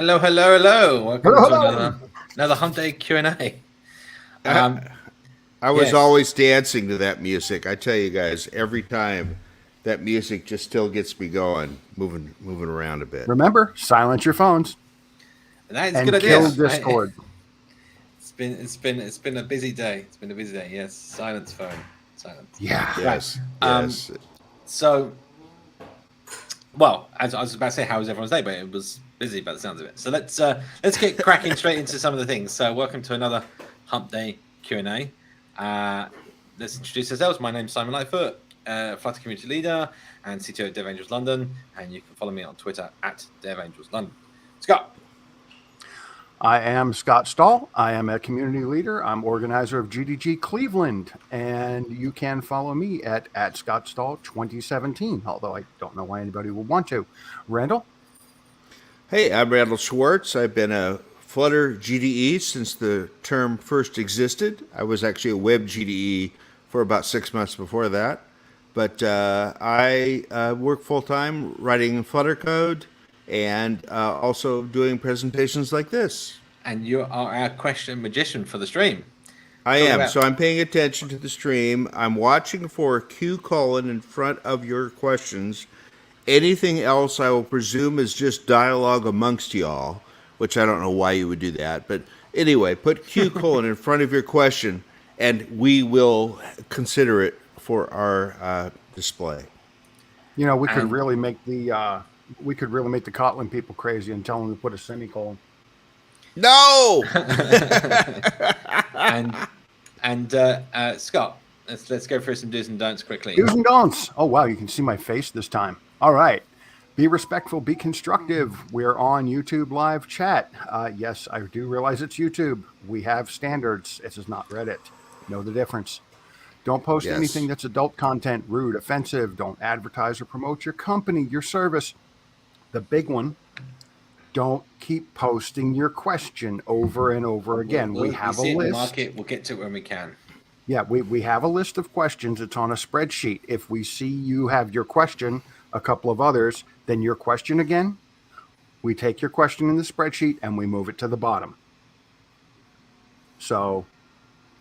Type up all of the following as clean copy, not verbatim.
Hello, hello, hello. Welcome Hello, to hello. another Humpday Q&A. I was Yes, always dancing to that music. I tell you guys, every time that music just still gets me going, moving around a bit. Remember, silence your phones that is a and good idea. kill Discord. It's been a busy day. It's been a busy day. Yes, silence phone, silence. Yeah. Yes, Right. yes. So, well, as I was about to say, how was everyone's day? But it was busy by the sounds of it. So let's get cracking straight into some of the things. So, welcome to another Humpday Q&A. Let's introduce ourselves. My name's Simon Lightfoot, Flutter community leader and CTO at Dev Angels London, and you can follow me on Twitter at Dev Angels London. Scott. I am Scott Stahl. I am a community leader. I'm organizer of GDG Cleveland, and you can follow me at Scott Stahl 2017, although I don't know why anybody would want to. Randall? Hey, I'm Randall Schwartz. I've been a Flutter GDE since the term first existed. I was actually a web GDE for about 6 months before that. But I work full-time writing Flutter code and also doing presentations like this. And you are our question magician for the stream. I am. So I'm paying attention to the stream. I'm watching for a Q colon in front of your questions. Anything else I will presume is just dialogue amongst y'all, which I don't know why you would do that. But anyway, put Q colon in front of your question, and we will consider it for our display. You know, we could really make the Kotlin people crazy and tell them to put a semicolon. No. and Scott, let's go through some do's and don'ts quickly. Do's and don'ts. Oh wow, you can see my face this time. All right. Be respectful, be constructive. We're on YouTube live chat. Yes, I do realize it's YouTube. We have standards. This is not Reddit. Know the difference. Don't post anything that's adult content, rude, offensive. Don't advertise or promote your company, your service. The big one, don't keep posting your question over and over again. We have a list. Market. We'll get to it when we can. Yeah, we have a list of questions. It's on a spreadsheet. If we see you have your question, a couple of others, then your question again, we take your question in the spreadsheet and we move it to the bottom. So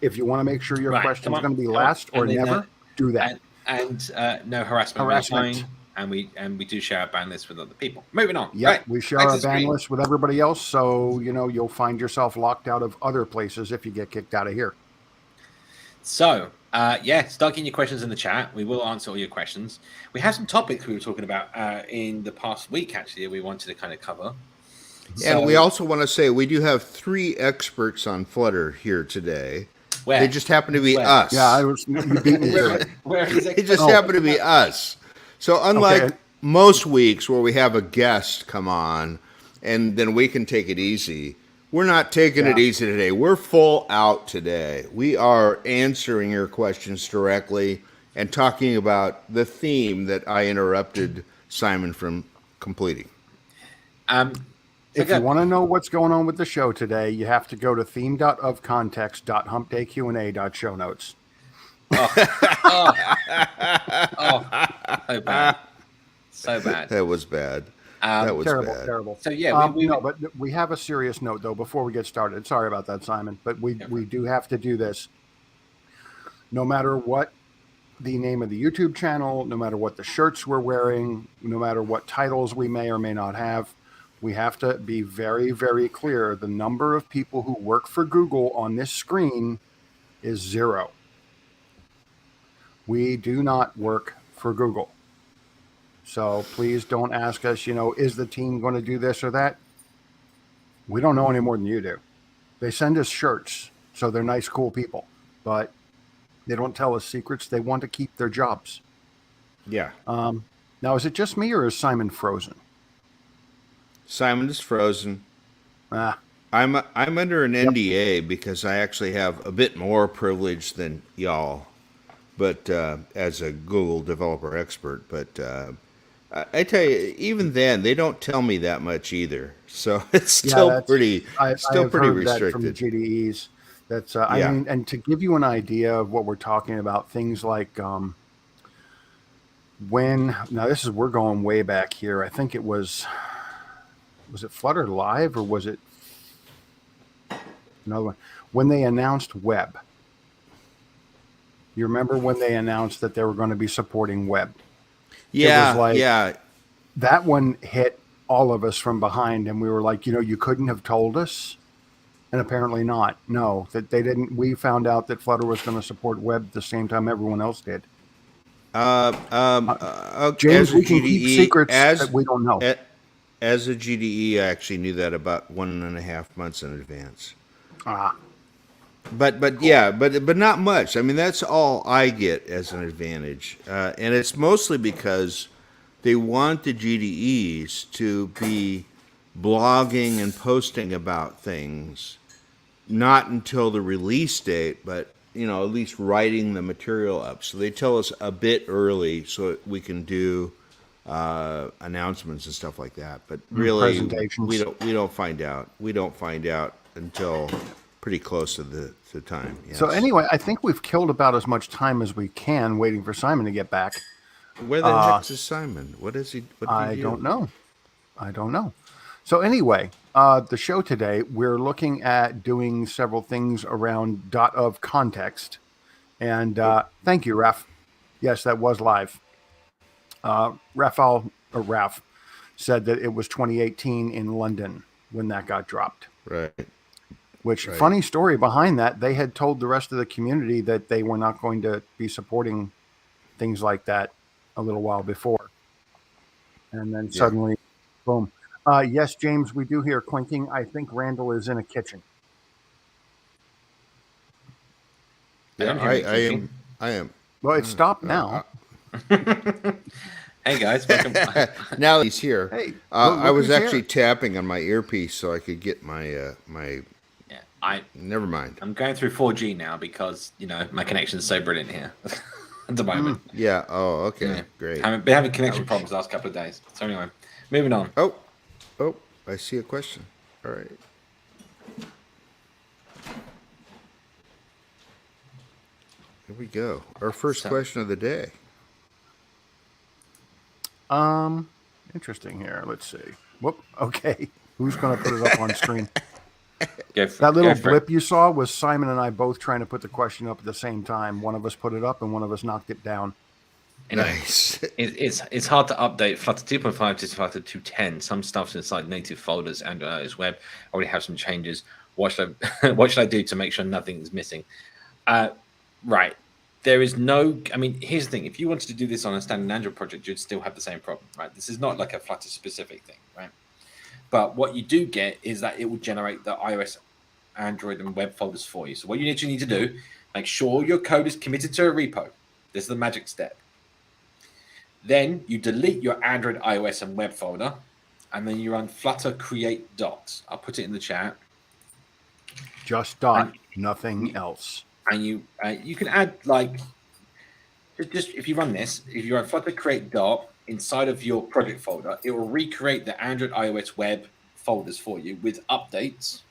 if you want to make sure your question is going to be last or never, do that. And no harassment. And we do share our ban list with other people. Moving on. Yeah, right. We share our ban list with everybody else. So, you know, you'll find yourself locked out of other places if you get kicked out of here. So, start getting your questions in the chat. We will answer all your questions. We have some topics we were talking about in the past week, actually, that we wanted to kind of cover. And we also want to say we do have 3 experts on Flutter here today. Where? They just happen to be us. Yeah, you beat me to it. Where is it? They just happen to be us. So unlike most weeks where we have a guest come on and then we can take it easy, we're not taking it easy today. We're full out today. We are answering your questions directly and talking about the theme that I interrupted Simon from completing. If you want to know what's going on with the show today, you have to go to theme.ofcontext.humpdayqa.shownotes. So bad. That was bad. That was terrible. So yeah, but we have a serious note though before we get started. Sorry about that, Simon, but we do have to do this. No matter what the name of the YouTube channel, no matter what the shirts we're wearing, no matter what titles we may or may not have, we have to be very, very clear. The number of people who work for Google on this screen is 0. We do not work for Google. So please don't ask us, is the team going to do this or that? We don't know any more than you do. They send us shirts, so they're nice, cool people. But they don't tell us secrets. They want to keep their jobs. Yeah. Now, is it just me or is Simon frozen? Simon is frozen. I'm under an NDA because I actually have a bit more privilege than y'all, but as a Google developer expert. But I tell you, even then, they don't tell me that much either. So it's still pretty restricted. That from GDEs. That's I mean, and to give you an idea of what we're talking about, things like now we're going way back here. I think it was was it Flutter Live or was it another one? When they announced web. You remember when they announced that they were going to be supporting web? Yeah, It was like, yeah. that one hit all of us from behind, and we were like, you couldn't have told us. And apparently not. No, that they didn't. We found out that Flutter was going to support web at the same time everyone else did. James, As a we can keep GDE, secrets that we don't know. as a GDE, I actually knew that about 1.5 months in advance. Ah, But yeah, but not much. I mean, that's all I get as an advantage, and it's mostly because they want the GDEs to be blogging and posting about things, not until the release date, but at least writing the material up. So they tell us a bit early so we can do announcements and stuff like that. But really, presentations. we don't find out. We don't find out until pretty close to the time. Yes. So anyway, I think we've killed about as much time as we can waiting for Simon to get back. Where the heck is Simon? What is he? What did he do? I don't know. So anyway, the show today, we're looking at doing several things around .of context. And thank you, Raf. Yes, that was live. Raf said that it was 2018 in London when that got dropped. Right. Which, funny story behind that, they had told the rest of the community that they were not going to be supporting things like that a little while before. And then suddenly, boom. Yes, James, we do hear clinking. I think Randall is in a kitchen. Yeah, I am. Well, it stopped now. Hey guys, welcome. Now he's here. Hey, I was who's actually here. tapping on my earpiece so I could get my Yeah, Never mind. I'm going through 4G now because my connection is so brilliant here at the moment. Yeah. Oh, okay. Yeah. Great. I've been having connection problems the last couple of days. So anyway, moving on. Oh, I see a question. All right. Here we go. Our first question of the day. Interesting here. Let's see. Whoop. Okay. Who's going to put it up on screen? That little blip you saw was Simon and I both trying to put the question up at the same time. One of us put it up and one of us knocked it down. Nice. It's hard to update Flutter 2.5 to Flutter 2.10. Some stuff's inside native folders and iOS web. I already have some changes. What should I do to make sure nothing's missing? Right. There is no. I mean, here's the thing. If you wanted to do this on a standard Android project, you'd still have the same problem, right? This is not like a Flutter specific thing, right? But what you do get is that it will generate the iOS, Android, and web folders for you. So what you actually need to do, make sure your code is committed to a repo. This is the magic step. Then you delete your Android, iOS, and web folder, and then you run Flutter create docs. I'll put it in the chat. Just dot, nothing else. And you can add just if you run this, if you run Flutter create dot inside of your project folder, it will recreate the Android, iOS, web folders for you with updates.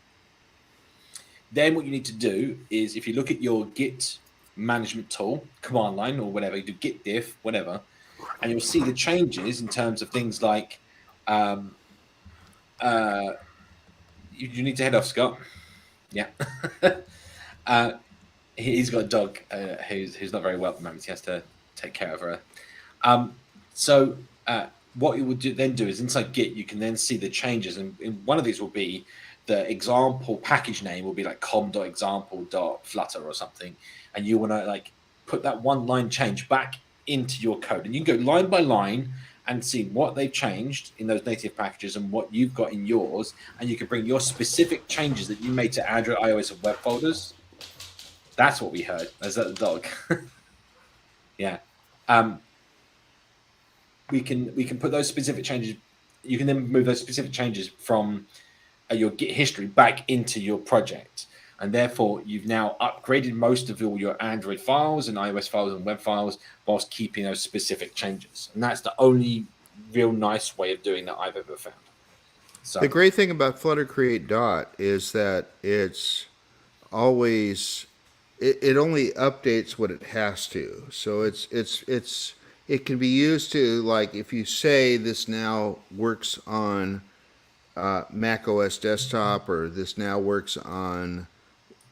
Then what you need to do is, if you look at your Git management tool, command line or whatever, you do git diff, whatever, and you'll see the changes in terms of things like you need to head off, Scott. Yeah. He's got a dog who's not very well at the moment. He has to take care of her. So what you would do is inside Git, you can then see the changes. And one of these will be the example package name will be like com.example.flutter or something. And you want to put that one line change back into your code. And you can go line by line and see what they've changed in those native packages and what you've got in yours. And you can bring your specific changes that you made to Android, iOS, and web folders. That's what we heard. Is that the dog? Yeah. We can put those specific changes. You can then move those specific changes from your Git history back into your project. And therefore, you've now upgraded most of all your Android files and iOS files and web files whilst keeping those specific changes. And that's the only real nice way of doing that I've ever found. So the great thing about Flutter Create Dot is that it's always it only updates what it has to. So it can be used to, like, if you say this now works on Mac OS desktop, or this now works on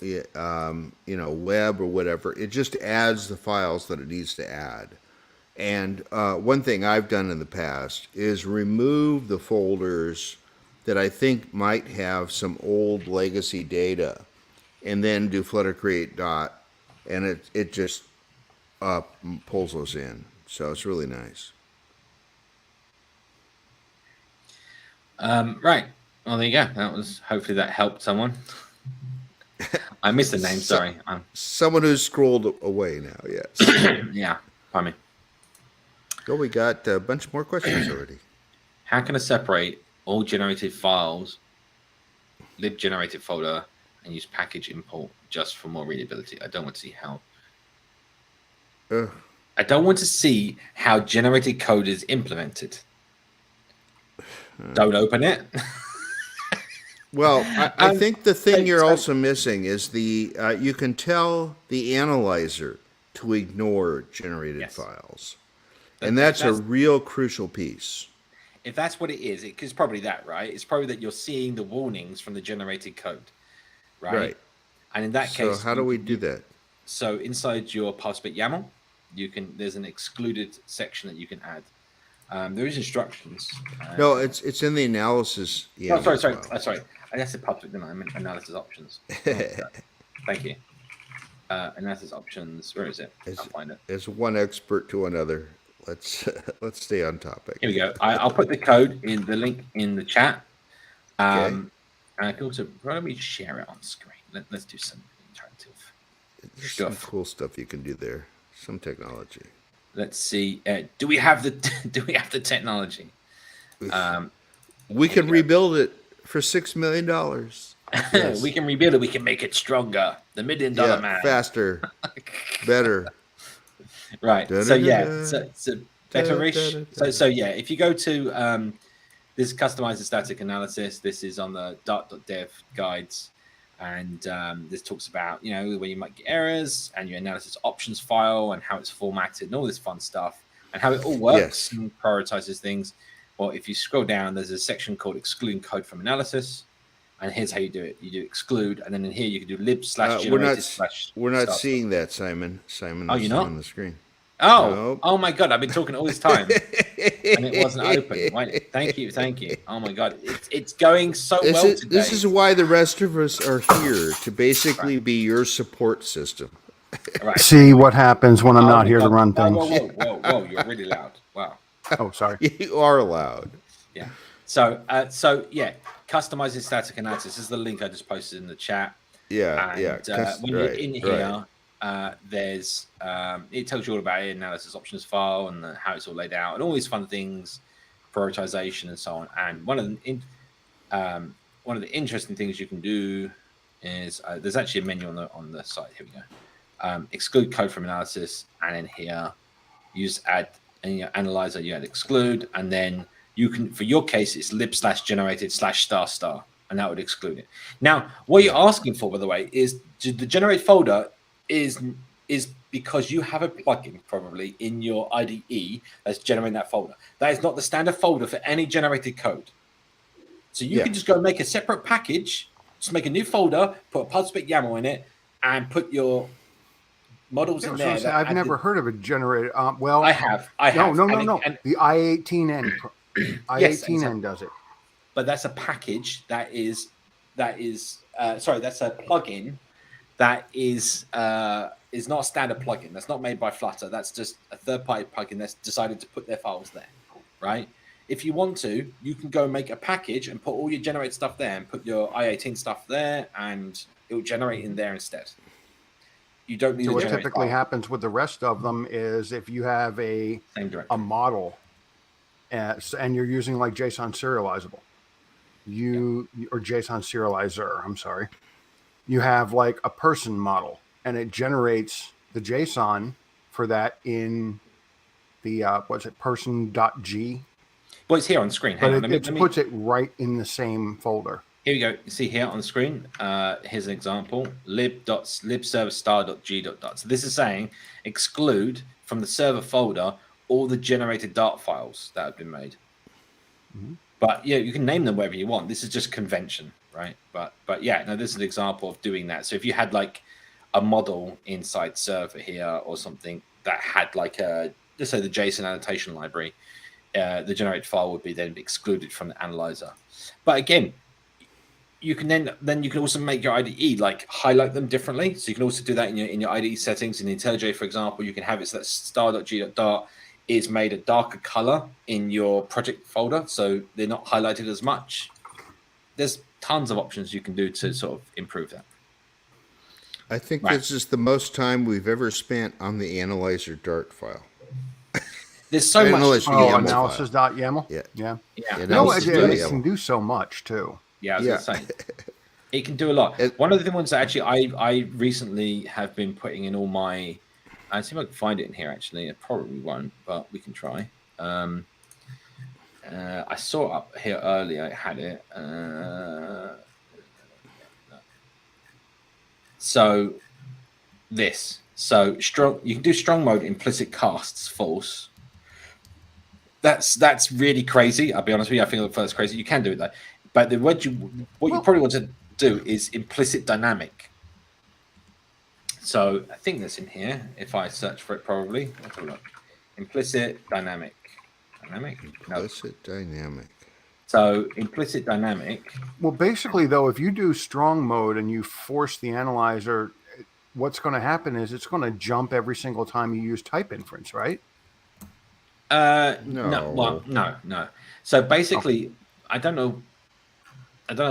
web or whatever. It just adds the files that it needs to add. And one thing I've done in the past is remove the folders that I think might have some old legacy data, and then do Flutter create dot, and it just pulls those in. So it's really nice. Right. Well, there you go. Hopefully that helped someone. I missed the name. Sorry. Someone who's scrolled away now. Yes. Yeah. Pardon me. Oh, we got a bunch more questions already. How can I separate all generated files, lib generated folder, and use package import just for more readability? I don't want to see how. I don't want to see how generated code is implemented. Don't open it. Well, I think the thing you're also missing is you can tell the analyzer to ignore generated files. And that's a real crucial piece. If that's what it is, it's probably that, right? It's probably that you're seeing the warnings from the generated code, right? And in that case, so how do we do that? So inside your participant YAML, there's an excluded section that you can add. There is instructions. No, it's in the analysis. Oh, sorry. I guess the public, didn't I? I meant analysis options. Thank you. Analysis options. Where is it? I'll find it. As one expert to another. Let's stay on topic. Here we go. I'll put the code in the link in the chat. And I can also let me share it on screen. Let's do some interactive stuff. Some cool stuff you can do there. Some technology. Let's see. Do we have the technology? We can rebuild it for $6 million. Yes. We can rebuild it. We can make it stronger. The $1 million man. Faster, better. Right. So betterish. So if you go to this customize the static analysis, this is on the dart.dev guides, and this talks about where you might get errors and your analysis options file and how it's formatted and all this fun stuff and how it all works and prioritizes things. Well, if you scroll down, there's a section called Excluding Code from Analysis, and here's how you do it. You do exclude, and then in here you can do lib/generated/. We're not seeing that, Simon. Simon, you're not on the screen. Oh, nope. Oh my God! I've been talking all this time, and it wasn't open. Wait, thank you. Oh my God, it's going so well today. This is why the rest of us are here, to basically be your support system. Right. See what happens when I'm not here to run things. Whoa! You're really loud. Wow. Oh, sorry. You are loud. Yeah. So customizing static analysis is the link I just posted in the chat. Yeah. When you're in here. There's it tells you all about it, analysis options file and how it's all laid out and all these fun things, prioritization and so on. And one of the interesting things you can do is there's actually a menu on the site. Here we go. Exclude code from analysis, and in here use add and your analyzer you add exclude, and then you can, for your case, it's lib/generated/**, and that would exclude it. Now, what you're asking for, by the way, is the generate folder is because you have a plugin probably in your IDE that's generating that folder. That is not the standard folder for any generated code. So you can just go make a separate package, just make a new folder, put a participant YAML in it, and put your models in there. I've never heard of a generated. Well, I have. No. The I18N. I18N does it. But that's a package that is that's a plugin that is not a standard plugin. That's not made by Flutter. That's just a third-party plugin that's decided to put their files there, right? If you want to, you can go make a package and put all your generated stuff there and put your I18 stuff there, and it will generate in there instead. You don't need to generate. What typically happens with the rest of them is if you have a model and you're using like JSON serializable, or JSON serializer, I'm sorry. You have like a person model, and it generates the JSON for that in the person.g. Well, it's here on screen. But it puts it right in the same folder. Here we go. You see here on the screen. Here's an example: lib.libserver_.g. So this is saying exclude from the server folder all the generated Dart files that have been made. Mm-hmm. But yeah, you can name them whatever you want. This is just convention, right? But yeah, no, this is an example of doing that. So if you had like a model inside server here or something that had like a, let's say the JSON annotation library, the generated file would be then excluded from the analyzer. But again, you can then you can also make your IDE like highlight them differently. So you can also do that in your IDE settings. In IntelliJ, for example, you can have it so that star.g.dart is made a darker color in your project folder, so they're not highlighted as much. There's tons of options you can do to sort of improve that. I think this is the most time we've ever spent on the analyzer Dart file. There's so much. Analysis.yaml. Yeah. No, it can do so much too. Yeah, I was gonna say. It can do a lot. One of the ones that actually I recently have been putting in all my. I see if I can find it in here. Actually, I probably won't, but we can try. I saw it up here earlier. I had it. So this. So strong. You can do strong mode implicit casts false. That's really crazy. I'll be honest with you. I think at first crazy. You can do it though. But what you probably want to do is implicit dynamic. So I think that's in here. If I search for it, probably. Let's have a look. Implicit dynamic. Implicit dynamic. So implicit dynamic. Well, basically, though, if you do strong mode and you force the analyzer, what's going to happen is it's going to jump every single time you use type inference, right? No. So basically, I don't know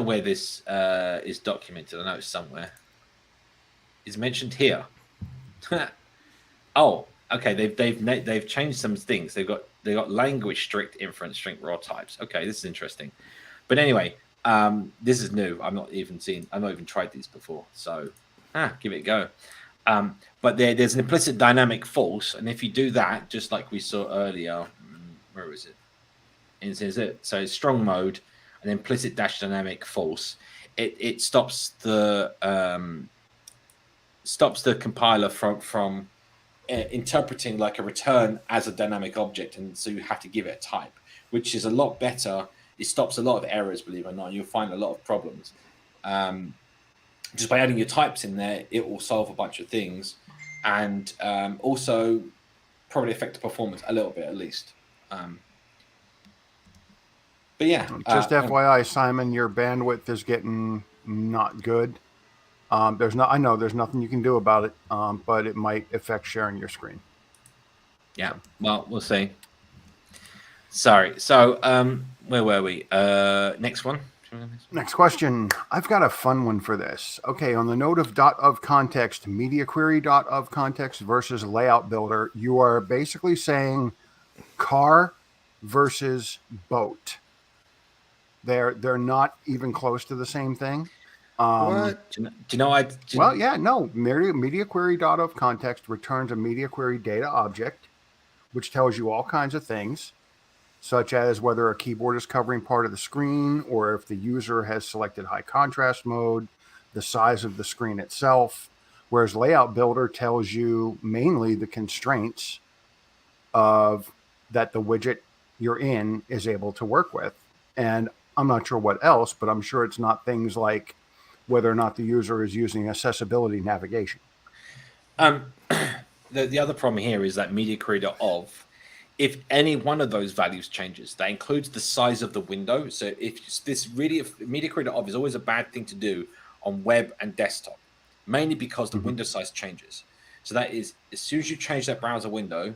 where this is documented. I know it's somewhere. It's mentioned here. Oh, okay. They've changed some things. They got language strict inference string raw types. Okay, this is interesting. But anyway, this is new. I've not even tried these before. So give it a go. But there's an implicit dynamic false, and if you do that, just like we saw earlier, where was it? So it's strong mode and implicit dash dynamic false. It stops the compiler from interpreting like a return as a dynamic object, and so you have to give it a type, which is a lot better. It stops a lot of errors, believe it or not. You'll find a lot of problems. Just by adding your types in there, it will solve a bunch of things, and also probably affect the performance a little bit at least. But yeah, just FYI, Simon, your bandwidth is getting not good. I know there's nothing you can do about it, but it might affect sharing your screen. Yeah, well, we'll see. Sorry. So, where were we? Next one. Next question. I've got a fun one for this. Okay, on the note of .of context, media query .of context versus layout builder, you are basically saying car versus boat. They're not even close to the same thing. What? Do you know? Media query .of context returns a media query data object, which tells you all kinds of things, such as whether a keyboard is covering part of the screen, or if the user has selected high contrast mode, the size of the screen itself. Whereas layout builder tells you mainly the constraints of that the widget you're in is able to work with. And I'm not sure what else, but I'm sure it's not things like whether or not the user is using accessibility navigation. The other problem here is that media query .of, if any one of those values changes, that includes the size of the window. So if media query .of is always a bad thing to do on web and desktop, mainly because the window size changes. So that is, as soon as you change that browser window,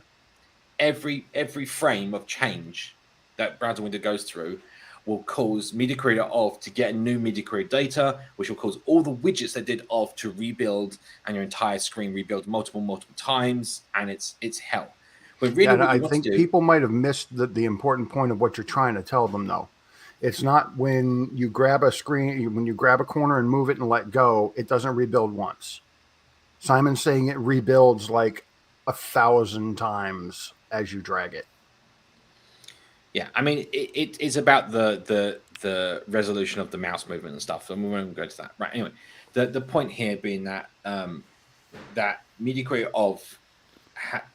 every frame of change that browser window goes through will cause media query .of to get a new media query data, which will cause all the widgets that did .of to rebuild, and your entire screen rebuild multiple times, and it's hell. But really, I think people might have missed the important point of what you're trying to tell them, though. It's not when you grab a screen, when you grab a corner and move it and let go, it doesn't rebuild once. Simon's saying it rebuilds like 1,000 times as you drag it. Yeah, I mean, it is about the resolution of the mouse movement and stuff, and we won't go to that. Right, anyway, the point here being that that media query .of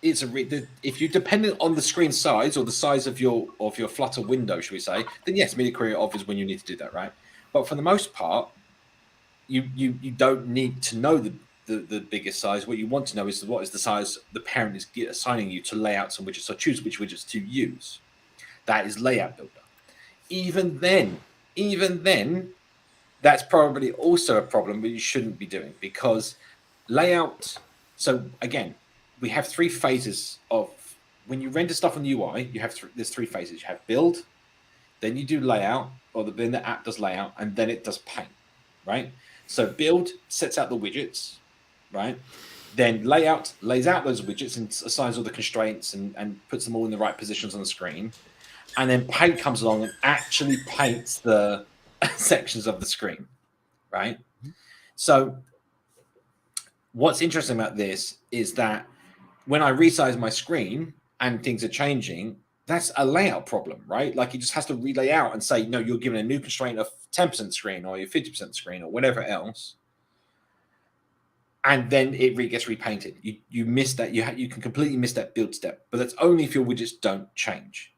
if you're dependent on the screen size or the size of your Flutter window, should we say, then yes, media query off is when you need to do that, right? But for the most part, you don't need to know the biggest size. What you want to know is what is the size the parent is assigning you to layouts and widgets. So choose which widgets to use. That is layout builder. Even then, that's probably also a problem that you shouldn't be doing, because layout. So again, we have three phases of when you render stuff on the UI. You have there's three phases. You have build, then you do layout, or then the app does layout, and then it does paint, right? So build sets out the widgets, right? Then layout lays out those widgets and assigns all the constraints and puts them all in the right positions on the screen. And then paint comes along and actually paints the sections of the screen, right? So what's interesting about this is that when I resize my screen and things are changing, that's a layout problem, right? Like it just has to relay out and say, no, you're given a new constraint of 10% screen or your 50% screen or whatever else. And then it gets repainted. You miss that. You can completely miss that build step, but that's only if your widgets don't change,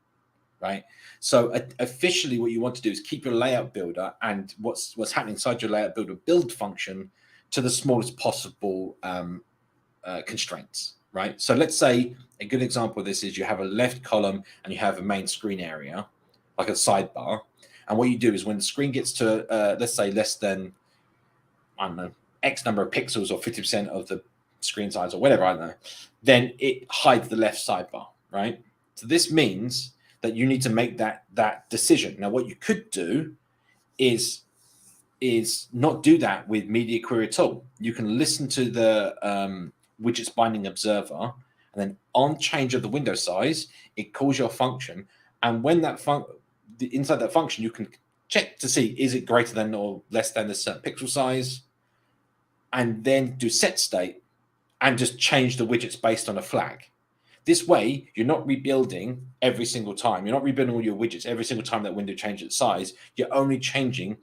right? So officially what you want to do is keep your layout builder and what's happening inside your layout builder build function to the smallest possible constraints, right? So let's say a good example of this is you have a left column and you have a main screen area, like a sidebar. And what you do is when the screen gets to, let's say less than, I don't know, X number of pixels or 50% of the screen size or whatever, I don't know, then it hides the left sidebar, right? So this means that you need to make that decision. Now, what you could do is not do that with media query at all. You can listen to the widgets binding observer, and then on change of the window size, it calls your function. And when that inside that function, you can check to see, is it greater than or less than a certain pixel size? And then do set state and just change the widgets based on a flag. This way, you're not rebuilding every single time. You're not rebuilding all your widgets every single time that window changes its size. You're only changing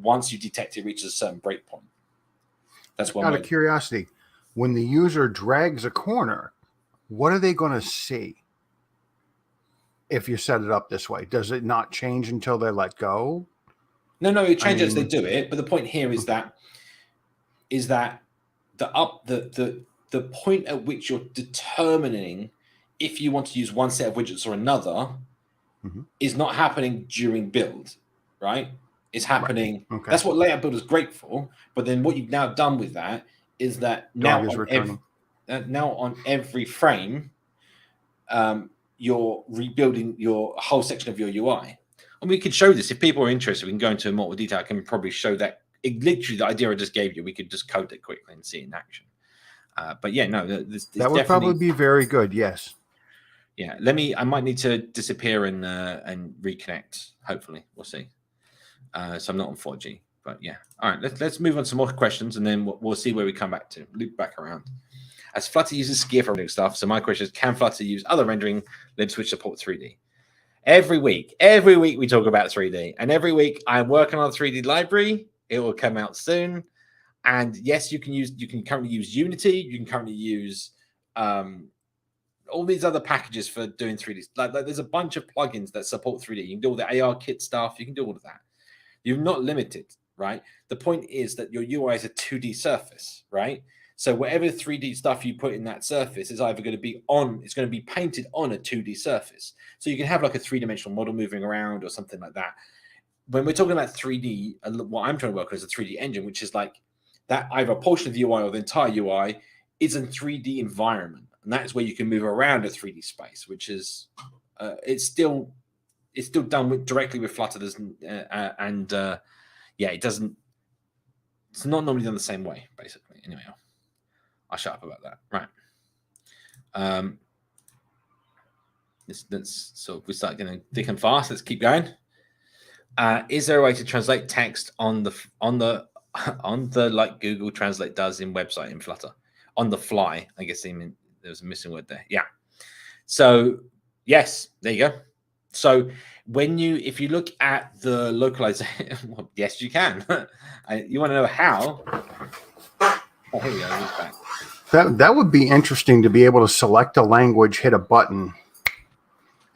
once you detect it reaches a certain breakpoint. That's one way. Out of curiosity, when the user drags a corner, what are they going to see if you set it up this way? Does it not change until they let go? No, it changes as they do it. But the point here is that the point at which you're determining if you want to use one set of widgets or another is not happening during build, right? It's happening. Right. Okay. That's what layout builder is great for. But then what you've now done with that is that now on every frame, you're rebuilding your whole section of your UI. And we could show this if people are interested. We can go into more detail. I can probably show that. Literally, the idea I just gave you, we could just code it quickly and see it in action. But yeah, no, that would probably be very good. Yes. Yeah. I might need to disappear and reconnect. Hopefully, we'll see. So I'm not on 4G, but yeah. All right, let's move on to some more questions, and then we'll see where we come back to. Loop back around. As Flutter uses Skier for rendering stuff, so my question is: can Flutter use other rendering libs which support 3D? Every week we talk about 3D, and every week I'm working on a 3D library. It will come out soon. And yes, you can currently use Unity. You can currently use all these other packages for doing 3D. Like there's a bunch of plugins that support 3D. You can do all the ARKit stuff. You can do all of that. You're not limited, right? The point is that your UI is a 2D surface, right? So whatever 3D stuff you put in that surface is either going to be it's going to be painted on a 2D surface. So you can have like a 3-dimensional model moving around or something like that. When we're talking about 3D, what I'm trying to work on is a 3D engine, which is like that either a portion of the UI or the entire UI is a 3D environment. And that's where you can move around a 3D space, which is, it's still done directly with Flutter. Yeah, it's not normally done the same way, basically. Anyway, I'll shut up about that. Right. So we start getting thick and fast. Let's keep going. Is there a way to translate text on the like Google Translate does in website in Flutter on the fly? I guess there was a missing word there. Yeah. So yes, there you go. So if you look at the localization, well, yes, you can. You want to know how? Oh, here we go. He's back. That would be interesting to be able to select a language, hit a button,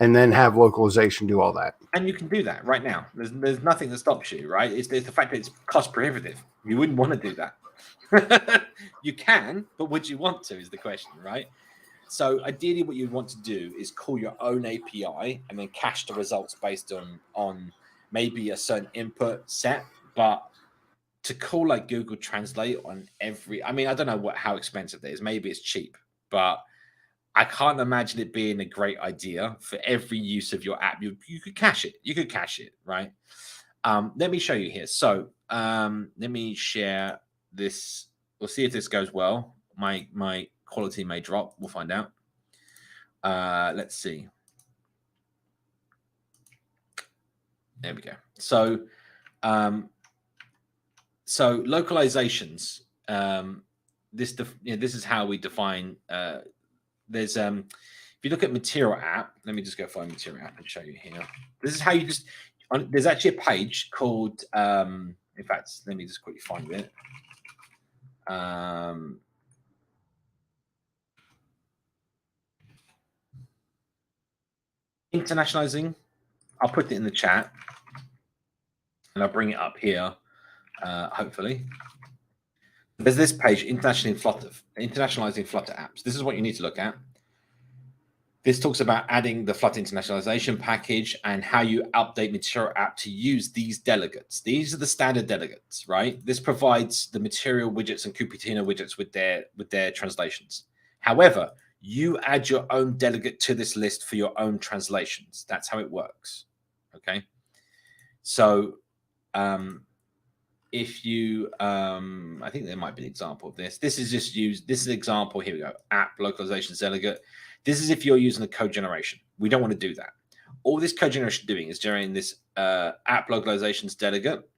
and then have localization do all that. And you can do that right now. There's nothing that stops you, right? It's the fact that it's cost prohibitive. You wouldn't want to do that. You can, but would you want to is the question, right? So ideally what you'd want to do is call your own API and then cache the results based on maybe a certain input set. But to call like Google Translate on every, I mean, I don't know how expensive it is. Maybe it's cheap, but I can't imagine it being a great idea for every use of your app. You could cache it. You could cache it, right? Let me show you here. So let me share this. We'll see if this goes well. My quality may drop. We'll find out. Let's see. There we go. So localizations. This is how we define. There's if you look at material app, let me just go find material app and show you here. This is how you just there's actually a page called in fact, let me just quickly find it. Internationalizing. I'll put it in the chat and I'll bring it up here, hopefully. There's this page, internationalizing Flutter apps. This is what you need to look at. This talks about adding the Flutter internationalization package and how you update Material app to use these delegates. These are the standard delegates, right? This provides the Material widgets and Cupertino widgets with their translations. However, you add your own delegate to this list for your own translations. That's how it works. Okay. So if you I think there might be an example of this. This is just used, this is an example. Here we go. App localizations delegate. This is if you're using the code generation. We don't want to do that. All this code generation doing is generating this app localizations delegate.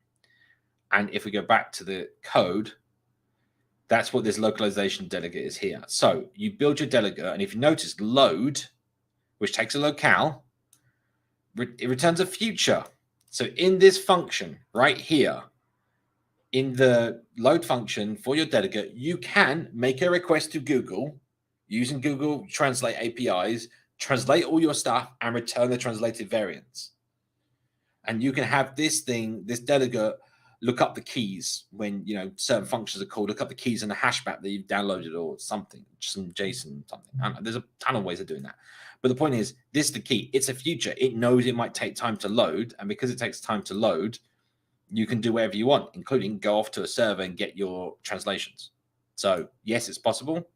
And if we go back to the code, that's what this localization delegate is here. So you build your delegate, and if you notice load, which takes a locale, it returns a future. So in this function right here, in the load function for your delegate, you can make a request to Google using Google Translate APIs, translate all your stuff, and return the translated variants. And you can have this delegate, look up the keys when certain functions are called. Look up the keys in the hash map that you've downloaded or something, some JSON, something. I don't know, there's a ton of ways of doing that. But the point is, this is the key. It's a future. It knows it might take time to load, and because it takes time to load, you can do whatever you want, including go off to a server and get your translations. So yes, it's possible.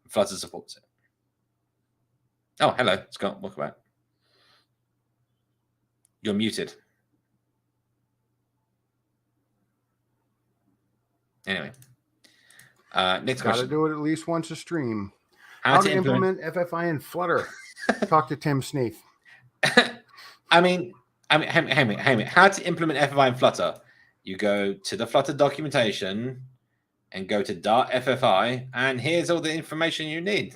Flutter supports it. Oh, hello, Scott. Welcome back. You're muted. Anyway, next question. Got to do it at least once a stream. How to implement FFI in Flutter? Talk to Tim Sneath. I mean, how to implement FFI in Flutter? You go to the Flutter documentation and go to .ffi, and here's all the information you need.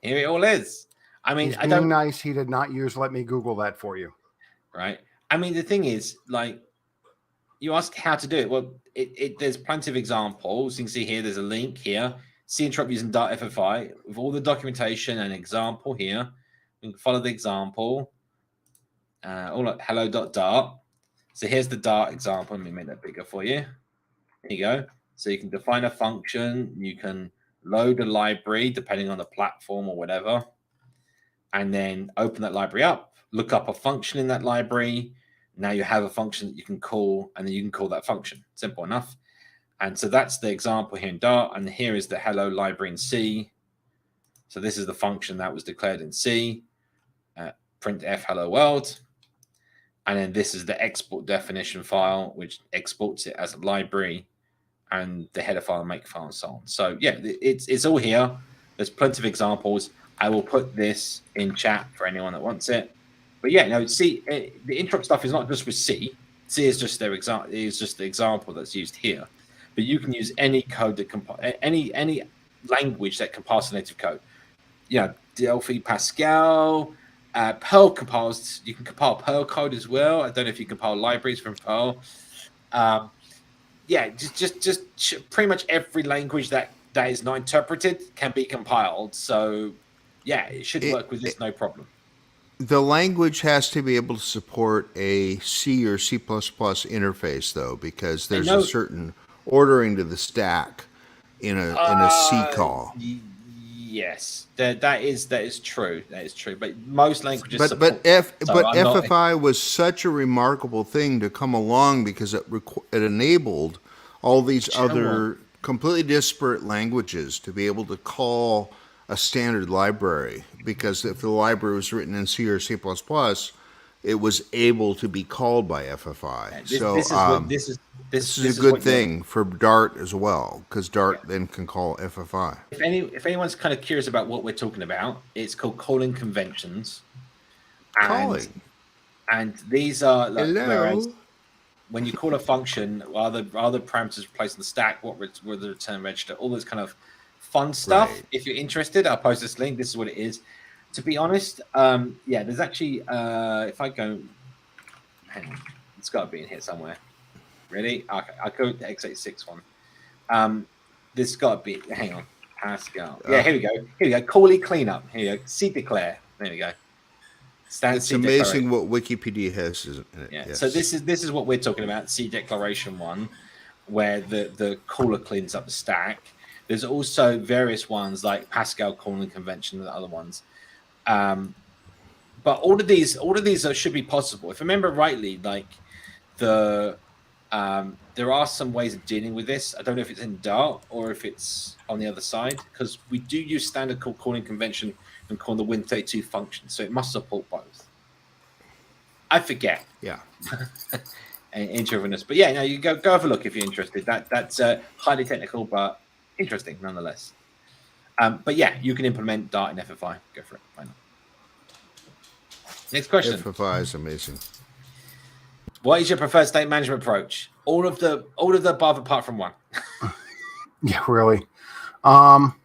Here it all is. I mean, He's being nice. He did not use "Let me Google that for you." Right. I mean, the thing is, like, you ask how to do it. Well, there's plenty of examples. You can see here. There's a link here. See interrupt using .ffi with all the documentation and example here. We can follow the example. All like hello.dart. So here's the Dart example. Let me make that bigger for you. There you go. So you can define a function. You can load a library depending on the platform or whatever, and then open that library up. Look up a function in that library. Now you have a function that you can call, and then you can call that function. Simple enough. And so that's the example here in Dart, and here is the hello library in C. So this is the function that was declared in C. Printf hello world. And then this is the export definition file, which exports it as a library, and the header file, make file, and so on. So yeah, it's all here. There's plenty of examples. I will put this in chat for anyone that wants it. But yeah, no, C, the interrupt stuff is not just with C. C is just their example. Is just the example that's used here. But you can use any code that any language that compiles native code. Delphi, Pascal, Perl compiles. You can compile Perl code as well. I don't know if you compile libraries from Perl. pretty much every language that is not interpreted can be compiled. So yeah, it should work with this no problem. The language has to be able to support a C or C++ interface, though, because there's a certain ordering to the stack in a C call. Yes, that is true. That is true. But most languages But support. FFI was such a remarkable thing to come along because it enabled all these other completely disparate languages to be able to call a standard library, because if the library was written in C or C++, it was able to be called by FFI. This is a good thing for Dart as well, because Dart then can call FFI. If anyone's kind of curious about what we're talking about, it's called calling conventions. And these are whereas when you call a function, are the parameters placed in the stack, what were the return register, all this kind of fun stuff. Right. If you're interested, I'll post this link. This is what it is. To be honest, there's actually if I go, hang on, it's got to be in here somewhere. Ready? Okay, I'll go with the x86 one. This got to be. Hang on, Pascal. Yeah, here we go. Here we go. Callie cleanup. Here we go. C declare. There we go. It's amazing what Wikipedia has, isn't it? Yeah. Yes. So this is what we're talking about. C declaration one, where the caller cleans up the stack. There's also various ones like Pascal calling convention and other ones. But all of these should be possible. If I remember rightly, like there are some ways of dealing with this. I don't know if it's in Dart or if it's on the other side, because we do use standard calling convention and call the Win32 function, so it must support both. I forget. Yeah. Introvertness, but yeah, no, you go have a look if you're interested. That's highly technical, but interesting nonetheless. But yeah, you can implement Dart and FFI. Go for it. Why not? Next question. FFI is amazing. What is your preferred state management approach? All of the above apart from one. Yeah, really. Yeah.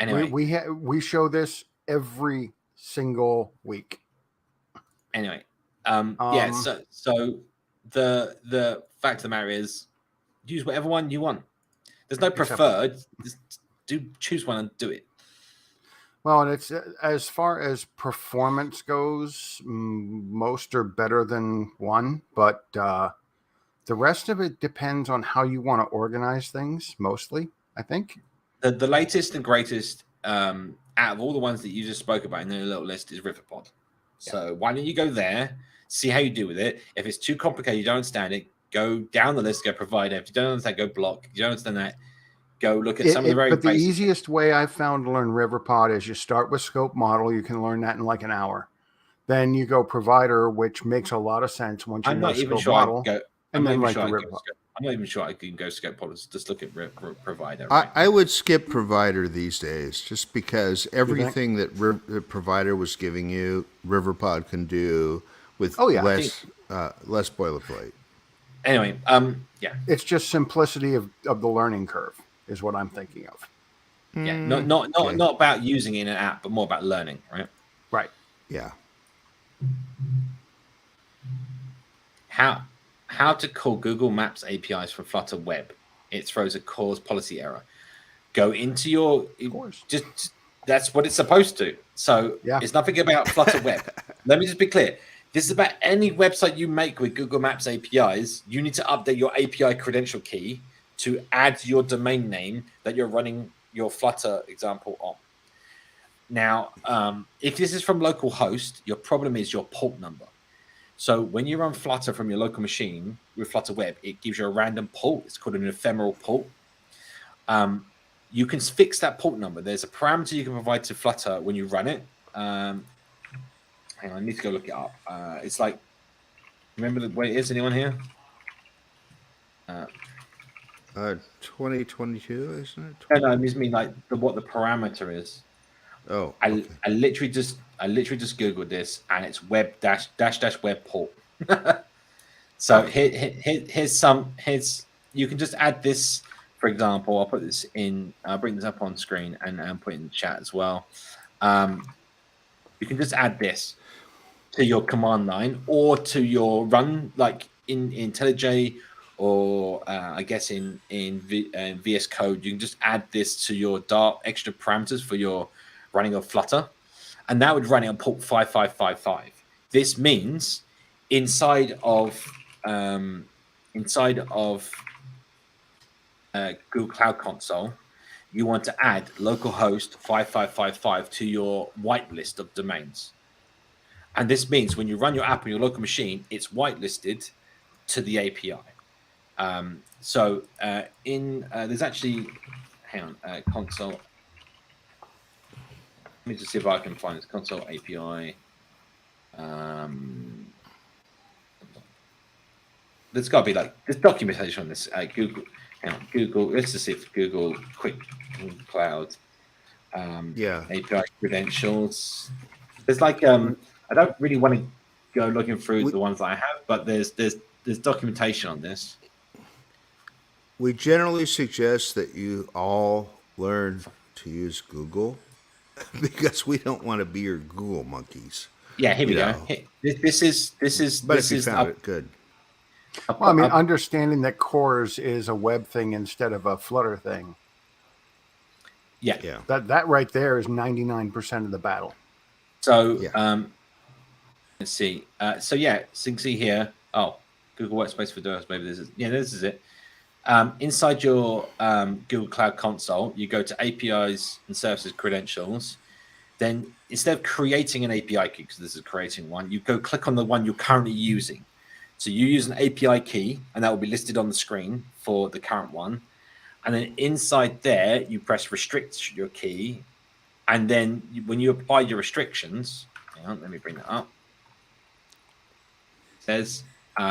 Anyway, we show this every single week. Anyway, yeah. So the fact of the matter is, use whatever one you want. There's no preferred. Just choose one and do it. Well, and it's as far as performance goes, most are better than one, but the rest of it depends on how you want to organize things. Mostly, I think. The latest and greatest out of all the ones that you just spoke about in the little list is Riverpod. So why don't you go there, see how you do with it? If it's too complicated, you don't understand it, go down the list, go provider. If you don't understand, go block. If you don't understand that, go look at some of the very basic. But the easiest way I've found to learn Riverpod is you start with scope model. You can learn that in like an hour. Then you go provider, which makes a lot of sense once you know scope model. And then like the Riverpod. I'm not even sure I can go scope models. Just look at provider. Right? I would skip provider these days, just because everything that provider was giving you, Riverpod can do with less boilerplate. Anyway, yeah, it's just simplicity of the learning curve is what I'm thinking of. Yeah, not about using it in an app, but more about learning, right? Right. Yeah. How to call Google Maps APIs for Flutter Web? It throws a cause policy error. Go into your just that's what it's supposed to. So it's nothing about Flutter Web. Let me just be clear. This is about any website you make with Google Maps APIs. You need to update your API credential key to add your domain name that you're running your Flutter example on. Now, if this is from localhost, your problem is your port number. So when you run Flutter from your local machine with Flutter Web, it gives you a random port. It's called an ephemeral port. You can fix that port number. There's a parameter you can provide to Flutter when you run it. Hang on, I need to go look it up. It's like, remember what it is? Anyone here? 2022, isn't it? No, I mean like what the parameter is. Oh, okay. I literally just googled this, and it's web dash web port. So here's you can just add this. For example, I'll put this in. I'll bring this up on screen and put it in the chat as well. You can just add this to your command line or to your run. Like in IntelliJ or I guess in VS Code, you can just add this to your Dart extra parameters for your running of Flutter, and that would run it on port 5555. This means inside of Google Cloud Console, you want to add localhost 5555 to your whitelist of domains. And this means when you run your app on your local machine, it's whitelisted to the API. There's actually, hang on, console. Let me just see if I can find this console API. There's got to be like there's documentation on this. Google. Let's just see if Google Quick Cloud API credentials. There's like I don't really want to go looking through the ones that I have, but there's documentation on this. We generally suggest that you all learn to use Google because we don't want to be your Google monkeys. Yeah, here we go. This is. But if you found it, good. Well, I mean, understanding that cores is a web thing instead of a Flutter thing. Yeah. That right there is 99% of the battle. So let's see. So you can see here. Oh, Google Workspace for Developers. Maybe this is it. Inside your Google Cloud Console, you go to APIs and Services Credentials. Then instead of creating an API key, because this is creating one, you go click on the one you're currently using. So you use an API key, and that will be listed on the screen for the current one. And then inside there, you press restrict your key. And then when you apply your restrictions, hang on, let me bring that up. It says,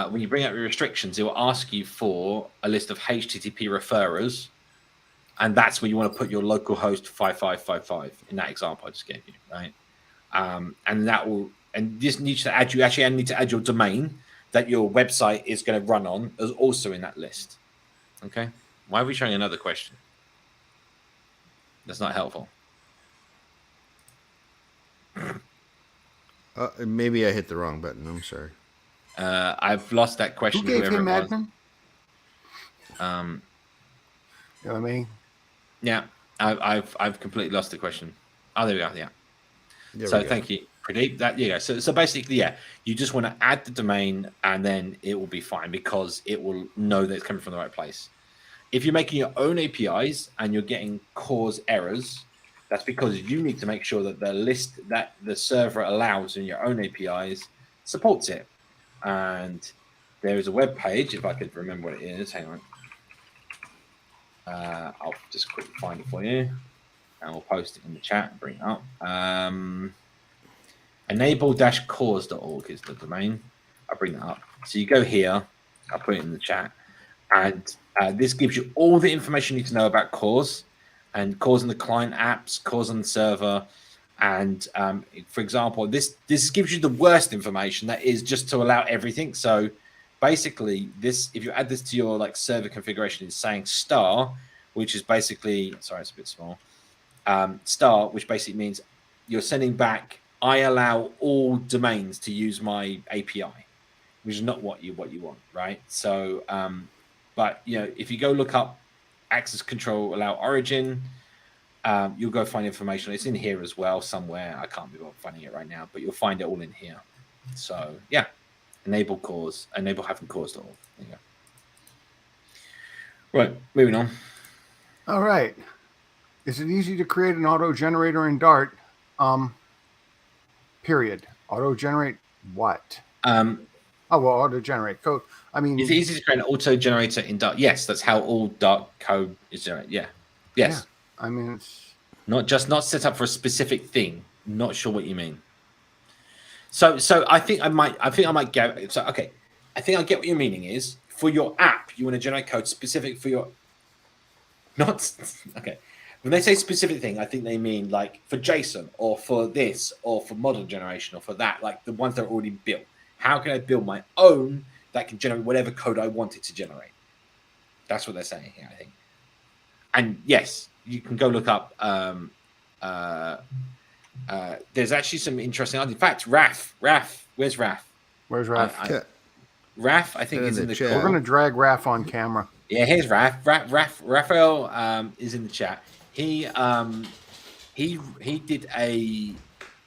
when you bring up your restrictions, it will ask you for a list of HTTP referrers. And that's where you want to put your local host 5555 in that example I just gave you, right? And that will, and this needs to add, you actually need to add your domain that your website is going to run on as also in that list. Okay. Why are we showing another question? That's not helpful. Maybe I hit the wrong button. I'm sorry. I've lost that question. Who gave him admin? You know what I mean? Yeah, I've completely lost the question. Oh, there we go. Yeah. So thank you, Pradeep. That So basically, you just want to add the domain, and then it will be fine because it will know that it's coming from the right place. If you're making your own APIs and you're getting cause errors, that's because you need to make sure that the list that the server allows in your own APIs supports it. And there is a web page, if I could remember what it is. Hang on. I'll just quickly find it for you, and we'll post it in the chat and bring it up. Enable-cause.org is the domain. I'll bring that up. So you go here. I'll put it in the chat, and this gives you all the information you need to know about cause, and cause on the client apps, cause on the server, and for example, this gives you the worst information, that is just to allow everything. So basically, this, if you add this to your like server configuration, it's saying star, which is basically, sorry, it's a bit small. Star, which basically means you're sending back, I allow all domains to use my API, which is not what you want, right? So, but if you go look up access control allow origin, you'll go find information. It's in here as well somewhere. I can't be finding it right now, but you'll find it all in here. So yeah. Enable having cause all. There you go. Right, moving on. All right. Is it easy to create an auto generator in Dart? Period. Auto generate what? Auto generate code. I mean, is it easy to create an auto generator in Dart? Yes, that's how all Dart code is generated. Yeah. Yes. Yeah. I mean, it's not set up for a specific thing. Not sure what you mean. So I think I might get. So okay, I think I get what your meaning is. For your app, you want to generate code specific for your. Not okay. When they say specific thing, I think they mean like for JSON or for this or for model generation or for that, like the ones that are already built. How can I build my own that can generate whatever code I want it to generate? That's what they're saying here, I think. And yes, you can go look up. There's actually some interesting. In fact, Raf, where's Raf? Where's Raf? Raf, I think, And is in in the the chat. call. We're going to drag Raph on camera. Yeah, here's Raphael is in the chat. He did a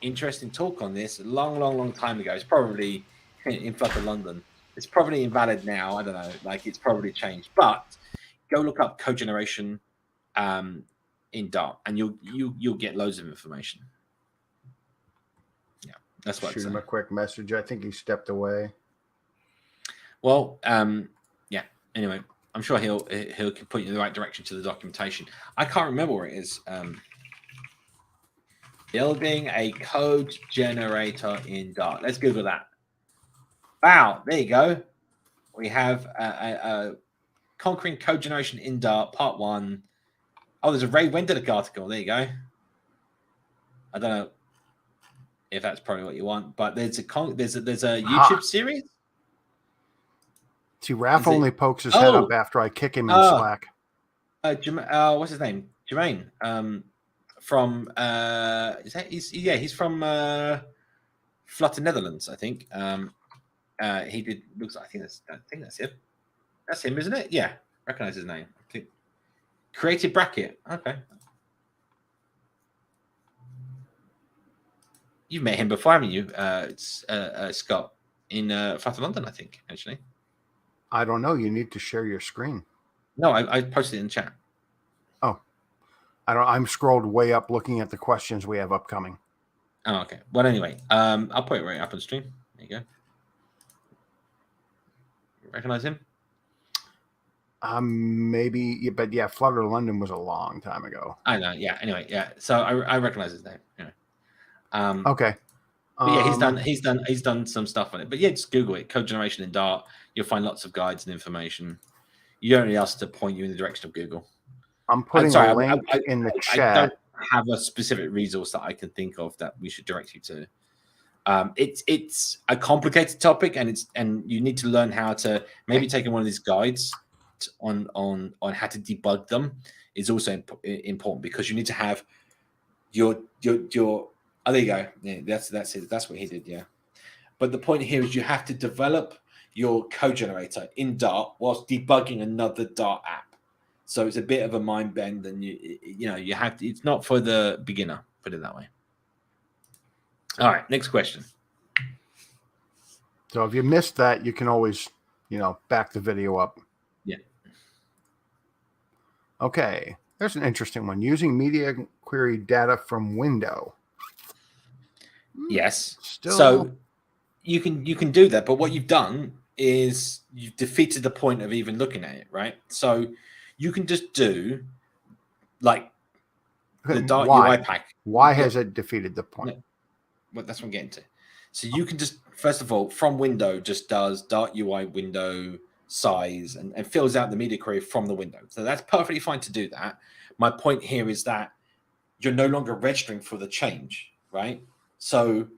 interesting talk on this a long time ago. It's probably in Flutter London. It's probably invalid now. I don't know. Like, it's probably changed. But go look up code generation in Dart, and you'll get loads of information. Yeah, that's what I'd Shoot say. him a quick message. I think he stepped away. Well, yeah. Anyway, I'm sure he'll point you in the right direction to the documentation. I can't remember where it is. Building a code generator in Dart. Let's Google that. Wow, there you go. We have a conquering code generation in Dart, part 1. Oh, there's a Ray Wendick article. There you go. I don't know if that's probably what you want, but there's a YouTube series. See, Raph only pokes his head up after I kick him in Slack. What's his name? Jermaine. From he's from Flutter Netherlands, I think. He did looks. I think that's him. That's him, isn't it? Yeah, recognize his name. I think. Creative Bracket. Okay. You've met him before, haven't you? It's Scott in Flutter London, I think, actually. I don't know. You need to share your screen. No, I posted it in chat. Oh, I'm scrolled way up looking at the questions we have upcoming. Oh, okay. Well, anyway, I'll put it right up on stream. There you go. You recognize him? Maybe, but yeah, Flutter London was a long time ago. I know. Yeah. Anyway, yeah. So I recognize his name. Yeah. Okay. But yeah, he's done some stuff on it. But yeah, just Google it. Code generation in Dart. You'll find lots of guides and information. You don't need us to point you in the direction of Google. I'm putting a link in the chat. I don't have a specific resource that I can think of that we should direct you to. It's a complicated topic, and you need to learn how to maybe take in one of these guides on how to debug them is also important, because you need to have your oh, there you go. Yeah, that's it. That's what he did. Yeah. But the point here is you have to develop your code generator in Dart whilst debugging another Dart app. So it's a bit of a mind bend, and you have to. It's not for the beginner. Put it that way. All right. Next question. So if you missed that, you can always, back the video up. Yeah. Okay. There's an interesting one. Using media query data from window. Yes. Still... So you can do that, but what you've done is you've defeated the point of even looking at it, right? So you can just do like the Dart UI pack. Why has it defeated the point? No, well, that's what I'm getting to. So you can just, first of all, from window, just does Dart UI window size and fills out the media query from the window. So that's perfectly fine to do that. My point here is that you're no longer registering for the change, right? So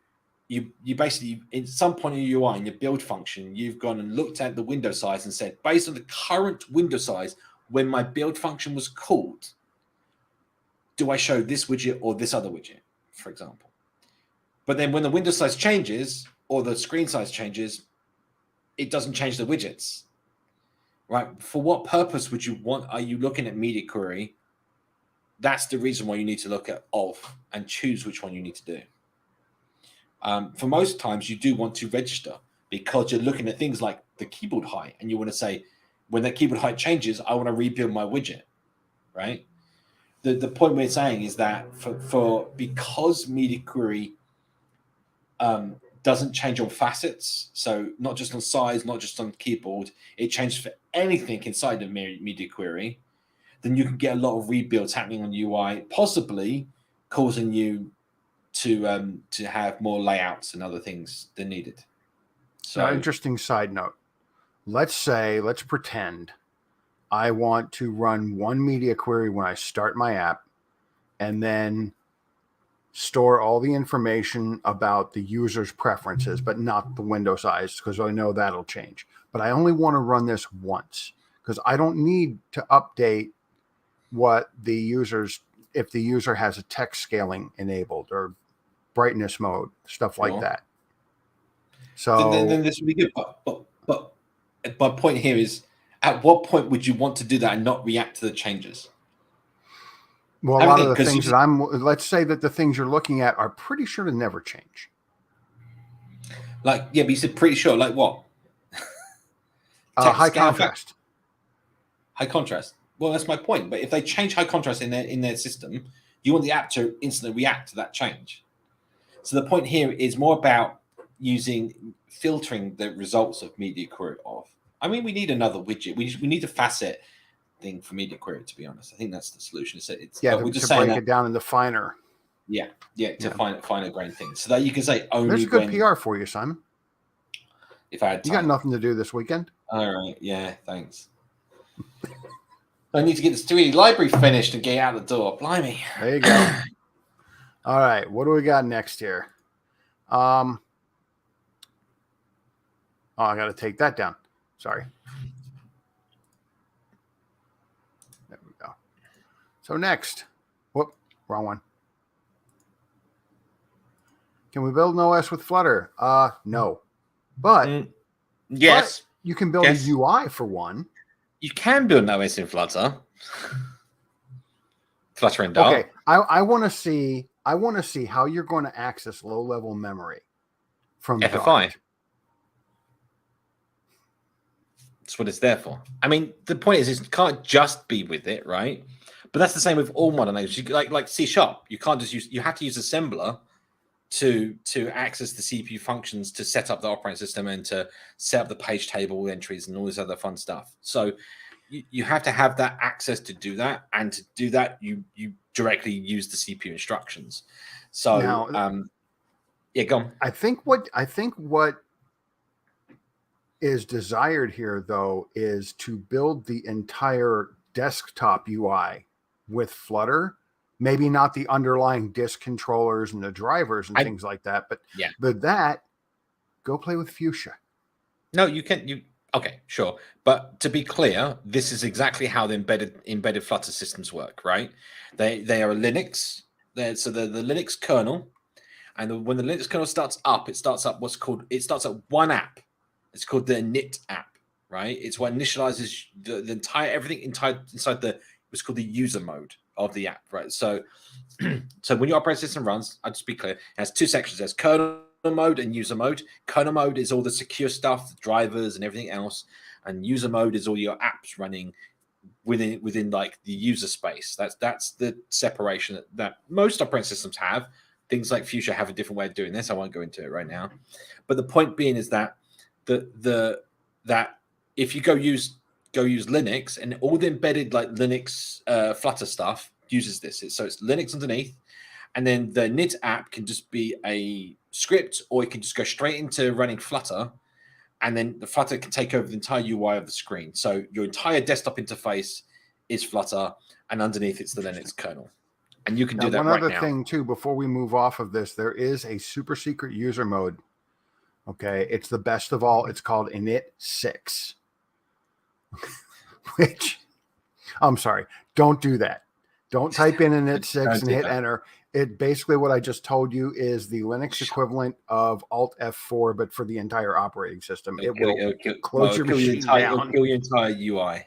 you basically, at some point in your UI, in your build function, you've gone and looked at the window size and said, based on the current window size, when my build function was called, do I show this widget or this other widget, for example? But then when the window size changes or the screen size changes, it doesn't change the widgets, right? For what purpose are you looking at media query? That's the reason why you need to look at and choose which one you need to do. For most times, you do want to register because you're looking at things like the keyboard height, and you want to say, when that keyboard height changes, I want to rebuild my widget, right? The point we're saying is that because media query doesn't change on facets, so not just on size, not just on keyboard, it changes for anything inside of media query, then you can get a lot of rebuilds happening on UI, possibly causing you to have more layouts and other things than needed. So, interesting side note. Let's pretend I want to run one media query when I start my app, and then store all the information about the user's preferences, but not the window size, because I know that'll change. But I only want to run this once, because I don't need to update what the users, if the user has a text scaling enabled or brightness mode, stuff like that. So then this would be good. But my point here is, at what point would you want to do that and not react to the changes? Well, a lot of the things that let's say that the things you're looking at are pretty sure to never change. Like, yeah, but you said pretty sure. Like what? High contrast. High contrast. Well, that's my point. But if they change high contrast in their system, you want the app to instantly react to that change. So the point here is more about filtering the results of media query off. I mean, we need another widget. We need a facet thing for media query, to be honest. I think that's the solution. We're just break it down into finer. Yeah, finer grain things, so that you can say only. There's good PR for you, Simon. If I had time. You got nothing to do this weekend. All right, yeah, thanks. I need to get this 3D library finished and get out the door. Blimey. There you go. All right, what do we got next here? I got to take that down. Sorry. There we go. So next, whoop, wrong one. Can we build an OS with Flutter? No. But yes, but you can build a UI for one. You can build an OS in Flutter. Flutter and Dart. Okay, I want to see how you're going to access low-level memory from FFI. Dart. That's what it's there for. I mean, the point is, it can't just be with it, right? But that's the same with all modern languages. Like C#. You can't just use. You have to use assembler to access the CPU functions to set up the operating system and to set up the page table entries and all this other fun stuff. So you have to have that access to do that, and to do that, you directly use the CPU instructions. So now, yeah, go on. I think what is desired here, though, is to build the entire desktop UI with Flutter. Maybe not the underlying disk controllers and the drivers and things like that, but go play with Fuchsia. No, you can. Okay, sure. But to be clear, this is exactly how the embedded Flutter systems work, right? They are a Linux. So the Linux kernel, and when the Linux kernel starts up, it starts up one app. It's called the init app, right? It's what initializes the entire everything inside what's called the user mode of the app, right? So when your operating system runs, I'll just be clear, it has two sections. There's kernel mode and user mode. Kernel mode is all the secure stuff, the drivers and everything else, and user mode is all your apps running within like the user space. That's the separation that most operating systems have. Things like Fuchsia have a different way of doing this. I won't go into it right now, but the point being is that that if you go use Linux, and all the embedded like Linux Flutter stuff uses this. So it's Linux underneath, and then the init app can just be a script, or it can just go straight into running Flutter, and then the Flutter can take over the entire UI of the screen. So your entire desktop interface is Flutter, and underneath it's the Linux kernel. And you can do that right now. One other thing too, before we move off of this, there is a super secret user mode. Okay, it's the best of all. It's called init 6. Which, I'm sorry, don't do that. Don't type in init 6 and hit enter. It basically, what I just told you, is the Linux equivalent of Alt F4, but for the entire operating system. It will close your machine down. It'll kill your entire UI.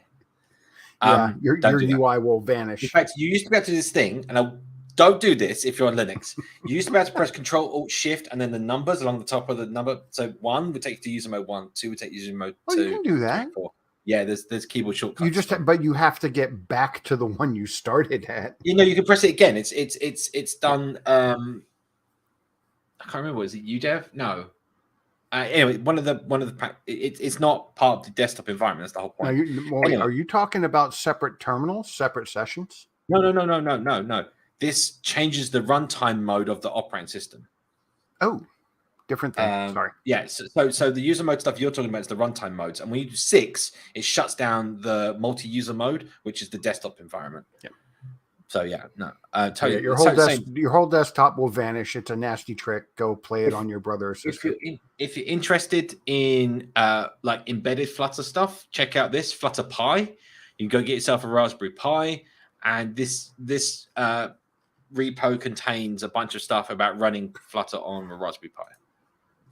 Your UI will vanish. In fact, you used to be able to do this thing, and don't do this if you're on Linux. You used to be able to press Control Alt Shift and then the numbers along the top of the number. So 1 would take you to user mode 1, 2 would take you to user mode 2. You can do that. 3, 4. Yeah, there's keyboard shortcuts. But you have to get back to the one you started at. You can press it again. It's done. I can't remember. Was it UDEV? No. Anyway, one of the it's not part of the desktop environment. That's the whole point. Anyway. Are you talking about separate terminals, separate sessions? No. This changes the runtime mode of the operating system. Oh, different thing. Sorry. Yeah. So the user mode stuff you're talking about is the runtime modes, and when you do 6, it shuts down the multi-user mode, which is the desktop environment. Yeah. So yeah, no. Totally. Your whole desktop will vanish. It's a nasty trick. Go play it on your brother or sister. If you're interested in like embedded Flutter stuff, check out this Flutter Pi. You can go get yourself a Raspberry Pi, and this repo contains a bunch of stuff about running Flutter on a Raspberry Pi,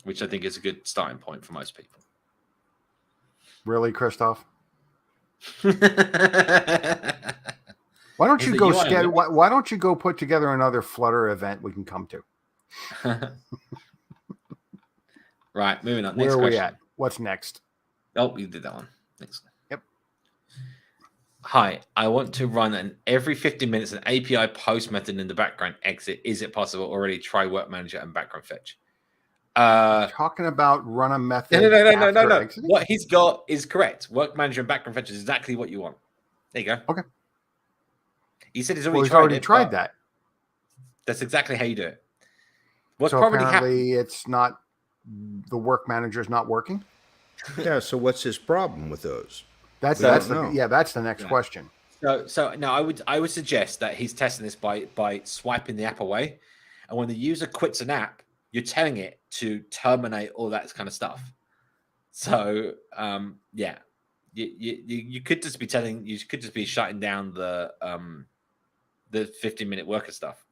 which I think is a good starting point for most people. Really, Christoph? Is Why don't you the go UI on it? why don't you go put together another Flutter event we can come to? Right, moving on. Where Next are we question. at? What's next? Oh, you did that one. Next. Yep. Hi, I want to run an every 50 minutes an API post method in the background exit. Is it possible? Already try Work Manager and background fetch. Talking about run a method. No. Exiting? What he's got is correct. Work Manager and background fetch is exactly what you want. There you go. Okay. He said he's Well, already he's tried already it. tried but that. That's exactly how you do it. What's So probably happened? apparently it's not, the Work Manager is not working. Yeah. So what's his problem with those? That's We don't that's the know. that's the next question. So no, I would suggest that he's testing this by swiping the app away, and when the user quits an app, you're telling it to terminate all that kind of stuff. So yeah, you could just be shutting down the 15-minute worker stuff.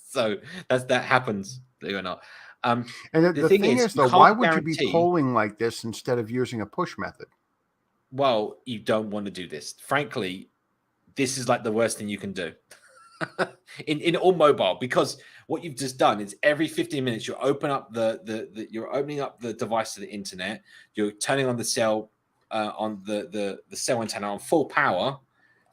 So that happens, believe it or not. And the thing is though, you why can't would you be guarantee- polling like this instead of using a push method? Well, you don't want to do this. Frankly, this is like the worst thing you can do in all mobile, because what you've just done is every 15 minutes you open up you're opening up the device to the internet. You're turning on the cell on the cell antenna on full power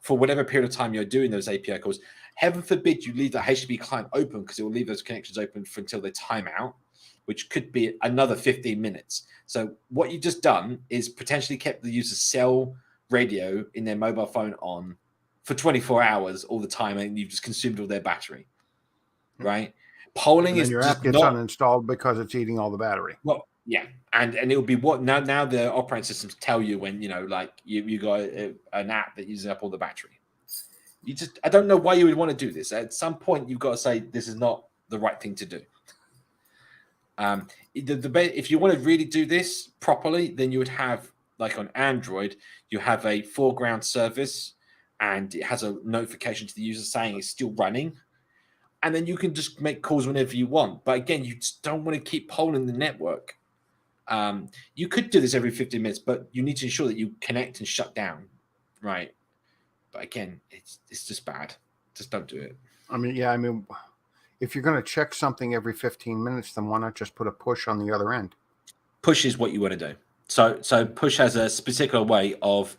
for whatever period of time you're doing those API calls. Heaven forbid you leave the HTTP client open, because it will leave those connections open until they time out, which could be another 15 minutes. So what you've just done is potentially kept the user's cell radio in their mobile phone on for 24 hours all the time, and you've just consumed all their battery, right? Polling And is then your just app gets not uninstalled because it's eating all the battery. well, yeah, and it'll be what now the operating systems tell you when like you got an app that uses up all the battery. I don't know why you would want to do this. At some point, you've got to say this is not the right thing to do. If you want to really do this properly, then you would have, like on Android, you have a foreground service, and it has a notification to the user saying it's still running, and then you can just make calls whenever you want. But again, you just don't want to keep polling the network. You could do this every 15 minutes, but you need to ensure that you connect and shut down, right? But again, it's just bad. Just don't do it. I mean, if you're going to check something every 15 minutes, then why not just put a push on the other end? Push is what you want to do. So push has a particular way of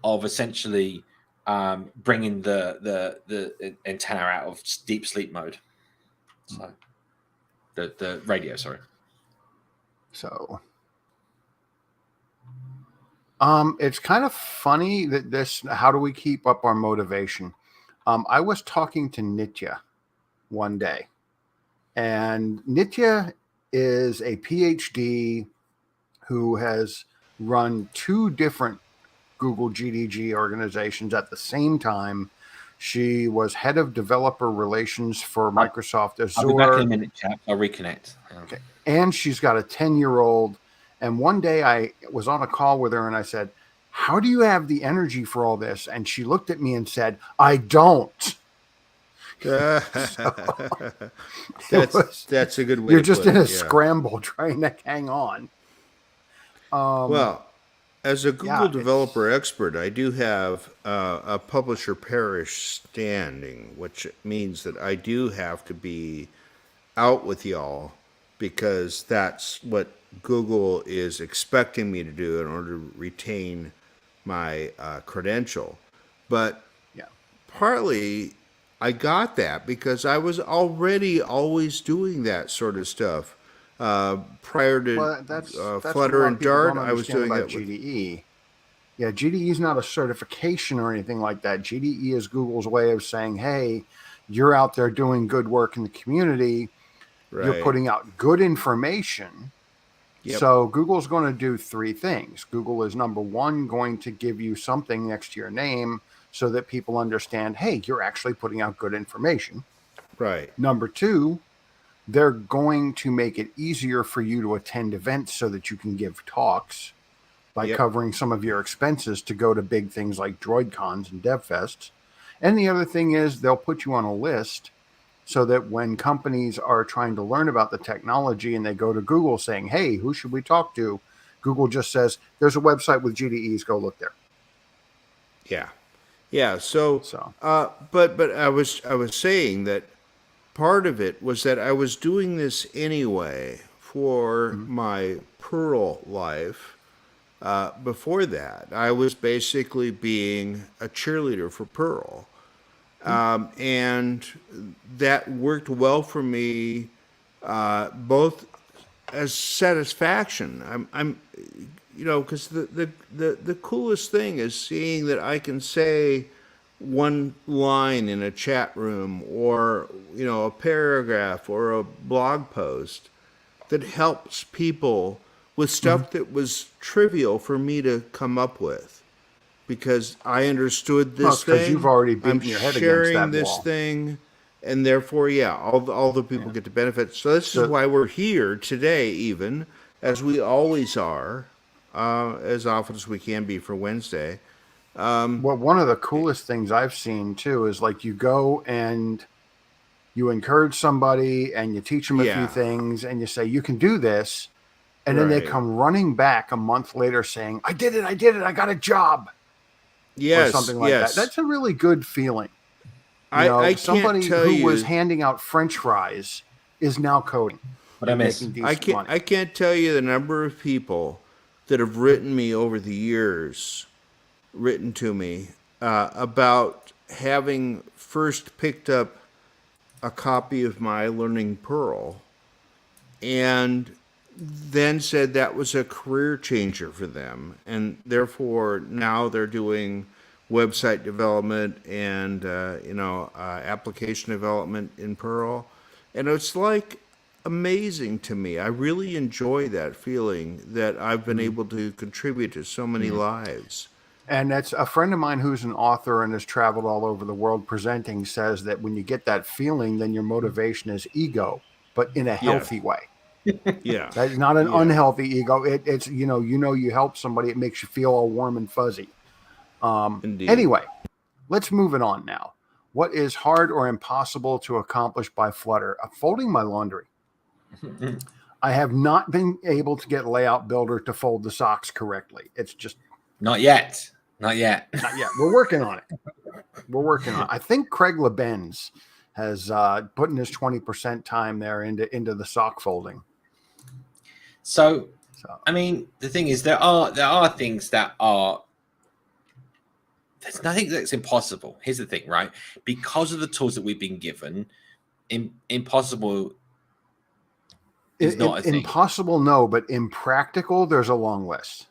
essentially bringing the antenna out of deep sleep mode. So the radio, sorry. So it's kind of funny that how do we keep up our motivation? I was talking to Nitya one day, and Nitya is a PhD who has run 2 different Google GDG organizations at the same time. She was head of developer relations for Microsoft Azure. I'll be back in a minute, chap. I'll reconnect. Okay. And she's got a 10-year-old. And one day I was on a call with her and I said, how do you have the energy for all this? And she looked at me and said, I don't. That's a good way. You're to just put in a it, yeah. scramble trying to hang on. Well, as a Google yeah, developer expert, I do have a publisher parish standing, which means that I do have to be out with y'all, because that's what Google is expecting me to do in order to retain my credential. But yeah, partly I got that because I was already always doing that sort of stuff. Prior to that's Flutter what and Dart, I was understand doing about that with GDE. Yeah, GDE is not a certification or anything like that. GDE is Google's way of saying, hey, you're out there doing good work in the community. You're Right. putting out good information. Yep. So Google's going to do 3 things. Google is, number 1, going to give you something next to your name so that people understand, hey, you're actually putting out good information. Right. Number 2, they're going to make it easier for you to attend events so that you can give talks by Yep. covering some of your expenses to go to big things like DroidCons and DevFests. And the other thing is they'll put you on a list so that when companies are trying to learn about the technology and they go to Google saying, hey, who should we talk to? Google just says, there's a website with GDEs, go look there. Yeah. So, but I was saying that part of it was that I was doing this anyway for my Perl life. Before that, I was basically being a cheerleader for Perl. And that worked well for me, both as satisfaction. I'm because the coolest thing is seeing that I can say one line in a chat room or, a paragraph or a blog post that helps people with stuff that was trivial for me to come up with. Because I understood this thing. Because you've already beaten I'm your head sharing against that this wall. thing, and therefore, all the people get the benefit. So this is why we're here today, even as we always are, as often as we can be for Wednesday. Well, one of the coolest things I've seen too is like you go and you encourage somebody and you teach them a few things and you say you can do this, and then they come running back a month later saying, "I did it! I got a job." Yes, or something like that. That's a really good feeling. I somebody can't tell who you, was handing out French fries is now coding. What I miss. I can't tell you the number of people that have written me over the years, written to me about having first picked up a copy of my Learning Perl, and then said that was a career changer for them, and therefore now they're doing website development and application development in Perl, and it's like amazing to me. I really enjoy that feeling that I've been able to contribute to so many lives. And that's a friend of mine who's an author and has traveled all over the world presenting, says that when you get that feeling, then your motivation is ego, but in a healthy way. Yeah, that's not an unhealthy ego. It's you help somebody, it makes you feel all warm and fuzzy. Indeed. Anyway, let's move it on now. What is hard or impossible to accomplish by Flutter? Folding my laundry. I have not been able to get Layout Builder to fold the socks correctly. It's just not yet. Not yet. We're working on it. I think Craig LeBenz has put in his 20% time there into the sock folding. So, I mean, the thing is, there are things that are. There's nothing that's impossible. Here's the thing, right? Because of the tools that we've been given, impossible is not a thing. Impossible, no, but impractical, there's a long list.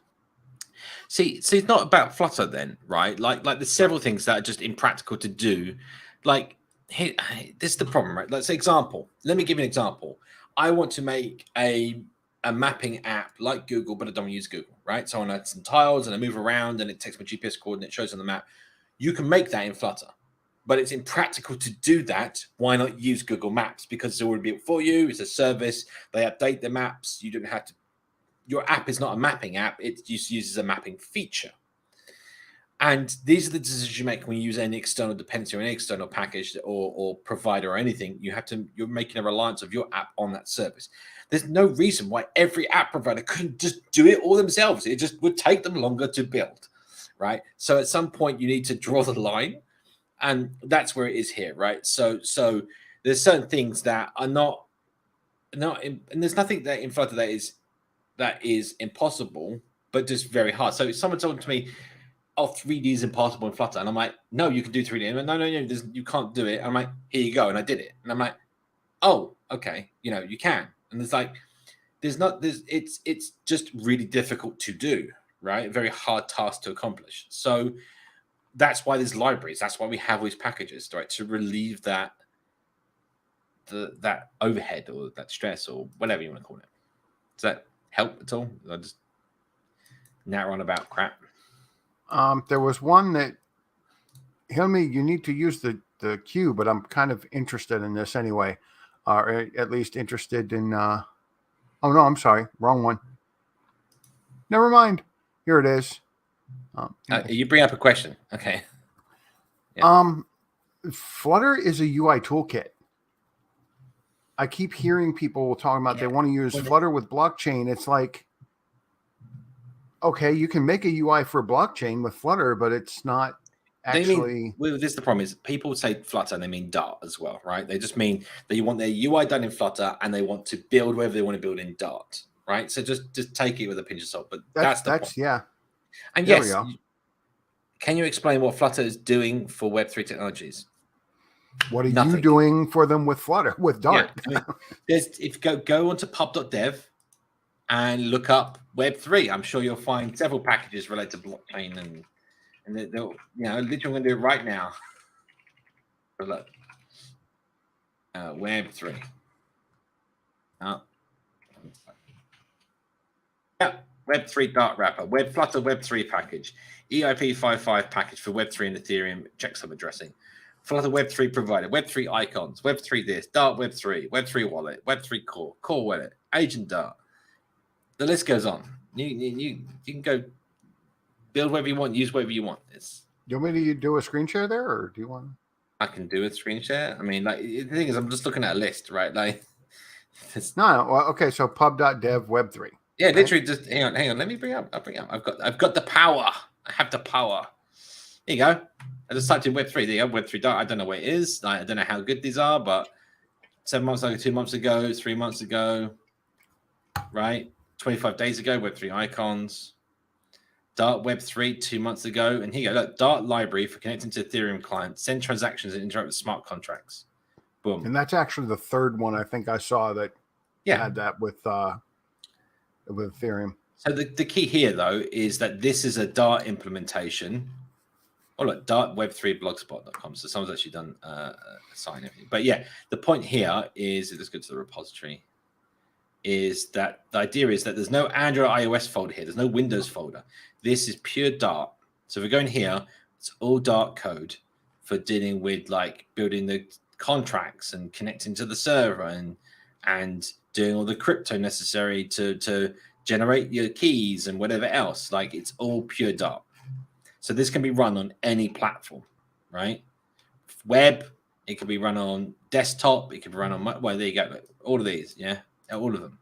See, it's not about Flutter then, right? Like there's several things that are just impractical to do. Like, this is the problem, right? Let's say example. Let me give you an example. I want to make a mapping app like Google, but I don't use Google, right? So I add some tiles and I move around and it takes my GPS coordinate, shows on the map. You can make that in Flutter, but it's impractical to do that. Why not use Google Maps? Because it's already built for you. It's a service. They update the maps. You don't have to. Your app is not a mapping app. It just uses a mapping feature. And these are the decisions you make when you use any external dependency or any external package or provider or anything. You're making a reliance of your app on that service. There's no reason why every app provider couldn't just do it all themselves. It just would take them longer to build, right? So at some point you need to draw the line, and that's where it is here, right? So there's certain things that are not, and there's nothing that in Flutter that is impossible, but just very hard. So someone told to me, "Oh, 3D is impossible in Flutter," and I'm like, "No, you can do 3D." And I'm like, no, you can't do it. And I'm like, "Here you go," and I did it. And I'm like, "Oh, okay, you can." And it's like, it's just really difficult to do, right? A very hard task to accomplish. So that's why there's libraries. That's why we have these packages, right? To relieve that overhead or that stress or whatever you want to call it. Does that help at all? I just natter on about crap. There was one that, Hilmy, you need to use the queue, but I'm kind of interested in this anyway, or at least interested in. Oh no, I'm sorry, wrong one. Never mind. Here it is. You bring up a question, okay? Yeah. Flutter is a UI toolkit. I keep hearing people talking about they want to use Flutter with blockchain. It's like, Okay, you can make a UI for blockchain with Flutter, but it's not actually. Well, this the problem is people say Flutter and they mean Dart as well, right? They just mean that you want their UI done in Flutter and they want to build whatever they want to build in Dart, right? So just take it with a pinch of salt. But that's the point. Yeah. And There yes, we go. can you explain what Flutter is doing for Web3 technologies? What are Nothing. you doing for them with Flutter, with Dart? Yeah, I mean, if you go onto pub.dev and look up Web3, I'm sure you'll find several packages related to blockchain and they'll, literally I'm going to do it right now. So look, Web3. Oh. Yeah, Web3 Dart wrapper, Flutter Web3 package, EIP 5.5 package for Web3 and Ethereum checksum addressing. Flutter Web3 provider, Web3 icons, Web3 this, Dart Web3, Web3 wallet, Web3 core wallet, agent Dart. The list goes on. You can go build whatever you want, use whatever you want. You want me to do a screen share there, or do you want? I can do a screen share. I mean, like the thing is, I'm just looking at a list, right? Like, no. Well, okay, so pub.dev Web3. Yeah, literally. Just hang on. Let me bring up. I'll bring up. I've got the power. I have the power. There you go. I just typed in Web3. There you go. Web3 Dart. I don't know what it is. I don't know how good these are, but 7 months ago, 2 months ago, 3 months ago, right? 25 days ago, Web3 icons. Dart Web3 2 months ago. And here you go. Look, Dart library for connecting to Ethereum client, send transactions and interact with smart contracts. Boom. And that's actually the third one I think I saw that had that with Ethereum. So the key here, though, is that this is a Dart implementation. Oh, look, Dart Web3 blogspot.com. So someone's actually done a sign. But yeah, the point here is, let's go to the repository, is that the idea is that there's no Android iOS folder here. There's no Windows folder. This is pure Dart. So if we go in here, it's all Dart code for dealing with like building the contracts and connecting to the server and doing all the crypto necessary to generate your keys and whatever else. Like it's all pure Dart. So this can be run on any platform, right? Web, it can be run on desktop. It can be run on, well, there you go. All of these, yeah, all of them.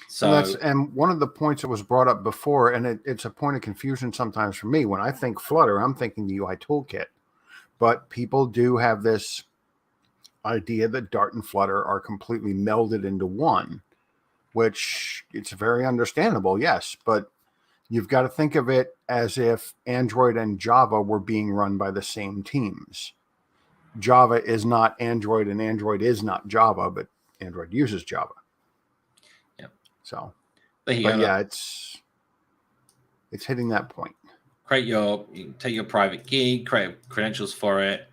So and one of the points that was brought up before, and it's a point of confusion sometimes for me. When I think Flutter, I'm thinking the UI toolkit. But people do have this idea that Dart and Flutter are completely melded into one, which it's very understandable, yes, but you've got to think of it as if Android and Java were being run by the same teams. Java is not Android and Android is not Java, but Android uses Java. Yeah. So, but yeah, it's hitting that point. You take your private key, create credentials for it,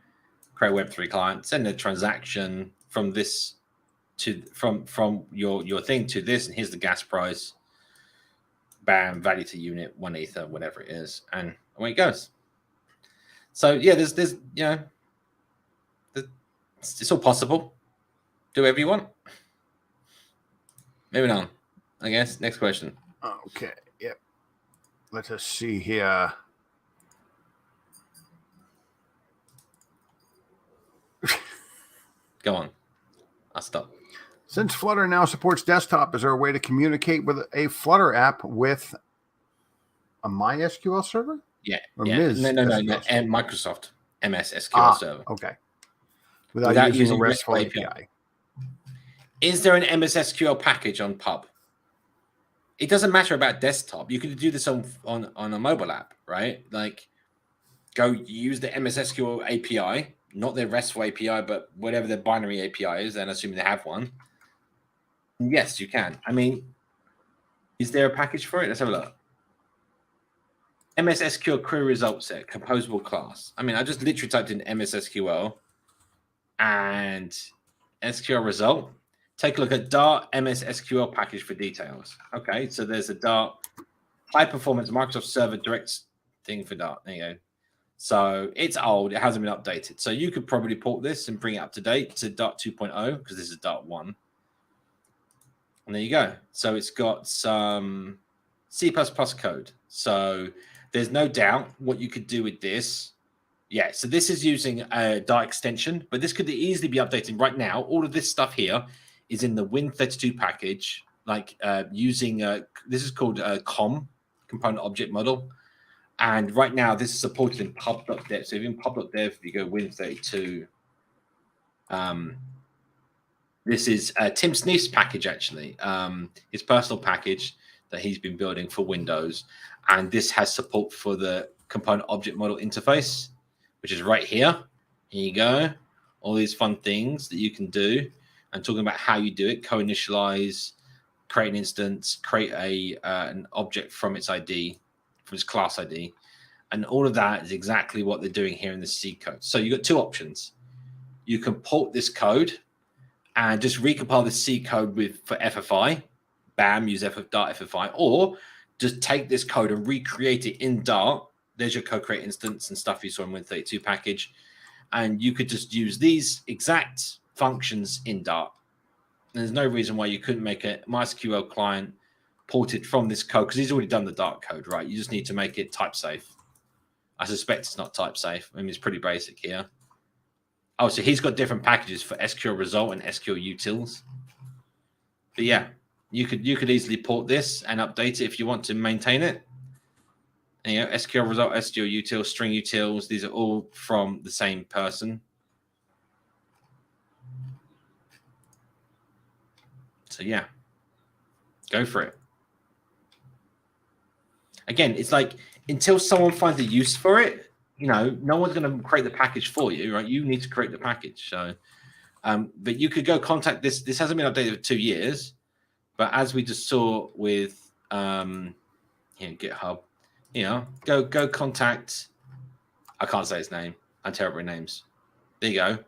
create a Web3 client, send a transaction from this to from your thing to this, and here's the gas price. Bam, value to unit, 1 ether, whatever it is, and away it goes. So yeah, there's it's all possible. Do whatever you want. Moving on, I guess. Next question. Okay. Yep. Let us see here. Go on. I'll stop. Since Flutter now supports desktop, is there a way to communicate with a Flutter app with a MySQL server? Yeah. Or No. And Microsoft MS SQL server. Okay. Without using a RESTful API. Is there an MS SQL package on Pub? It doesn't matter about desktop. You can do this on a mobile app, right? Like, go use the MS SQL API, not their RESTful API, but whatever the binary API is, and assuming they have one. Yes, you can. I mean, is there a package for it? Let's have a look. MS SQL query result set, composable class. I mean, I just literally typed in MS SQL and SQL result. Take a look at Dart MS SQL package for details. Okay, so there's a Dart high performance Microsoft Server direct thing for Dart. There you go. So it's old. It hasn't been updated. So you could probably port this and bring it up to date to Dart 2.0 because this is Dart 1. And there you go. So it's got some C++ code. So there's no doubt what you could do with this. Yeah, so this is using a Dart extension, but this could easily be updated right now. All of this stuff here is in the Win32 package, like using, this is called COM, component object model. And right now, this is supported in pub.dev. So if in pub.dev, if you go Win32, this is Tim Sneef's package, actually, his personal package that he's been building for Windows. And this has support for the component object model interface, which is right here. Here you go. All these fun things that you can do. And talking about how you do it, co-initialize, create an instance, create an object from its ID, from its class ID. And all of that is exactly what they're doing here in the C code. So you've got two options. You can port this code and just recompile the C code for FFI. Bam, use Dart.FFI. Or just take this code and recreate it in Dart. There's your co-create instance and stuff you saw in Win32 package. And you could just use these exact functions in Dart. And there's no reason why you couldn't make a MySQL client ported from this code, because he's already done the Dart code, right? You just need to make it type safe. I suspect it's not type safe. I mean, it's pretty basic here. Oh, so he's got different packages for SQL result and SQL utils. But yeah, you could easily port this and update it if you want to maintain it. And, you know, SQL result, SQL util, string utils, these are all from the same person. So yeah, go for it. Again, it's like until someone finds a use for it, you know, no one's going to create the package for you, right? You need to create the package. So, but you could go contact this. This hasn't been updated for 2 years, but as we just saw with GitHub, you know, go contact. I can't say his name. I'm terrible with names. There you go.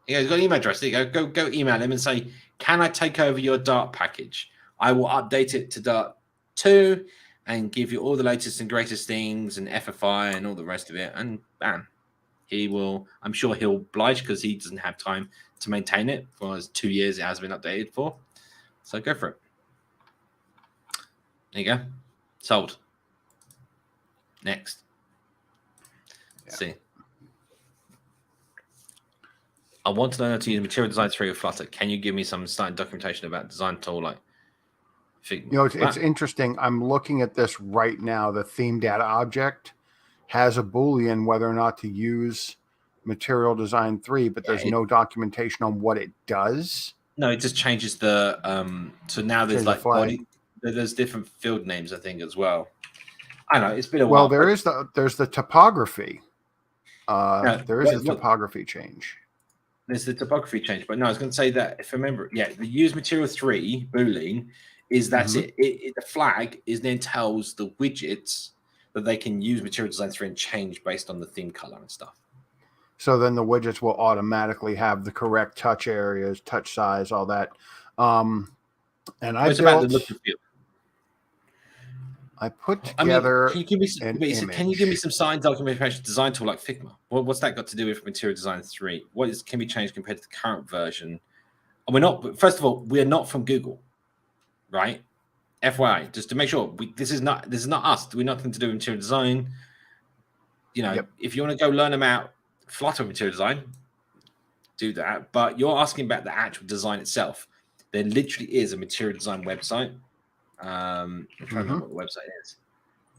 Yeah, he's got an email address. There you go. Go email him and say, can I take over your Dart package? I will update it to Dart 2 and give you all the latest and greatest things and FFI and all the rest of it. And bam, he will. I'm sure he'll oblige because he doesn't have time to maintain it for 2 years. It has been updated for. So go for it. There you go. Sold. Next. Let's see. I want to know how to use Material Design 3 with Flutter. Can you give me some starting documentation about design tool like You know, it's interesting. I'm looking at this right now. The theme data object has a Boolean whether or not to use Material Design 3, but there's no documentation on what it does. No, it just changes the so now there's like body, there's different field names, I think, as well. I know it's been a while. Well, there's the topography. There is a topography change. There's the topography change, but no, I was going to say that if I remember, the use Material 3 Boolean is that's it. The flag is then tells the widgets that they can use Material Design 3 and change based on the theme color and stuff. So then the widgets will automatically have the correct touch areas, touch size, all that. And about the look and feel. I put together. Can you give me some sign documentation design tool like Figma? What's that got to do with Material Design 3? Can be changed compared to the current version? And we're not. First of all, we're not from Google, right? FYI, just to make sure, this is not us. We're nothing to do with Material Design. You know, if you want to go learn about Flutter Material Design, do that. But you're asking about the actual design itself. There literally is a Material Design website. I'm trying to remember what the website is.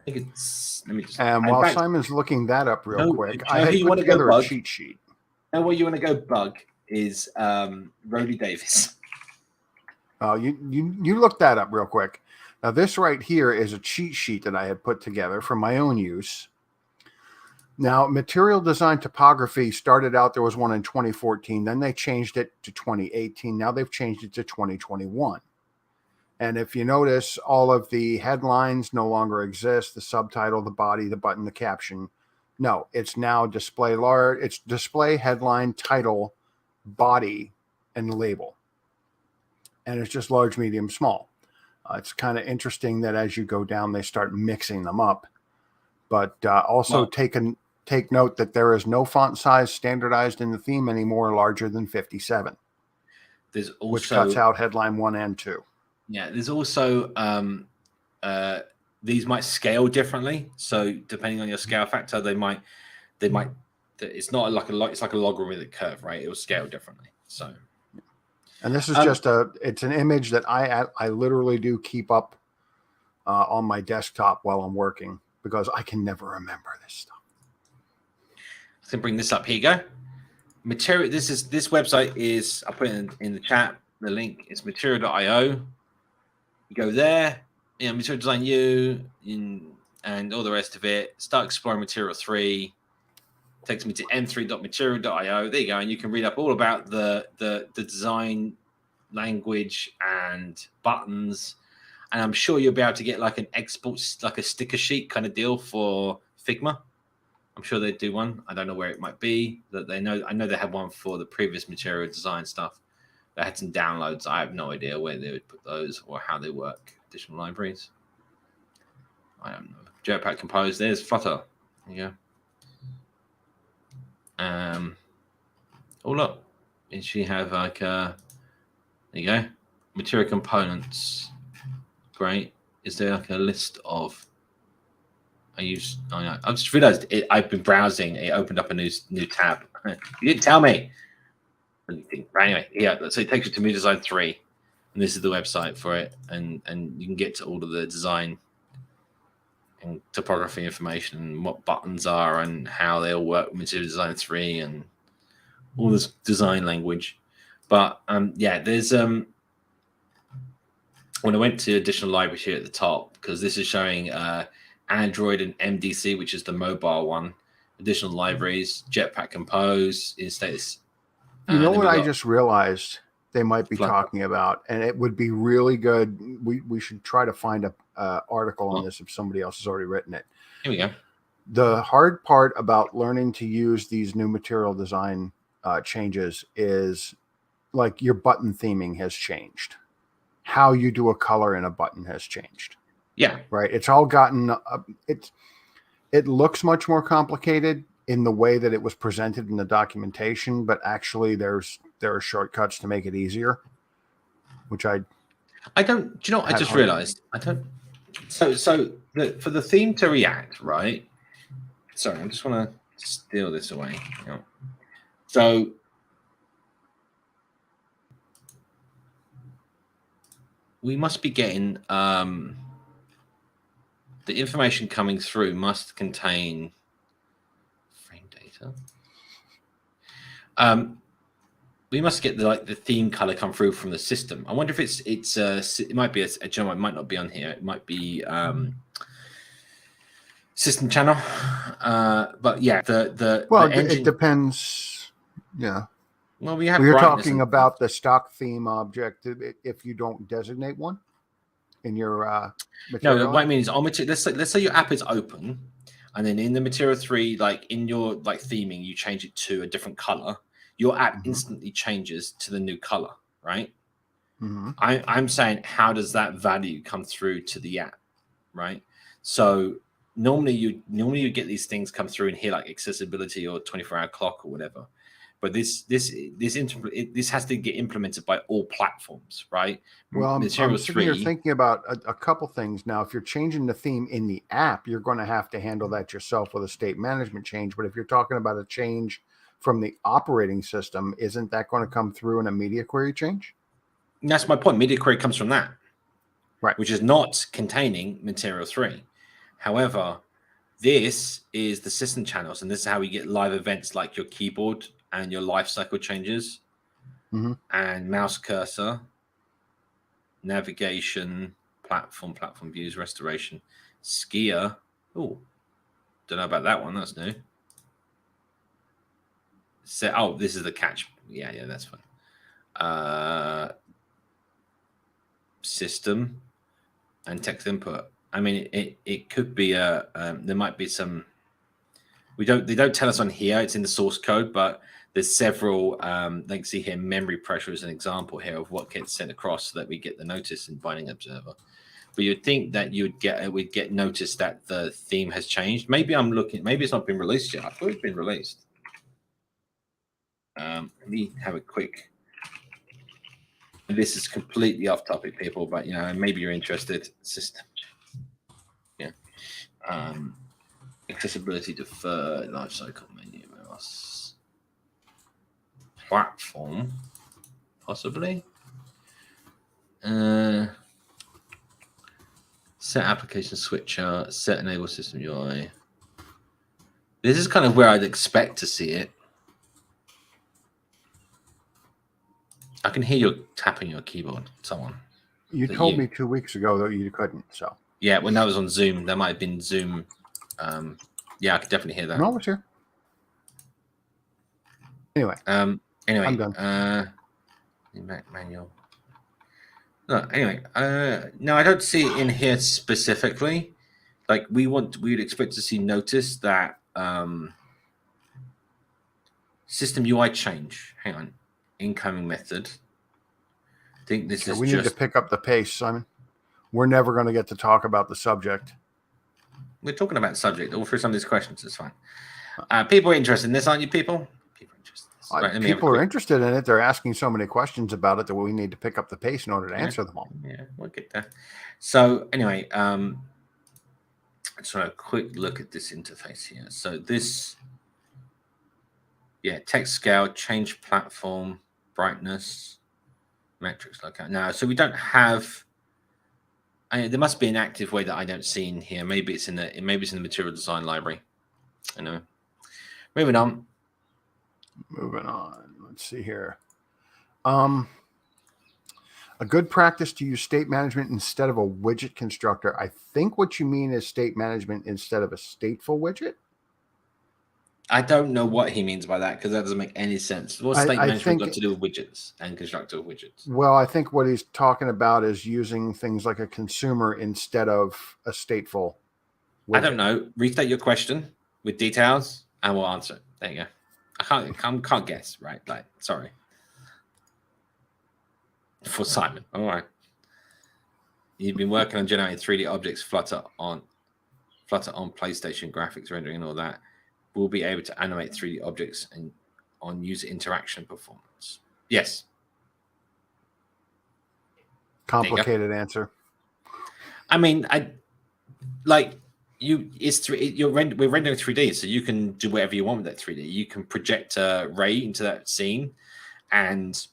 I think it's. Let me just. And while Simon's looking that up real quick, I had put together a cheat sheet. Now, what you want to go bug is Rody Davis. Oh, you look that up real quick. Now, this right here is a cheat sheet that I had put together for my own use. Now, Material Design Topography started out, there was one in 2014. Then they changed it to 2018. Now they've changed it to 2021. And if you notice, all of the headlines no longer exist. The subtitle, the body, the button, the caption. No, it's now display large. It's display, headline, title, body, and label. And it's just large, medium, small. It's kind of interesting that as you go down, they start mixing them up. But also take note that there is no font size standardized in the theme anymore larger than 57. There's also, which cuts out headline 1 and 2. Yeah, there's also these might scale differently. So depending on your scale factor, they might. It's not like it's like a logarithmic curve, right? It will scale differently. So, and this is just it's an image that I literally do keep up on my desktop while I'm working because I can never remember this stuff. I can bring this up. Here you go. Material. This website is. I'll put it in the chat. The link is material.io. You go there. Material Design U and all the rest of it. Start exploring Material 3. Takes me to m3.material.io. There you go, and you can read up all about the design language and buttons. And I'm sure you'll be able to get like an export, like a sticker sheet kind of deal for Figma. I'm sure they do one. I don't know where it might be. That they know. I know they had one for the previous material design stuff. They had some downloads. I have no idea where they would put those or how they work. Additional libraries. I don't know. Jetpack Compose. There's Flutter. There you go. Oh look, and she have like there you go. Material components. Great. Is there like a list of? I just realized I've been browsing. It opened up a new tab. You didn't tell me. But anyway, yeah. So it takes you to Mu Design 3, and this is the website for it, and you can get to all of the design and topography information, and what buttons are, and how they all work with Material Design 3, and all this design language. But yeah, there's when I went to additional libraries here at the top, because this is showing Android and MDC, which is the mobile one. Additional libraries, Jetpack Compose in status. You know what I just realized they might be talking about, and it would be really good. We should try to find a article on this if somebody else has already written it. Here we go. The hard part about learning to use these new material design changes is like your button theming has changed. How you do a color in a button has changed. Yeah. Right. It's all gotten it looks much more complicated in the way that it was presented in the documentation, but actually there are shortcuts to make it easier, which I don't. Do you know what I just realized? I don't. So for the theme to react, right? Sorry, I just want to steal this away. So we must be getting the information coming through must contain frame data. We must get the theme color come through from the system. I wonder if it might be a channel. It might not be on here. It might be system channel. But yeah, the engine... it depends. Yeah. Well, we have. You're talking about the stock theme object if you don't designate one in your material. No, what I mean is on material. Let's say your app is open, and then in the material 3, like in your theming, you change it to a different color. Your app instantly changes to the new color, right? Mm-hmm. I'm saying, how does that value come through to the app, right? So normally you get these things come through in here like accessibility or 24-hour clock or whatever. But this has to get implemented by all platforms, right? Well, you're thinking about a couple things now. If you're changing the theme in the app, you're going to have to handle that yourself with a state management change. But if you're talking about a change from the operating system, isn't that going to come through in a media query change? And that's my point. Media query comes from that, right? Which is not containing Material 3. However, this is the system channels, and this is how we get live events like your keyboard and your life cycle changes, and mouse cursor, navigation, platform views, restoration, skier. Oh, don't know about that one. That's new. So, this is the catch. Yeah, that's fine. System and text input. I mean, it could be there might be some. They don't tell us on here. It's in the source code, but there's several. Let's see here. Memory pressure is an example here of what gets sent across so that we get the notice in Binding Observer. But you'd think that we'd get notice that the theme has changed. Maybe it's not been released yet. I thought it's been released. Let me have a quick. This is completely off topic, people, but maybe you're interested. System. Yeah. Accessibility deferred lifecycle menu mouse. Platform, possibly. Set application switcher, set enable system UI. This is kind of where I'd expect to see it. I can hear you tapping your keyboard, someone. You told me 2 weeks ago that you couldn't, so. Yeah, when that was on Zoom, there might have been Zoom. Yeah, I could definitely hear that. No, it's here. Anyway. Anyway. I'm done. Manual. No, anyway. No, I don't see it in here specifically. Like we'd expect to see notice that system UI change. Hang on. Incoming method. I think this is we need to pick up the pace, Simon. We're never going to get to talk about the subject. We're talking about subject all through some of these questions. It's fine. People are interested in this, aren't you, people? People are interested in this. Right, people are interested in it. They're asking so many questions about it that we need to pick up the pace in order to answer them all. Yeah, we'll get there. So anyway, let's try a quick look at this interface here. So this, text scale, change platform, brightness, metrics lookout. Now, so we don't have. There must be an active way that I don't see in here. Maybe it's in the material design library. I know. Moving on. Let's see here. A good practice to use state management instead of a widget constructor. I think what you mean is state management instead of a stateful widget. I don't know what he means by that because that doesn't make any sense. What's state management got to do with widgets and constructor widgets? Well, I think what he's talking about is using things like a consumer instead of a stateful widget. I don't know. Restate your question with details and we'll answer it. There you go. I can't guess, right? Like, sorry. For Simon. All right. You've been working on generating 3D objects, Flutter on PlayStation graphics rendering and all that. We'll be able to animate 3D objects and on user interaction performance. Yes. Complicated answer. I mean, we're rendering 3D, so you can do whatever you want with that 3D. You can project a ray into that scene, and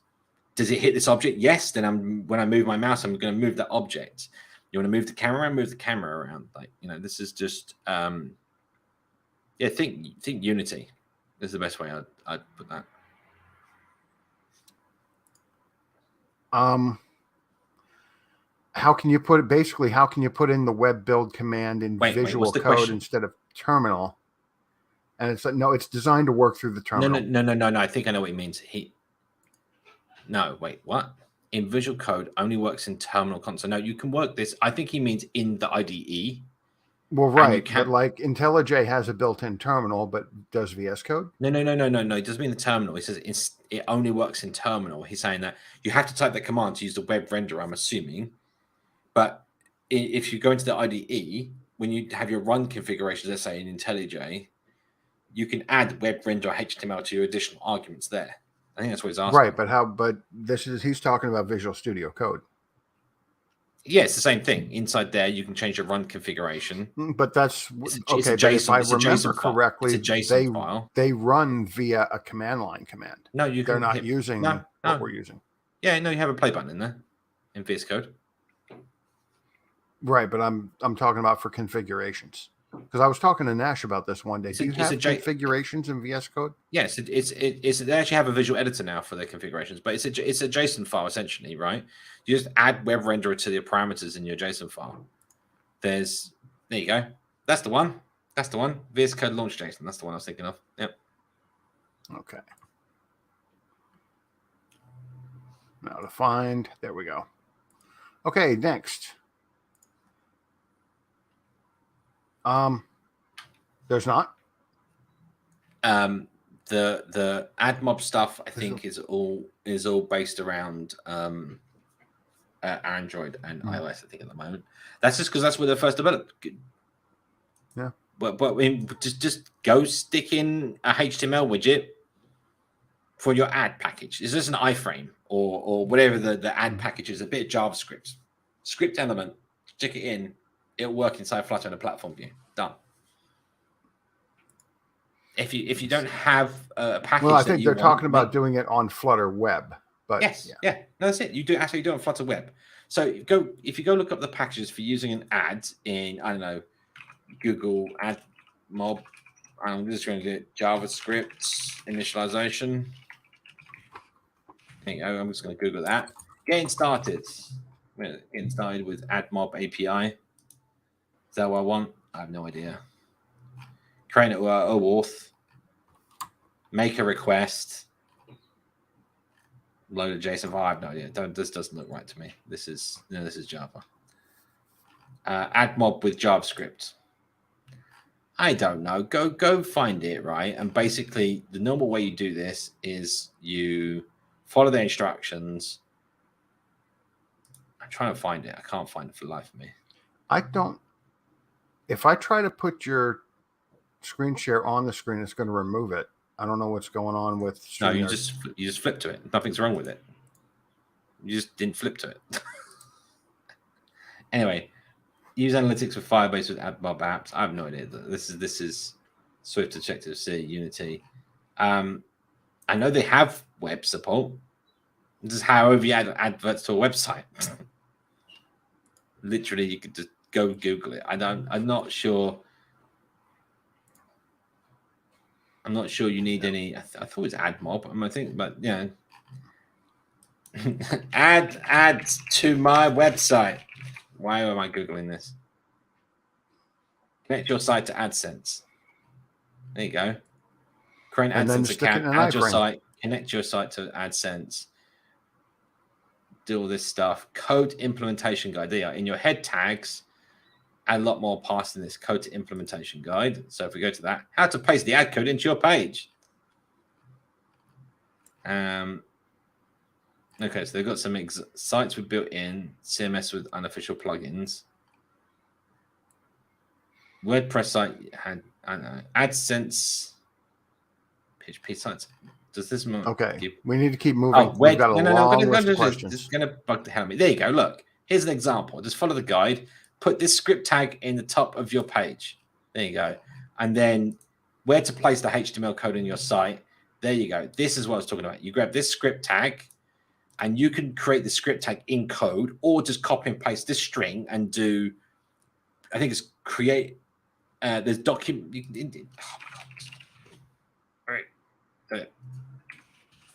does it hit this object? Yes. Then when I move my mouse, I'm going to move that object. You want to move the camera around? Move the camera around. This is just think Unity is the best way I'd put that. How can you put it? How can you put in the web build command in Visual Code instead of terminal? And it's like, no, it's designed to work through the terminal. No. I think I know what he means. What? In Visual Code only works in terminal console. No, you can work this. I think he means in the IDE. Well, right, but like IntelliJ has a built-in terminal, but does VS Code? No. It doesn't mean the terminal. He says it only works in terminal. He's saying that you have to type that command to use the web renderer, I'm assuming. But if you go into the IDE, when you have your run configurations, let's say in IntelliJ, you can add web render HTML to your additional arguments there. I think that's what he's asking. Right, but he's talking about Visual Studio Code. Yeah, it's the same thing. Inside there, you can change your run configuration. But that's okay. But if I remember correctly, it's a JSON file. They run via a command line command. No, they're not using what we're using. Yeah, no, you have a play button in there in VS Code. Right, but I'm talking about for configurations. Because I was talking to Nash about this one day. Do you have configurations in VS Code? Yes, they actually have a visual editor now for their configurations, but it's a JSON file essentially, right? You just add web renderer to the parameters in your JSON file. There you go. That's the one. VS Code launch JSON. That's the one I was thinking of. Yep. Okay. Now to find. There we go. Okay, next. There's not. The Admob stuff I think is all based around Android and iOS. I think at the moment that's just because that's where they're first developed. Yeah. But just go stick in a HTML widget for your ad package. Is this an iframe or whatever the ad package is? A bit of JavaScript, script element. Stick it in. It'll work inside Flutter in a platform view. Done. If you don't have a package, well, I think they're talking about doing it on Flutter Web. But yes, yeah. No, that's it. You do it on Flutter Web. So if you go look up the packages for using an ad in, I don't know, Google Admob, I'm just going to do JavaScript initialization. There you go. I'm just going to Google that. Getting started with Admob API. Is that what I want? I have no idea. Create an OAuth. Make a request. Load a JSON file. I have no idea. This doesn't look right to me. This is Java. Admob with JavaScript. I don't know. Go find it, right? And basically, the normal way you do this is you follow the instructions. I'm trying to find it. I can't find it for the life of me. If I try to put your screen share on the screen, it's going to remove it. I don't know what's going on with. No, you just flip to it. Nothing's wrong with it. You just didn't flip to it. Anyway, use analytics with Firebase with Admob apps. I have no idea. This is Swift, Objective C, Unity. I know they have web support. This is however you add adverts to a website. Literally, you could just go Google it. I'm not sure. I'm not sure you need any. I thought it was Admob. I think, but yeah. add to my website. Why am I Googling this? Connect your site to AdSense. There you go. Create an AdSense account. Add your site. Connect your site to AdSense. Do all this stuff. Code implementation guide. There you are. In your head tags. A lot more past in this code to implementation guide. So if we go to that, how to paste the ad code into your page. Okay, so they've got some sites with built-in, CMS with unofficial plugins. WordPress site had, I don't know, AdSense, PHP sites. Does this move? Okay, we need to keep moving. Oh, we've got a long list of questions. This is going to bug the hell out of me. There you go. Look, here's an example. Just follow the guide. Put this script tag in the top of your page. There you go. And then where to place the HTML code in your site. There you go. This is what I was talking about. You grab this script tag and you can create the script tag in code or just copy and paste this string and do, I think it's create, there's document. Oh my God.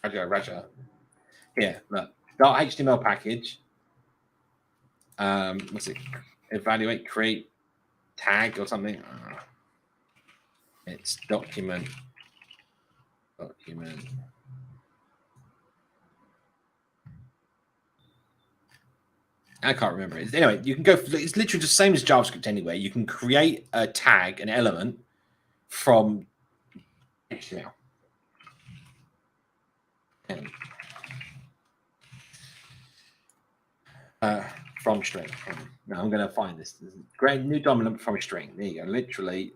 All right. Raja. Yeah, look. .html package. What's it? Evaluate, create, tag or something. It's document. I can't remember it. Anyway, you can go. It's literally just the same as JavaScript anyway. You can create a tag, an element from HTML. From string. Now I'm going to find this. Create new dominant from a string. There you go. Literally.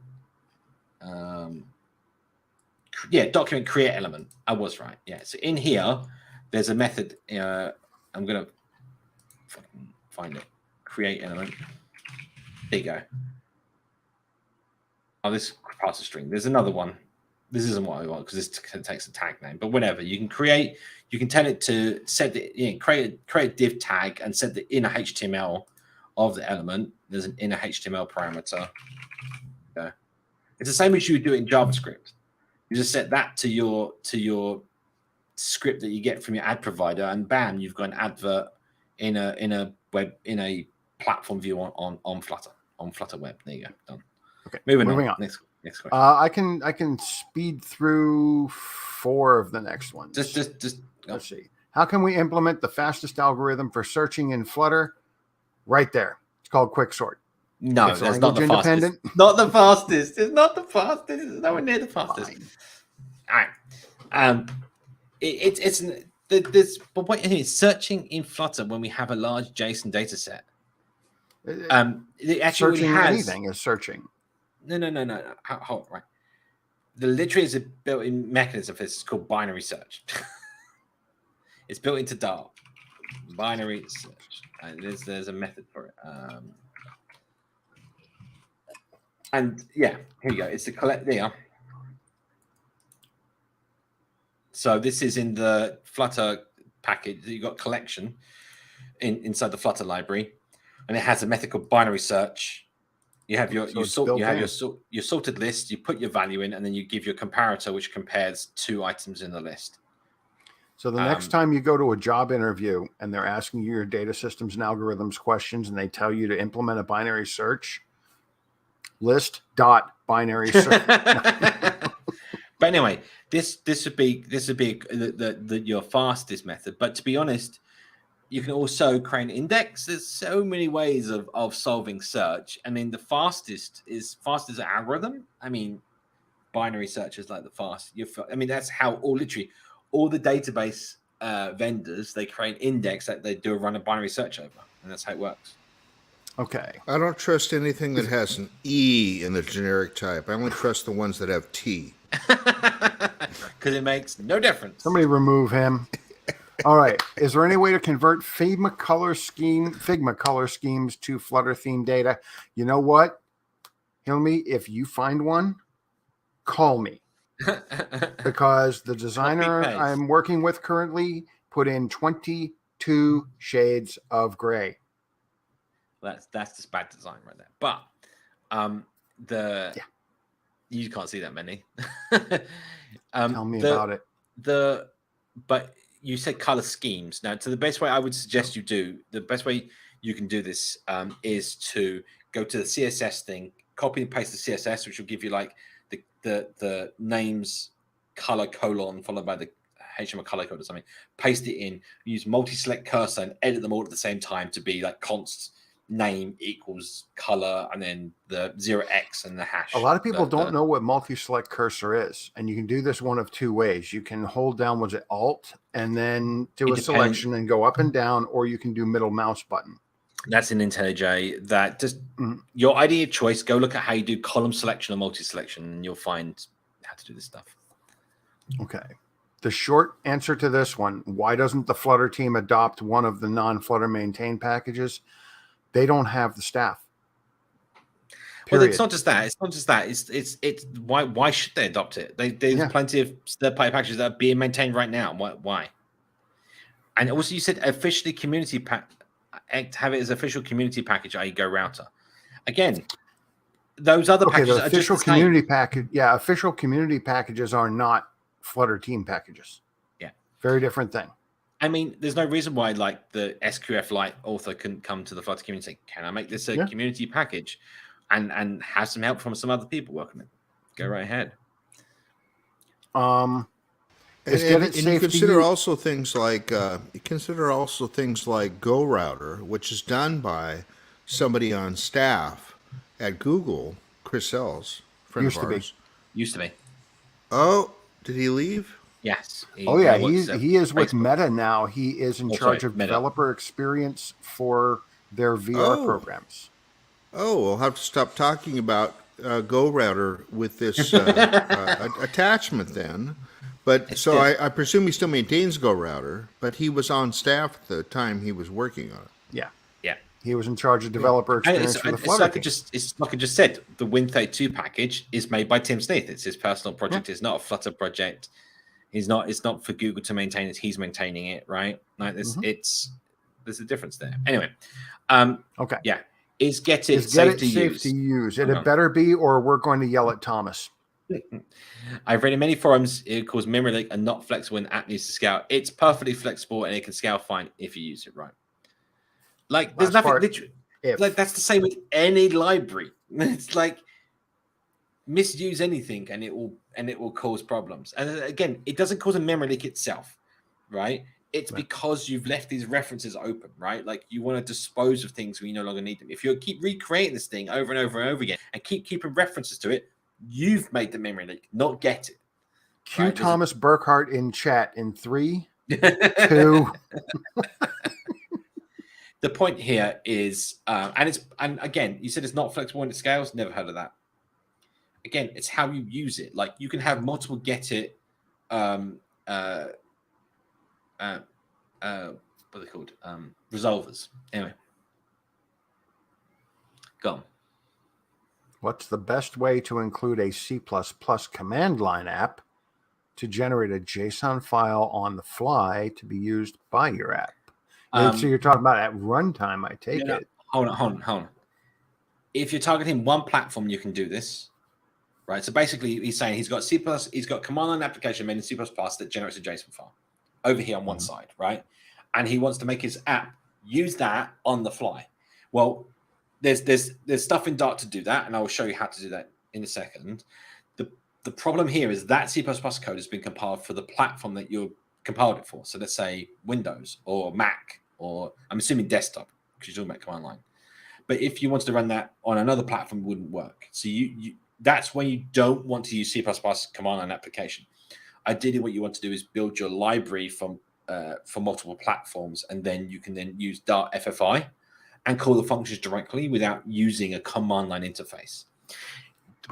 Document create element. I was right. Yeah. So in here, there's a method. I'm going to find it. Create element. There you go. Oh, this parts a string. There's another one. This isn't what I want because this takes a tag name. But whatever, you can create. You can tell it to set the create a div tag and set the inner HTML of the element. There's an inner HTML parameter. Yeah. It's the same as you would do it in JavaScript. You just set that to your script that you get from your ad provider, and bam, you've got an advert in a platform view on Flutter web. There you go. Done. Okay. Moving on. Next question. I can speed through 4 of the next ones. Just let's see. How can we implement the fastest algorithm for searching in Flutter? Right there. It's called quicksort. No, it's that's not the fastest. Not the fastest. It's not the fastest. It's nowhere near the fastest. Fine. All right. But wait, searching in Flutter when we have a large JSON data set. It actually Searching has anything is searching. No. Hold right. The literally is a built-in mechanism for this. It's called binary search. It's built into Dart. Binary search. And there's a method for it. And yeah, here you go. It's the collect there. So this is in the Flutter package. You got collection. inside the Flutter library, and it has a method called binary search. You have your your sorted list. You put your value in, and then you give your comparator, which compares two items in the list. So the next time you go to a job interview and they're asking you your data systems and algorithms questions, and they tell you to implement a binary search, list dot binary search. But anyway, this would be your fastest method. But to be honest, you can also create an index. There's so many ways of solving search. I mean, the fastest is an algorithm. I mean, binary search is like the fast. I mean, that's how all the database vendors, they create an index that they run a binary search over, and that's how it works. Okay. I don't trust anything that has an E in the generic type. I only trust the ones that have T. Because it makes no difference. Somebody remove him. All right. Is there any way to convert Figma color schemes to Flutter theme data? You know what, Hilmi? If you find one, call me. Because the designer I'm working with currently put in 22 shades of gray. That's just bad design right there. But you can't see that many. Tell me about it. But you said color schemes. Now, the best way I would suggest the best way you can do this is to go to the CSS thing, copy and paste the CSS, which will give you like the names color colon followed by the HTML color code or something. Paste it in, use multi-select cursor and edit them all at the same time to be like const name equals color and then the 0x and the hash. A lot of people don't know what multi-select cursor is, and you can do this one of two ways. You can hold down, was it Alt, and then do a selection and go up and down, or you can do middle mouse button. That's in IntelliJ. That just your idea of choice. Go look at how you do column selection or multi-selection, and you'll find how to do this stuff. Okay. The short answer to this one: why doesn't the Flutter team adopt one of the non-Flutter maintained packages? They don't have the staff. Period. Well, it's not just that. It's why should they adopt it? There's plenty of third-party packages that are being maintained right now. Why? And also, you said officially community pack. Have it as official community package, i.e. Go Router. Again, those other packages the official community package. Yeah, official community packages are not Flutter team packages. Yeah, very different thing. I mean, there's no reason why, like the SQF Lite author couldn't come to the Flutter community and say, "Can I make this a community package?" and have some help from some other people working it. Go right ahead. And you consider also things like Go Router, which is done by somebody on staff at Google, Chris Ells, friend of ours. Used to be. Oh, did he leave? Yes. He is with Meta now. He is in charge of developer experience for their VR programs. Oh, we'll have to stop talking about Go Router with this attachment then. But so I presume he still maintains Go Router, but he was on staff at the time he was working on it. Yeah. He was in charge of developer experience for the Flutter team. It's like I just said, the Win32 package is made by Tim Sneath. It's his personal project. It's not a Flutter project. It's not for Google to maintain it. He's maintaining it, right? Like this, there's a difference there. Anyway, okay, yeah, is safe to use? It had better be, or we're going to yell at Thomas. I've read in many forums it calls memory leak and not flexible when app needs to scale. It's perfectly flexible and it can scale fine if you use it right. Like there's nothing literally like that's the same with any library. It's like misuse anything and it will cause problems. And again, it doesn't cause a memory leak itself, right? It's because you've left these references open, right? Like you want to dispose of things when you no longer need them. If you keep recreating this thing over and over and over again and keep keeping references to it, you've made the memory leak, not get it. Cue right? Thomas Burkhart in chat in 3, 2. The point here is, and again, you said it's not flexible when it scales. Never heard of that. Again, it's how you use it. Like you can have multiple get it, what are they called? Resolvers. Anyway, go on. What's the best way to include a C++ command line app to generate a JSON file on the fly to be used by your app? So you're talking about at runtime, I take it. Hold on. If you're targeting one platform, you can do this, right? So basically, he's saying he's got he's got command line application made in C++ that generates a JSON file over here on one side, right? And he wants to make his app use that on the fly. Well, there's stuff in Dart to do that, and I will show you how to do that in a second. The problem here is that C++ code has been compiled for the platform that you're compiled it for. So let's say Windows or Mac, or I'm assuming desktop, because you're talking about command line. But if you wanted to run that on another platform, it wouldn't work. So that's when you don't want to use C++ command line application. Ideally, what you want to do is build your library for multiple platforms, and then you can then use Dart FFI and call the functions directly without using a command line interface.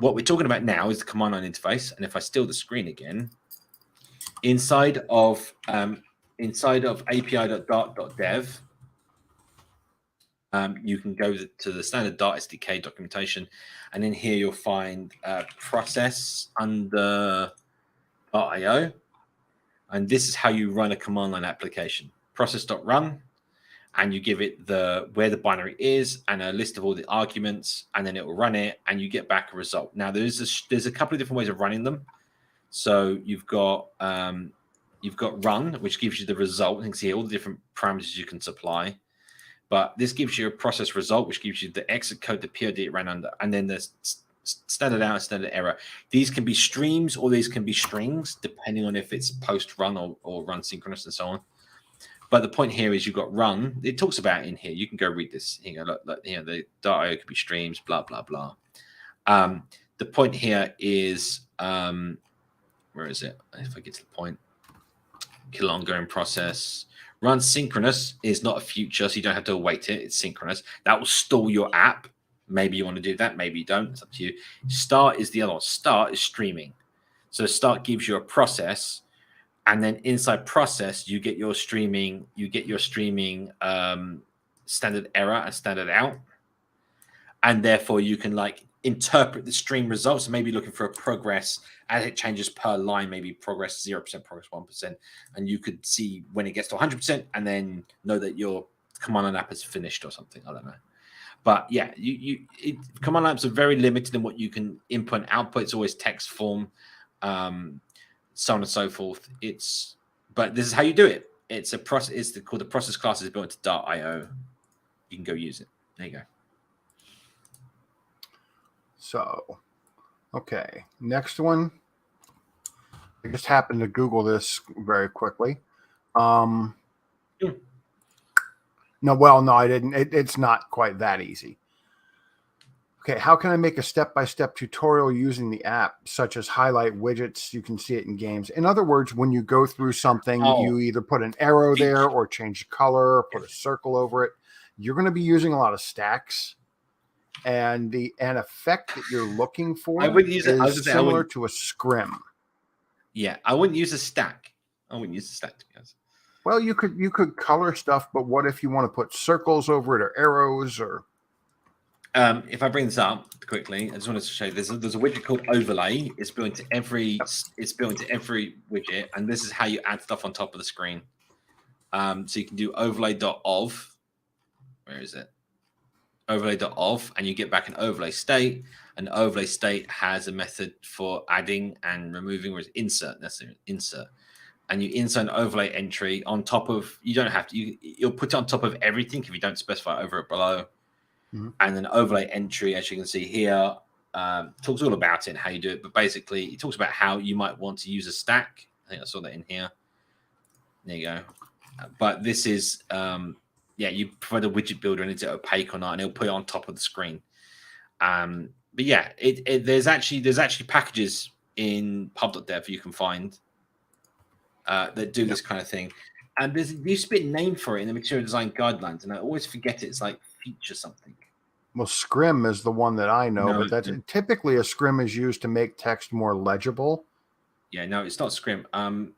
What we're talking about now is the command line interface. And if I steal the screen again, inside of api.dart.dev, you can go to the standard Dart SDK documentation, and in here you'll find process under .io, and this is how you run a command line application. Process.run, and you give it where the binary is and a list of all the arguments, and then it will run it, and you get back a result. Now there's a couple of different ways of running them. So you've got run, which gives you the result. You can see all the different parameters you can supply. But this gives you a process result, which gives you the exit code, the POD it ran under, and then the standard out and standard error. These can be streams or these can be strings, depending on if it's post-run or run synchronous and so on. But the point here is you've got run. It talks about it in here. You can go read this. Here, look, the .io could be streams, blah, blah, blah. The point here is, where is it? If I get to the point, kill ongoing process. Run synchronous is not a future, so you don't have to await it. It's synchronous. That will stall your app. Maybe you want to do that. Maybe you don't. It's up to you. Start is the other one. Start is streaming. So start gives you a process, and then inside process you get your streaming. Standard error and standard out, and therefore you can interpret the stream results. So maybe looking for a progress as it changes per line, maybe progress 0%, progress 1%, and you could see when it gets to 100%, and then know that your command line app is finished or something. I don't know. But yeah, command lines are very limited in what you can input and output. It's always text form, so on and so forth. But this is how you do it. It's a process. It's called the process class. Is built into Dart.io. You can go use it. There you go. So, okay, next one. I just happened to Google this very quickly. No, I didn't. It's not quite that easy. Okay, how can I make a step-by-step tutorial using the app, such as highlight widgets? You can see it in games. In other words, when you go through something, you either put an arrow there or change the color or put a circle over it. You're going to be using a lot of stacks. And an effect that you're looking for is similar to a scrim. Yeah, I wouldn't use a stack. I wouldn't use a stack, to be honest. Well, you could color stuff, but what if you want to put circles over it or arrows or? If I bring this up quickly, I just wanted to show you there's a widget called overlay. It's built into every widget, and this is how you add stuff on top of the screen. So you can do overlay.of. Where is it? Overlay.of, and you get back an overlay state. An overlay state has a method for adding and removing, whereas insert. That's an insert. And you insert an overlay entry on top of. You don't have to. You'll put it on top of everything if you don't specify over or below. Mm-hmm. And then overlay entry, as you can see here, talks all about it and how you do it. But basically, it talks about how you might want to use a stack. I think I saw that in here. There you go. But this is, you provide a widget builder and it's opaque or not, and it'll put it on top of the screen. But yeah, there's actually packages in pub.dev you can find that do this kind of thing. And there used to be a name for it in the material design guidelines, and I always forget it. It's like feature something. Well, scrim is the one that I know, but that's typically a scrim is used to make text more legible. Yeah, no, it's not scrim. It's going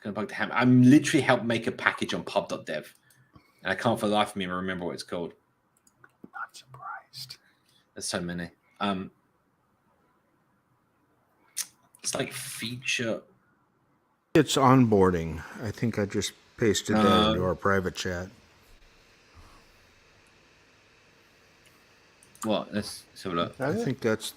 to bug the ham. I'm literally helped make a package on pub.dev, and I can't for the life of me remember what it's called. Not surprised. There's so many. It's like feature. It's onboarding. I think I just pasted that into our private chat. What? Let's have a look. I think that's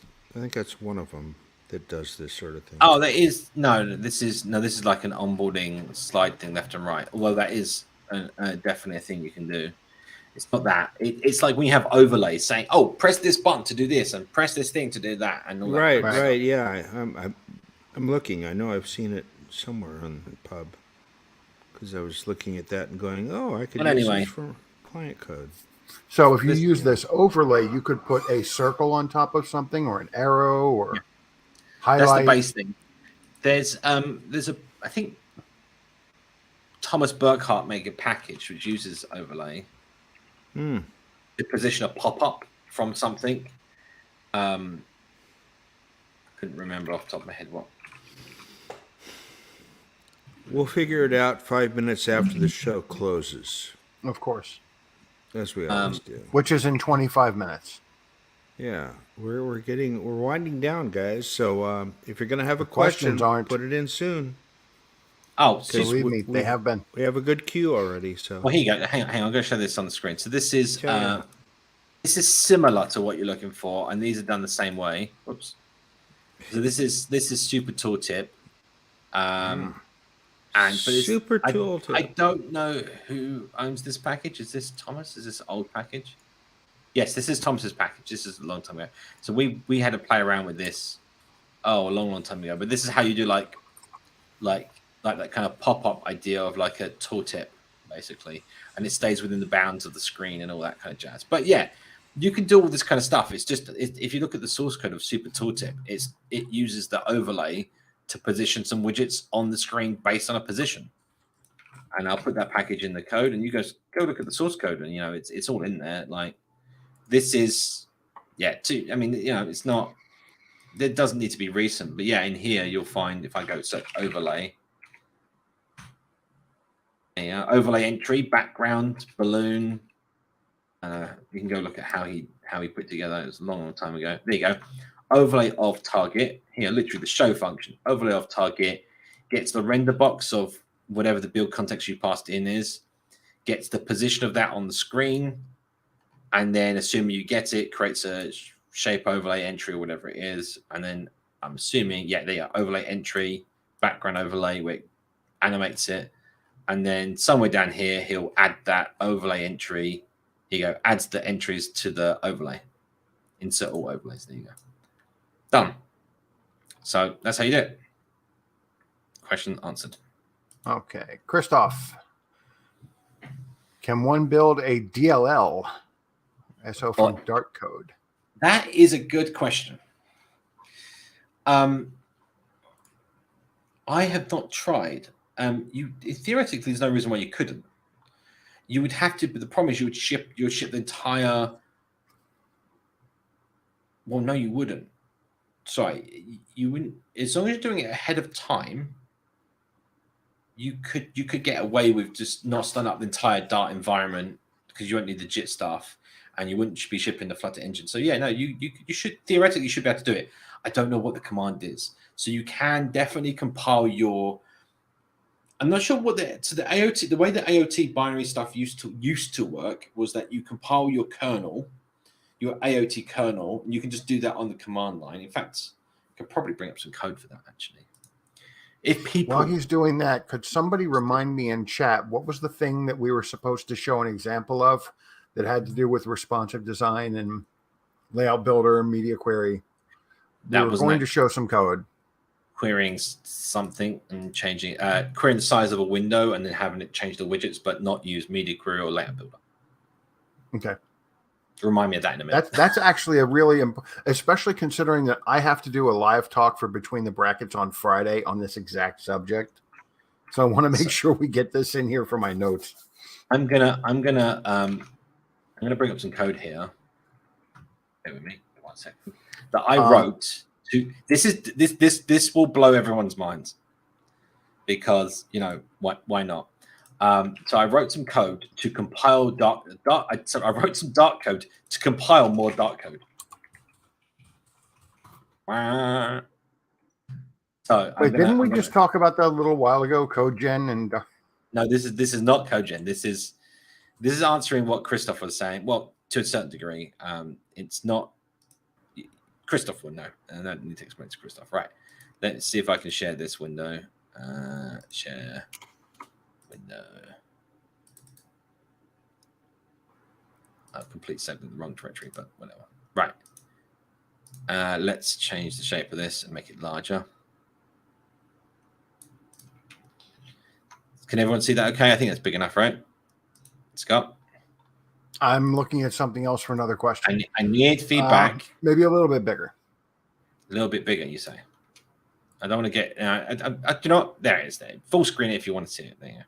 one of them that does this sort of thing. Oh, that is This is like an onboarding slide thing left and right. Although that is definitely a thing you can do. It's not that. It's like when you have overlays saying, "Oh, press this button to do this, and press this thing to do that," and all that. Right, kind of right, yeah. I'm looking. I know I've seen it somewhere on the pub because I was looking at that and going, "Oh, I could use this for client code." So if you use this overlay, you could put a circle on top of something, or an arrow, or highlight. That's the base thing. There's I think Thomas Burkhart made a package which uses overlay to position a pop-up from something. Couldn't remember off the top of my head what. We'll figure it out 5 minutes after the show closes. Of course. As we always do. Which is in 25 minutes. Yeah. We're winding down, guys. So if you're gonna have a question, put it in soon. Oh, believe me, they have been. We have a good queue already. So well, here you go. Hang on. I'm going to show this on the screen. So this is similar to what you're looking for, and these are done the same way. Whoops. So this is Super Tooltip. Super Tooltip. I don't know who owns this package. Is this Thomas? Is this an old package? Yes, this is Thomas's package. This is a long time ago. So we had to play around with this. Oh, a long time ago. But this is how you do like that kind of pop-up idea of like a tooltip, basically, and it stays within the bounds of the screen and all that kind of jazz. But yeah, you can do all this kind of stuff. It's just if you look at the source code of Super Tooltip, it uses the overlay to position some widgets on the screen based on a position. And I'll put that package in the code, and you guys go look at the source code, and it's all in there. Like this is it's not. It doesn't need to be recent, but yeah, in here you'll find if I go search overlay. Yeah, overlay entry, background, balloon. You can go look at how he put together. It was a long time ago. There you go. Overlay of target. Here, literally the show function. Overlay of target gets the render box of whatever the build context you passed in is, gets the position of that on the screen, and then assuming you get it, creates a shape overlay entry or whatever it is. And then I'm assuming, there you are, overlay entry, background overlay, where it animates it. And then somewhere down here, he'll add that overlay entry. Here you go, adds the entries to the overlay. Insert all overlays. There you go. Done. So that's how you do it. Question answered. Okay. Christoph, can one build a DLL SO from Dart code? That is a good question. I have not tried. Theoretically, there's no reason why you couldn't. You would have to, but the problem is you would ship the entire. Well, no, you wouldn't. Sorry, you wouldn't. As long as you're doing it ahead of time, you could get away with just not starting up the entire Dart environment because you won't need the JIT stuff, and you wouldn't be shipping the Flutter engine. So yeah, no, you should theoretically be able to do it. I don't know what the command is, so you can definitely compile your. I'm not sure what the AOT, the way the AOT binary stuff used to work was that you compile your kernel, your AOT kernel, and you can just do that on the command line. In fact, I could probably bring up some code for that actually. If people, while he's doing that, could somebody remind me in chat what was the thing that we were supposed to show an example of that had to do with responsive design and layout builder and media query? We were going to show some code. Querying something and changing, querying the size of a window and then having it change the widgets, but not use media query or layout builder. Okay. Remind me of that in a minute. That's actually a really, especially considering that I have to do a live talk for Between the Brackets on Friday on this exact subject. So I want to make sure we get this in here for my notes. I'm gonna bring up some code here. Bear with me 1 second. That I wrote. This will blow everyone's minds because why not? So I wrote some code to compile I wrote some Dart code to compile more Dart code. So Wait, didn't we just talk about that a little while ago? Code gen and no, this is not CodeGen. This is answering what Christoph was saying. Well, to a certain degree, it's not. Christoph will know. I don't need to explain to Christoph. Right. Let's see if I can share this window. Share window. I've completely saved in the wrong directory, but whatever. Right. Let's change the shape of this and make it larger. Can everyone see that okay? I think that's big enough, right? Scott? I'm looking at something else for another question. I need feedback. Maybe a little bit bigger. A little bit bigger, you say? I don't want to get... you know what? There it is. There. Full screen it if you want to see it. There you go.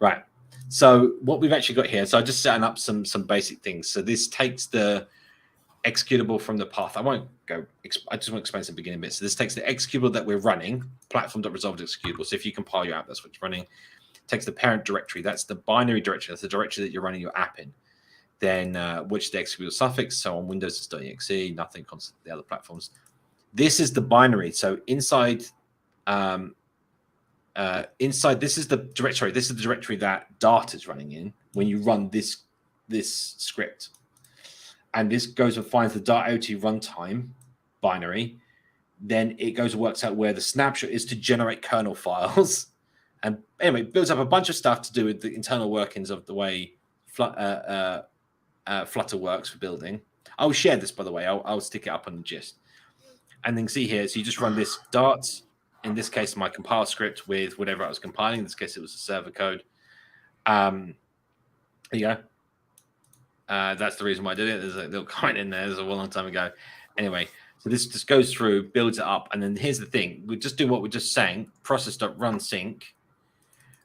Right. So what we've actually got here, so I'm just setting up some basic things. So this takes the executable from the path. I won't go... I just want to explain some beginning bits. So this takes the executable that we're running, platform.resolved executable. So if you compile your app, that's what you're running. Takes the parent directory. That's the binary directory. That's the directory that you're running your app in. Then which the executable suffix. So on Windows it's .exe, nothing constant. The other platforms. This is the binary. So inside this is the directory. This is the directory that Dart is running in when you run this script. And this goes and finds the .iot runtime binary. Then it goes and works out where the snapshot is to generate kernel files. And anyway, it builds up a bunch of stuff to do with the internal workings of the way Flutter works for building. I'll share this, by the way. I'll stick it up on the gist. And then see here, so you just run this Dart, in this case, my compile script with whatever I was compiling. In this case, it was a server code. There you go. That's the reason why I did it. There's a little comment in there. There's a long time ago. Anyway, so this just goes through, builds it up. And then here's the thing. We just do what we're just saying. Process.run sync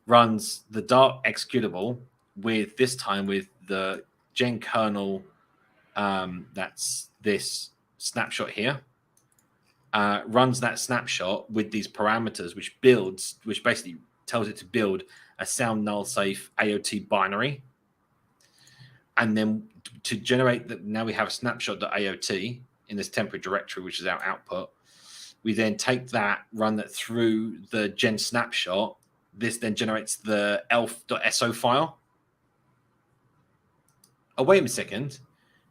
runs the Dart executable with this time with the gen kernel. That's this snapshot here. Runs that snapshot with these parameters, which basically tells it to build a sound null safe AOT binary. And then to generate that, now we have a snapshot.aot in this temporary directory, which is our output. We then take that, run that through the gen snapshot. This then generates the elf.so file. Oh, wait a second.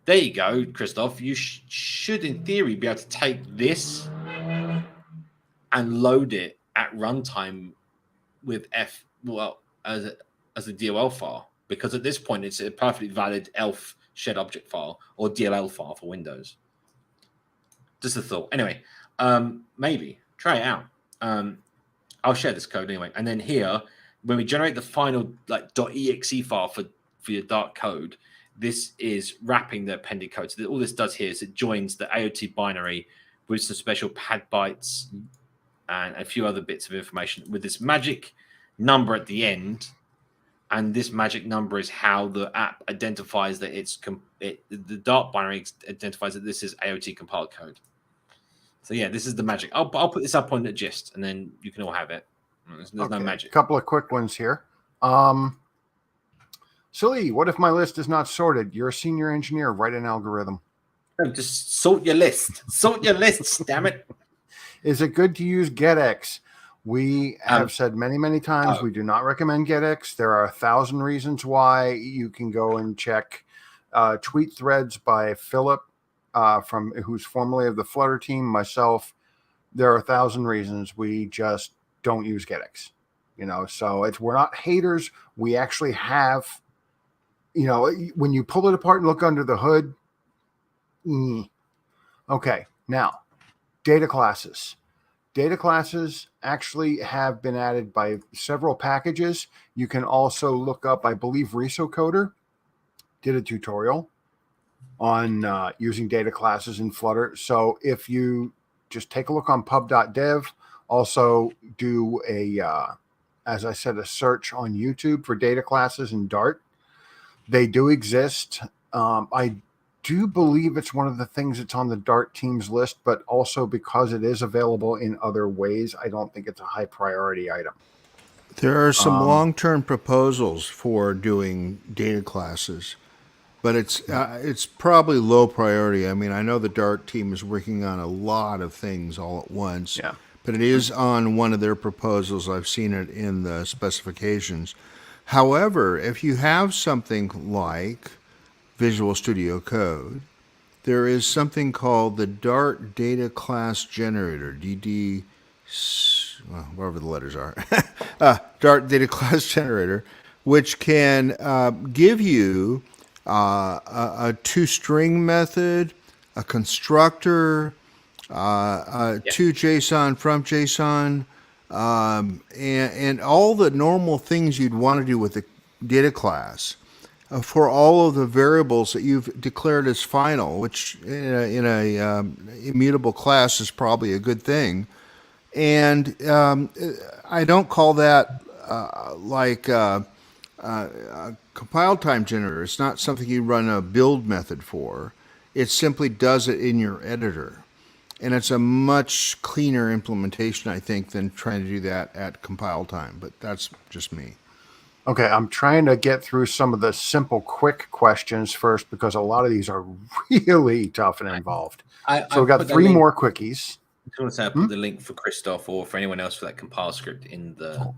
There you go, Christoph. You should, in theory, be able to take this and load it at runtime with as a DLL file, because at this point it's a perfectly valid elf shared object file or DLL file for Windows. Just a thought. Anyway, maybe try it out. I'll share this code anyway. And then here, when we generate the final .exe file for your Dart code, this is wrapping the appended code. So all this does here is it joins the AOT binary with some special pad bytes and a few other bits of information with this magic number at the end. And this magic number is how the app identifies that the Dart binary identifies that this is AOT compiled code. So yeah, this is the magic. I'll put this up on the gist, and then you can all have it. There's no magic. A couple of quick ones here. Silly, what if my list is not sorted? You're a senior engineer. Write an algorithm. Just sort your list. Sort your lists, damn it. Is it good to use getx? We have said many, many times we do not recommend getx. There are 1,000 reasons why. You can go and check tweet threads by Philip, who's formerly of the Flutter team, myself. There are 1,000 reasons we just don't use getx. So we're not haters. We actually have, when you pull it apart and look under the hood. Okay, now data classes. Data classes actually have been added by several packages. You can also look up, I believe, ResoCoder did a tutorial on using data classes in Flutter. So if you just take a look on pub.dev, also do as I said, a search on YouTube for data classes in Dart. They do exist. I do believe it's one of the things that's on the Dart team's list, but also because it is available in other ways, I don't think it's a high priority item. There are some long-term proposals for doing data classes, but it's probably low priority. I mean, I know the Dart team is working on a lot of things all at once. Yeah. but it is on one of their proposals. I've seen it in the specifications. However, if you have something like Visual Studio Code, there is something called the Dart Data Class Generator, DD, well, whatever the letters are, Dart Data Class Generator, which can give you a toString method, a constructor, to JSON, from JSON, and all the normal things you'd want to do with the data class for all of the variables that you've declared as final, which in a immutable class is probably a good thing. And I don't call that like a compile time generator. It's not something you run a build method for. It simply does it in your editor. And it's a much cleaner implementation, I think, than trying to do that at compile time. But that's just me. Okay, I'm trying to get through some of the simple, quick questions first because a lot of these are really tough and involved. So we've got 3 more quickies. I want to say I put the link for Christoph or for anyone else for that compile script in the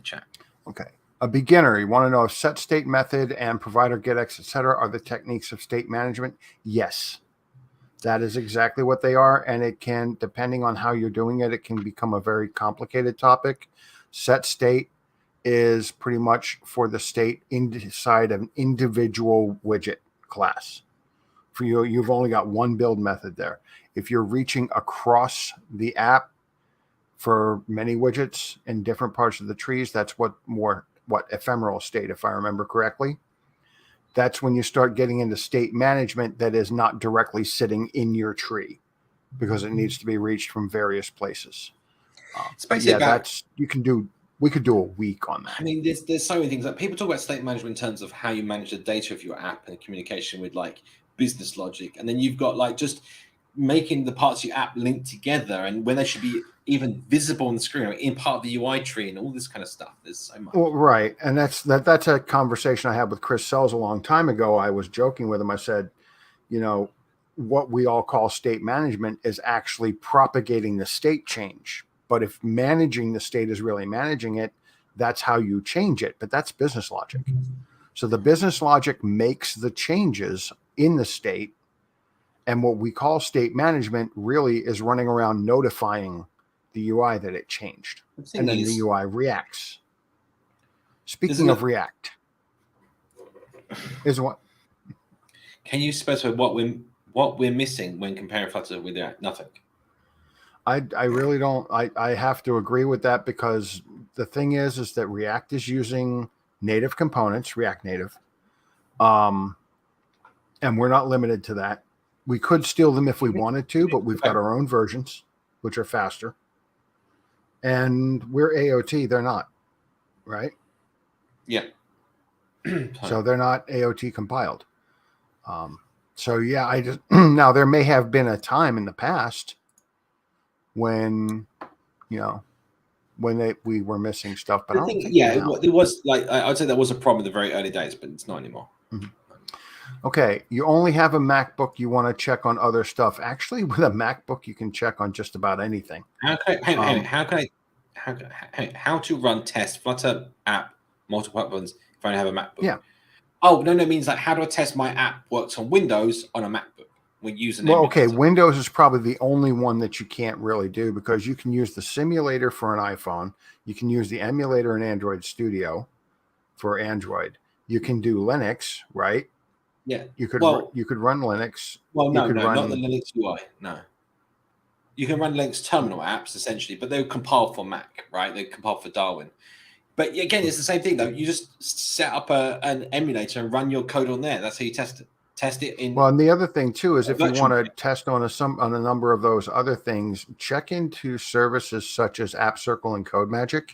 chat. Okay. A beginner, you want to know if set state method and provider getx, etc., are the techniques of state management? Yes. That is exactly what they are, and it can, depending on how you're doing it, it can become a very complicated topic. Set state is pretty much for the state inside an individual widget class. For you, you've only got one build method there. If you're reaching across the app for many widgets in different parts of the trees, that's what ephemeral state, if I remember correctly. That's when you start getting into state management that is not directly sitting in your tree because it needs to be reached from various places. Yeah, that's we could do a week on that. I mean, there's so many things. Like people talk about state management in terms of how you manage the data of your app and communication with like business logic, and then you've got like just making the parts of your app link together and when they should be even visible on the screen or in part of the UI tree and all this kind of stuff. There's so much. Well, right. And that's a conversation I had with Chris Sells a long time ago. I was joking with him. I said, what we all call state management is actually propagating the state change. But if managing the state is really managing it, that's how you change it. But that's business logic. So the business logic makes the changes in the state. And what we call state management really is running around notifying the UI that it changed. And then the UI reacts. Speaking of React, is what? Can you specify what we're missing when comparing Flutter with React? Nothing. I really don't. I have to agree with that because the thing is that React is using native components, React Native. And we're not limited to that. We could steal them if we wanted to, but we've got our own versions, which are faster. And we're AOT, they're not, right? Yeah. So they're not AOT compiled. So yeah, I just now there may have been a time in the past when we were missing stuff, but I don't think it was like I'd say that was a problem in the very early days, but it's not anymore. Mm-hmm. Okay, you only have a MacBook. You want to check on other stuff. Actually, with a MacBook, you can check on just about anything. How to run test Flutter app multiple platforms if I don't have a MacBook? Yeah. Oh no, it means like how do I test my app works on Windows on a MacBook? We're using. Well, okay, Windows is probably the only one that you can't really do because you can use the simulator for an iPhone. You can use the emulator in Android Studio for Android. You can do Linux, right? Yeah, you could run Linux. Well, not the Linux UI. No, you can run Linux terminal apps essentially, but they compile for Mac, right? They compile for Darwin. But again, it's the same thing though. You just set up an emulator and run your code on there. That's how you test it. Test it in. Well, and the other thing too is if you want to test on a number of those other things, check into services such as AppCircle and CodeMagic.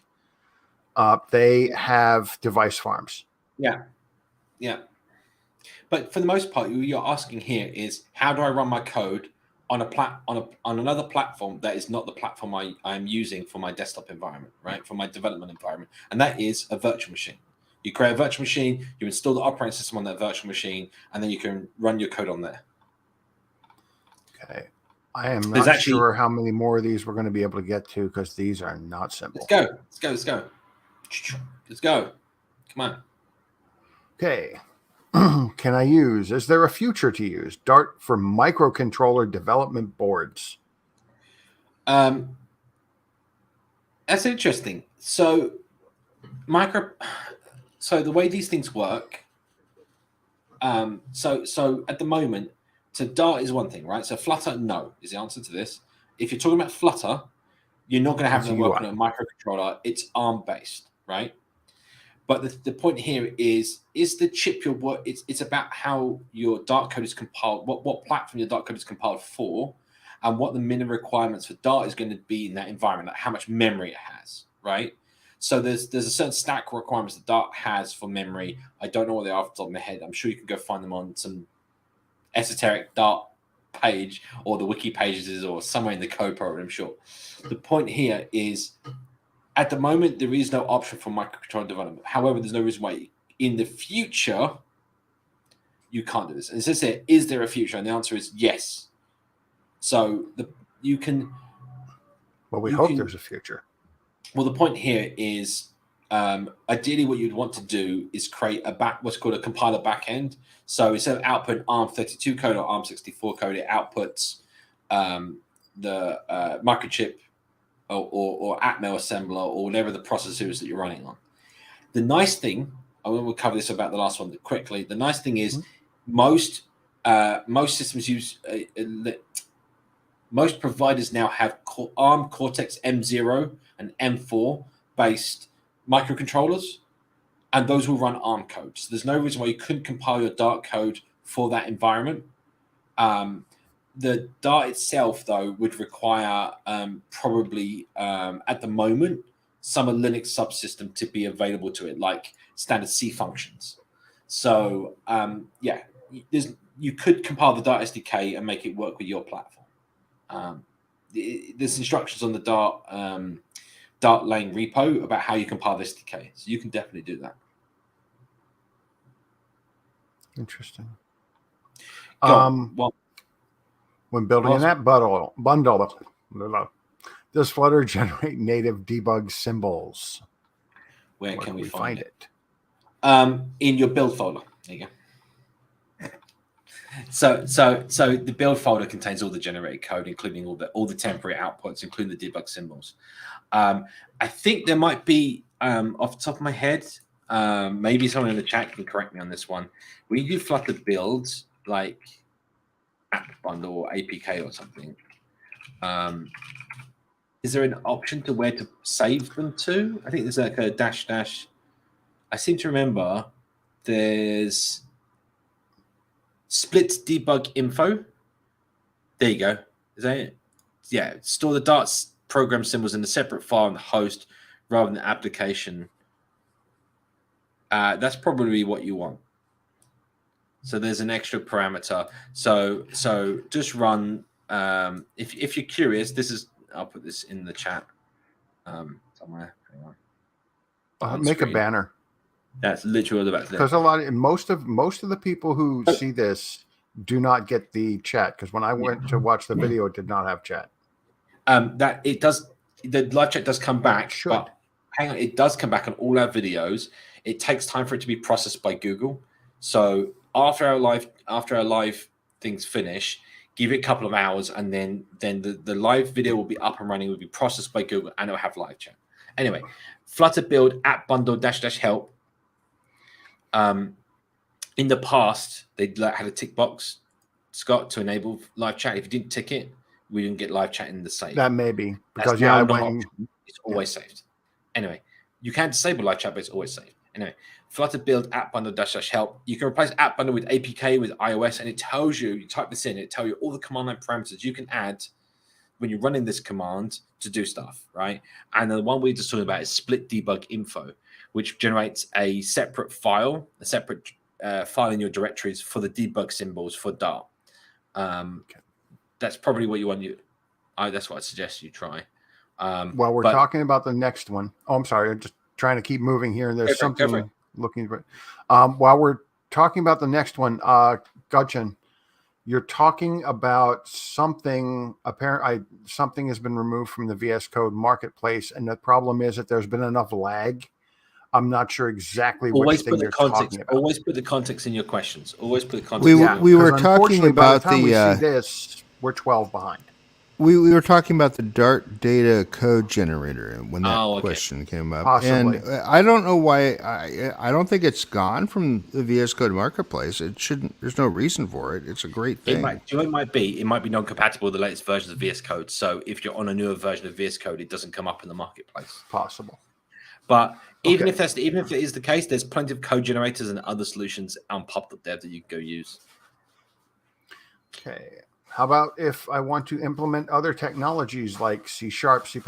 They have device farms. Yeah. But for the most part, what you're asking here is how do I run my code on another platform that is not the platform I'm using for my desktop environment, right? For my development environment, and that is a virtual machine. You create a virtual machine, you install the operating system on that virtual machine, and then you can run your code on there. Okay. I am There's not actually- sure how many more of these we're going to be able to get to because these are not simple. Let's go. Let's go. Let's go. Come on. Okay. Can I use? Is there a future to use Dart for microcontroller development boards? That's interesting. So the way these things work, so at the moment, so Dart is one thing, right? So Flutter, no, is the answer to this. If you're talking about Flutter, you're not going to have them working on a microcontroller. It's ARM based, right? But the point here is the chip your work? It's about how your Dart code is compiled, what platform your Dart code is compiled for, and what the minimum requirements for Dart is going to be in that environment, like how much memory it has, right? So there's a certain stack requirements that Dart has for memory. I don't know what they are off the top of my head. I'm sure you can go find them on some esoteric Dart page or the wiki pages or somewhere in the code program, I'm sure. The point here is, at the moment, there is no option for microcontroller development. However, there's no reason why in the future you can't do this. And it says here, is there a future? And the answer is yes. So you can. Well, we hope there's a future. Well, the point here is, ideally, what you'd want to do is create what's called a compiler backend. So instead of output ARM32 code or ARM64 code, it outputs the microchip or Atmel assembler or whatever the processor is that you're running on. The nice thing, I will cover this about the last one quickly. The nice thing is most systems use most providers now have ARM Cortex M0 and M4 based microcontrollers, and those will run ARM code. So there's no reason why you couldn't compile your Dart code for that environment. The Dart itself, though, would require probably at the moment some Linux subsystem to be available to it, like standard C functions. So you could compile the Dart SDK and make it work with your platform. There's instructions on the Dart Lane repo about how you compile the SDK, so you can definitely do that. Interesting. Well, when building in that bundle, does Flutter generate native debug symbols? Where can we find it? In your build folder. There you go. So the build folder contains all the generated code, including all the temporary outputs, including the debug symbols. I think there might be, off the top of my head, maybe someone in the chat can correct me on this one. When you do Flutter builds, like app bundle or APK or something, is there an option to where to save them to? I think there's like a -- I seem to remember there's split debug info. There you go. Is that it? Yeah. Store the Dart program symbols in a separate file on the host rather than the application. That's probably what you want. So there's an extra parameter. So just run. If you're curious, I'll put this in the chat somewhere. Hang on. Make a banner. That's literally all about because most of the people who see this do not get the chat, because when I went to watch the video, it did not have chat. That it does. The live chat does come back, but hang on, it does come back on all our videos. It takes time for it to be processed by Google. So after our live things finish, give it a couple of hours, and then the live video will be up and running. Will be processed by Google, and it'll have live chat. Anyway, Flutter build app bundle -- help. In the past, they had a tick box, Scott, to enable live chat. If you didn't tick it, we didn't get live chat in the save. That may be because it's always saved. Anyway, you can disable live chat, but it's always saved. Anyway, Flutter build app bundle -- help. You can replace app bundle with APK with iOS, and it tells you. You type this in, it tells you all the command line parameters you can add when you're running this command to do stuff, right? And the one we just talking about is split debug info, which generates a separate file, file in your directories for the debug symbols for Dart. That's probably what you want. That's what I suggest you try. While we're talking about the next one. Oh, I'm sorry. I'm just trying to keep moving here. And there's something looking. While we're talking about the next one, Gudchen, you're talking about something something has been removed from the VS Code marketplace, and the problem is that there's been enough lag. I'm not sure exactly which thing you're talking about. Always put the context in your questions. Always put the context. We were talking unfortunately, by the about time we see this, we're 12 behind. We were talking about the Dart data code generator when that question came up. Possibly. And I don't know why. I don't think it's gone from the VS Code marketplace. It shouldn't. There's no reason for it. It's a great thing. Do you know what it might be? It might be non-compatible with the latest versions of VS Code. So if you're on a newer version of VS Code, it doesn't come up in the marketplace. Possible. But even if it is the case, there's plenty of code generators and other solutions on PubDev that you can go use. Okay. How about if I want to implement other technologies like C#, C++,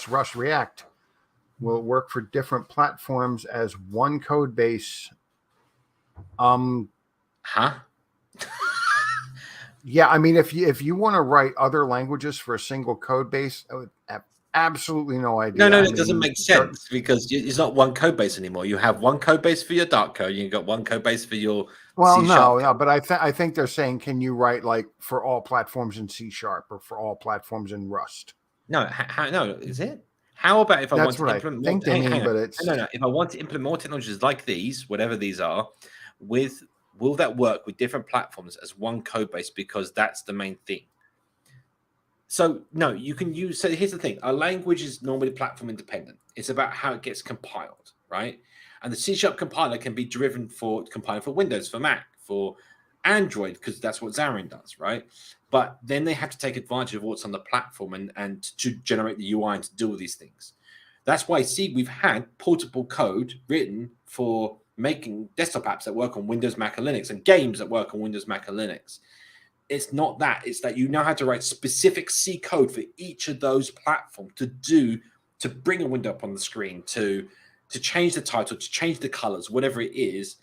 Rust, React? Will it work for different platforms as one code base? Yeah, I mean, if you want to write other languages for a single code base, I would have absolutely no idea. No, it doesn't make sense because it's not one code base anymore. You have one code base for your Dart code. You've got one code base for your no, but I think they're saying, can you write like for all platforms in C# or for all platforms in Rust? No, no, is it? How about if I want to implement if I want to implement more technologies like these, whatever these are, will that work with different platforms as one code base? Because that's the main thing. So no, you can use. So here's the thing: a language is normally platform independent. It's about how it gets compiled, right? And the C# compiler can be driven for compiling for Windows, for Mac, for Android, because that's what Xamarin does, right? But then they have to take advantage of what's on the platform and to generate the UI and to do all these things. That's why, we've had portable code written for making desktop apps that work on Windows, Mac, and Linux, and games that work on Windows, Mac, and Linux. It's not that. It's that you know how to write specific C code for each of those platforms to bring a window up on the screen, to change the title, to change the colors, whatever it is.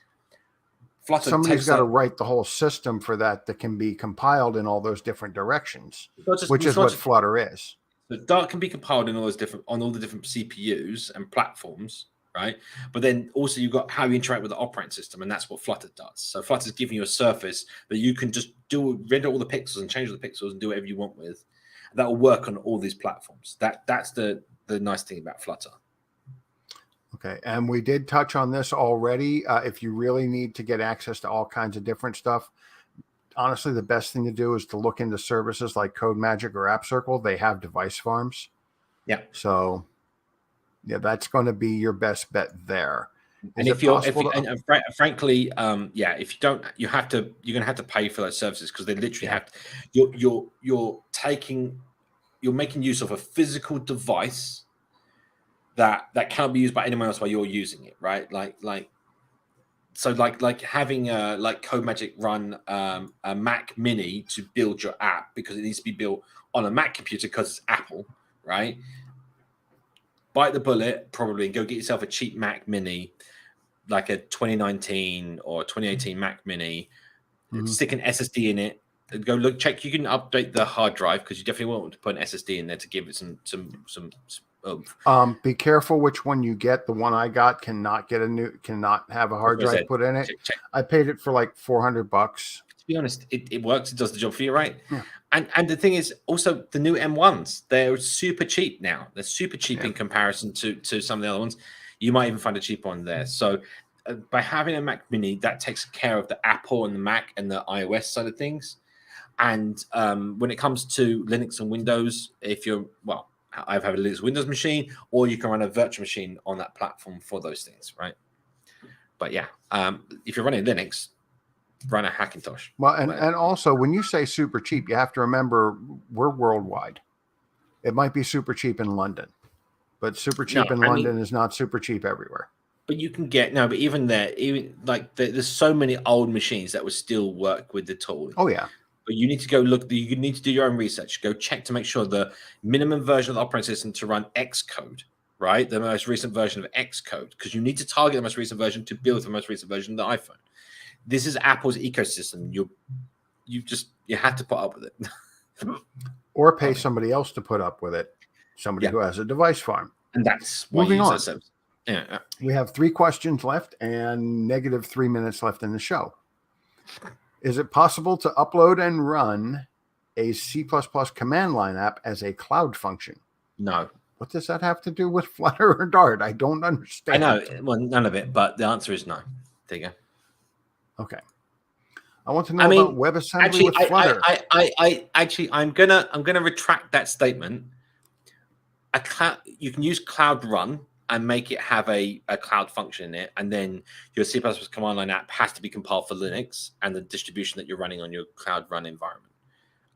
Flutter Somebody's got to write the whole system for that can be compiled in all those different directions, which is what Flutter is. The Dart can be compiled in all the different CPUs and platforms, right? But then also you've got how you interact with the operating system, and that's what Flutter does. So Flutter's giving you a surface that you can just render all the pixels and change the pixels and do whatever you want with. That will work on all these platforms. That's the nice thing about Flutter. Okay, and we did touch on this already. If you really need to get access to all kinds of different stuff, honestly, the best thing to do is to look into services like CodeMagic or AppCircle. They have device farms. Yeah. So, yeah, that's going to be your best bet there. And frankly, if you don't, you're going to have to pay for those services because they literally have to. You're making use of a physical device that can't be used by anyone else while you're using it, right? Like having CodeMagic run a Mac Mini to build your app because it needs to be built on a Mac computer because it's Apple, right? Bite the bullet probably and go get yourself a cheap Mac Mini, like a 2019 or 2018 Mac Mini. Stick an SSD in it. And go check. You can update the hard drive because you definitely want to put an SSD in there to give it some. Be careful which one you get. The one I got cannot have a hard drive put in it. Check. I paid it for like $400. To be honest, it works. It does the job for you, right? Yeah. And the thing is, also the new M1s, they're super cheap now. They're super cheap in comparison to some of the other ones. You might even find a cheap one there. So by having a Mac Mini, that takes care of the Apple and the Mac and the iOS side of things. And when it comes to Linux and Windows, if you're I have a Linux Windows machine, or you can run a virtual machine on that platform for those things, right? But if you're running Linux, run a Hackintosh. Well, and also when you say super cheap, you have to remember we're worldwide. It might be super cheap in London, but super cheap in London is not super cheap everywhere. But you can get but even there, there's so many old machines that would still work with the tool. Oh yeah. But you need to go look. You need to do your own research. Go check to make sure the minimum version of the operating system to run Xcode, right? The most recent version of Xcode, because you need to target the most recent version to build the most recent version of the iPhone. This is Apple's ecosystem. You have to put up with it, or pay somebody else to put up with it. Somebody who has a device farm. And that's why moving on. Yeah. We have 3 questions left and -3 minutes left in the show. Is it possible to upload and run a C++ command line app as a cloud function? No. What does that have to do with Flutter or Dart? I don't I understand. know. Well, none of it, but the answer is no. There you go. Okay. I want to know about WebAssembly with Flutter. I'm gonna retract that statement. You can use Cloud Run and make it have a cloud function in it, and then your C++ command line app has to be compiled for Linux and the distribution that you're running on your Cloud Run environment.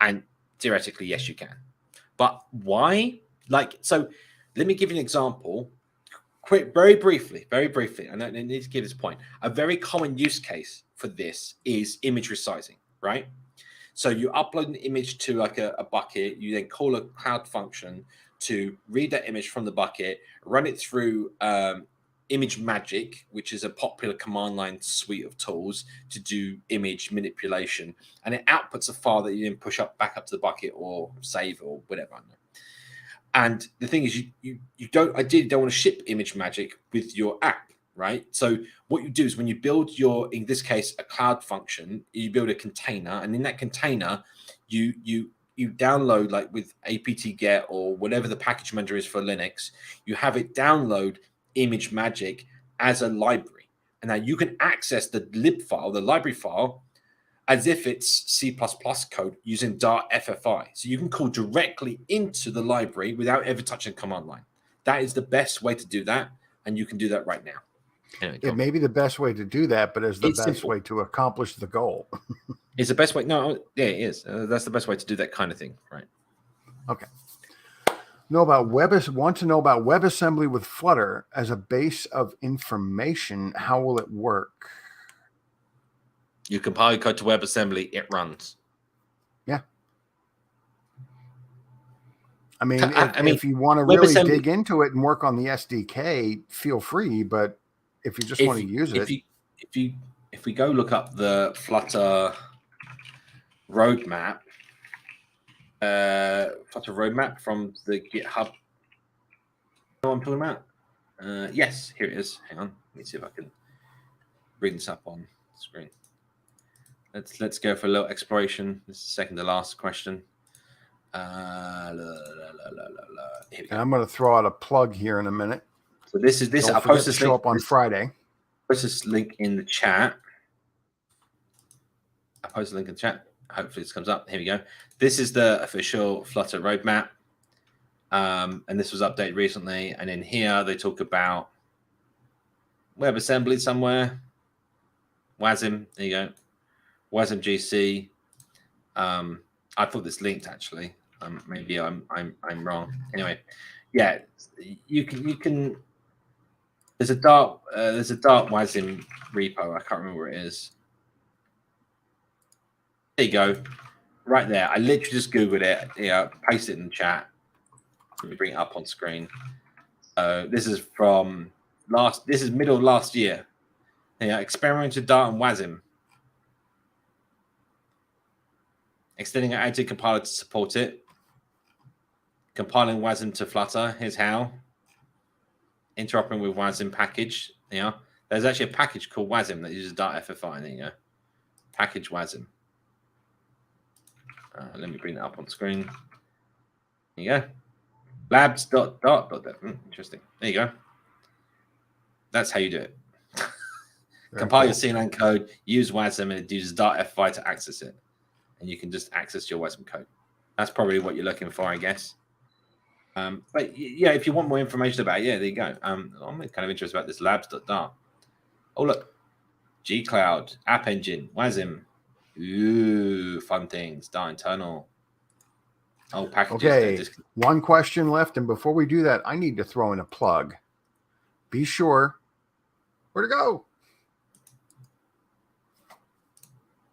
And theoretically, yes, you can. But why? So let me give you an example. Quick, very briefly, and I need to give this point. A very common use case for this is image resizing, right? So you upload an image to like a bucket, you then call a cloud function to read that image from the bucket, run it through Image Magic, which is a popular command line suite of tools to do image manipulation, and it outputs a file that you then push back up to the bucket or save or whatever. And the thing is, you ideally don't want to ship Image Magic with your app, right? So what you do is when you build in this case, a cloud function, you build a container, and in that container, you download, like with apt-get or whatever the package manager is for Linux, you have it download Image Magic as a library. And now you can access the lib file, the library file, as if it's C++ code using Dart FFI. So you can call directly into the library without ever touching the command line. That is the best way to do that, and you can do that right now. Anyway, it may be the best way to do that, but it's the best simple. way to accomplish the goal. It's the best way. No, yeah, it is. That's the best way to do that kind of thing, right? Okay. Want to know about WebAssembly with Flutter as a base of information. How will it work? You compile your code to WebAssembly, it runs. Yeah. I mean, if you want to really dig into it and work on the SDK, feel free. But if you just want to use it, if we go look up the Flutter roadmap, from the GitHub. You know what I'm talking about? Yes, here it is. Hang on, let me see if I can bring this up on the screen. Let's go for a little exploration. This is the second to last question. Here we go. And I'm going to throw out a plug here in a minute. So this is I'll post this show up on Friday. Post this link in the chat. I post a link in the chat. Hopefully this comes up. Here we go. This is the official Flutter roadmap. And this was updated recently. And in here, they talk about WebAssembly somewhere. WASM. There you go. WASM GC. I thought this linked actually. Maybe I'm wrong. Anyway, yeah, you can. There's a Dart WASM repo. I can't remember where it is. There you go, right there. I literally just googled it. Yeah, paste it in the chat. Let me bring it up on screen. This is from This is middle of last year. Yeah, experimented Dart and WASM. Extending an AT compiler to support it. Compiling WASM to Flutter. Here's how. Interoperating with WASM package. Yeah, there's actually a package called WASM that uses Dart FFI. There you go. Package WASM. Let me bring that up on screen. There you go. Labs.dart. Interesting. There you go. That's how you do it. Compile your CLang code, use WASM, and it uses Dart FFI to access it. And you can just access your WASM code. That's probably what you're looking for, I guess. But yeah, if you want more information about it, yeah, there you go. I'm kind of interested about this labs.dart. Oh, look. G-Cloud, App Engine, WASM. Ooh, fun things. Dart internal. Oh, packages. Okay, one question left. And before we do that, I need to throw in a plug. Be sure. Where to go?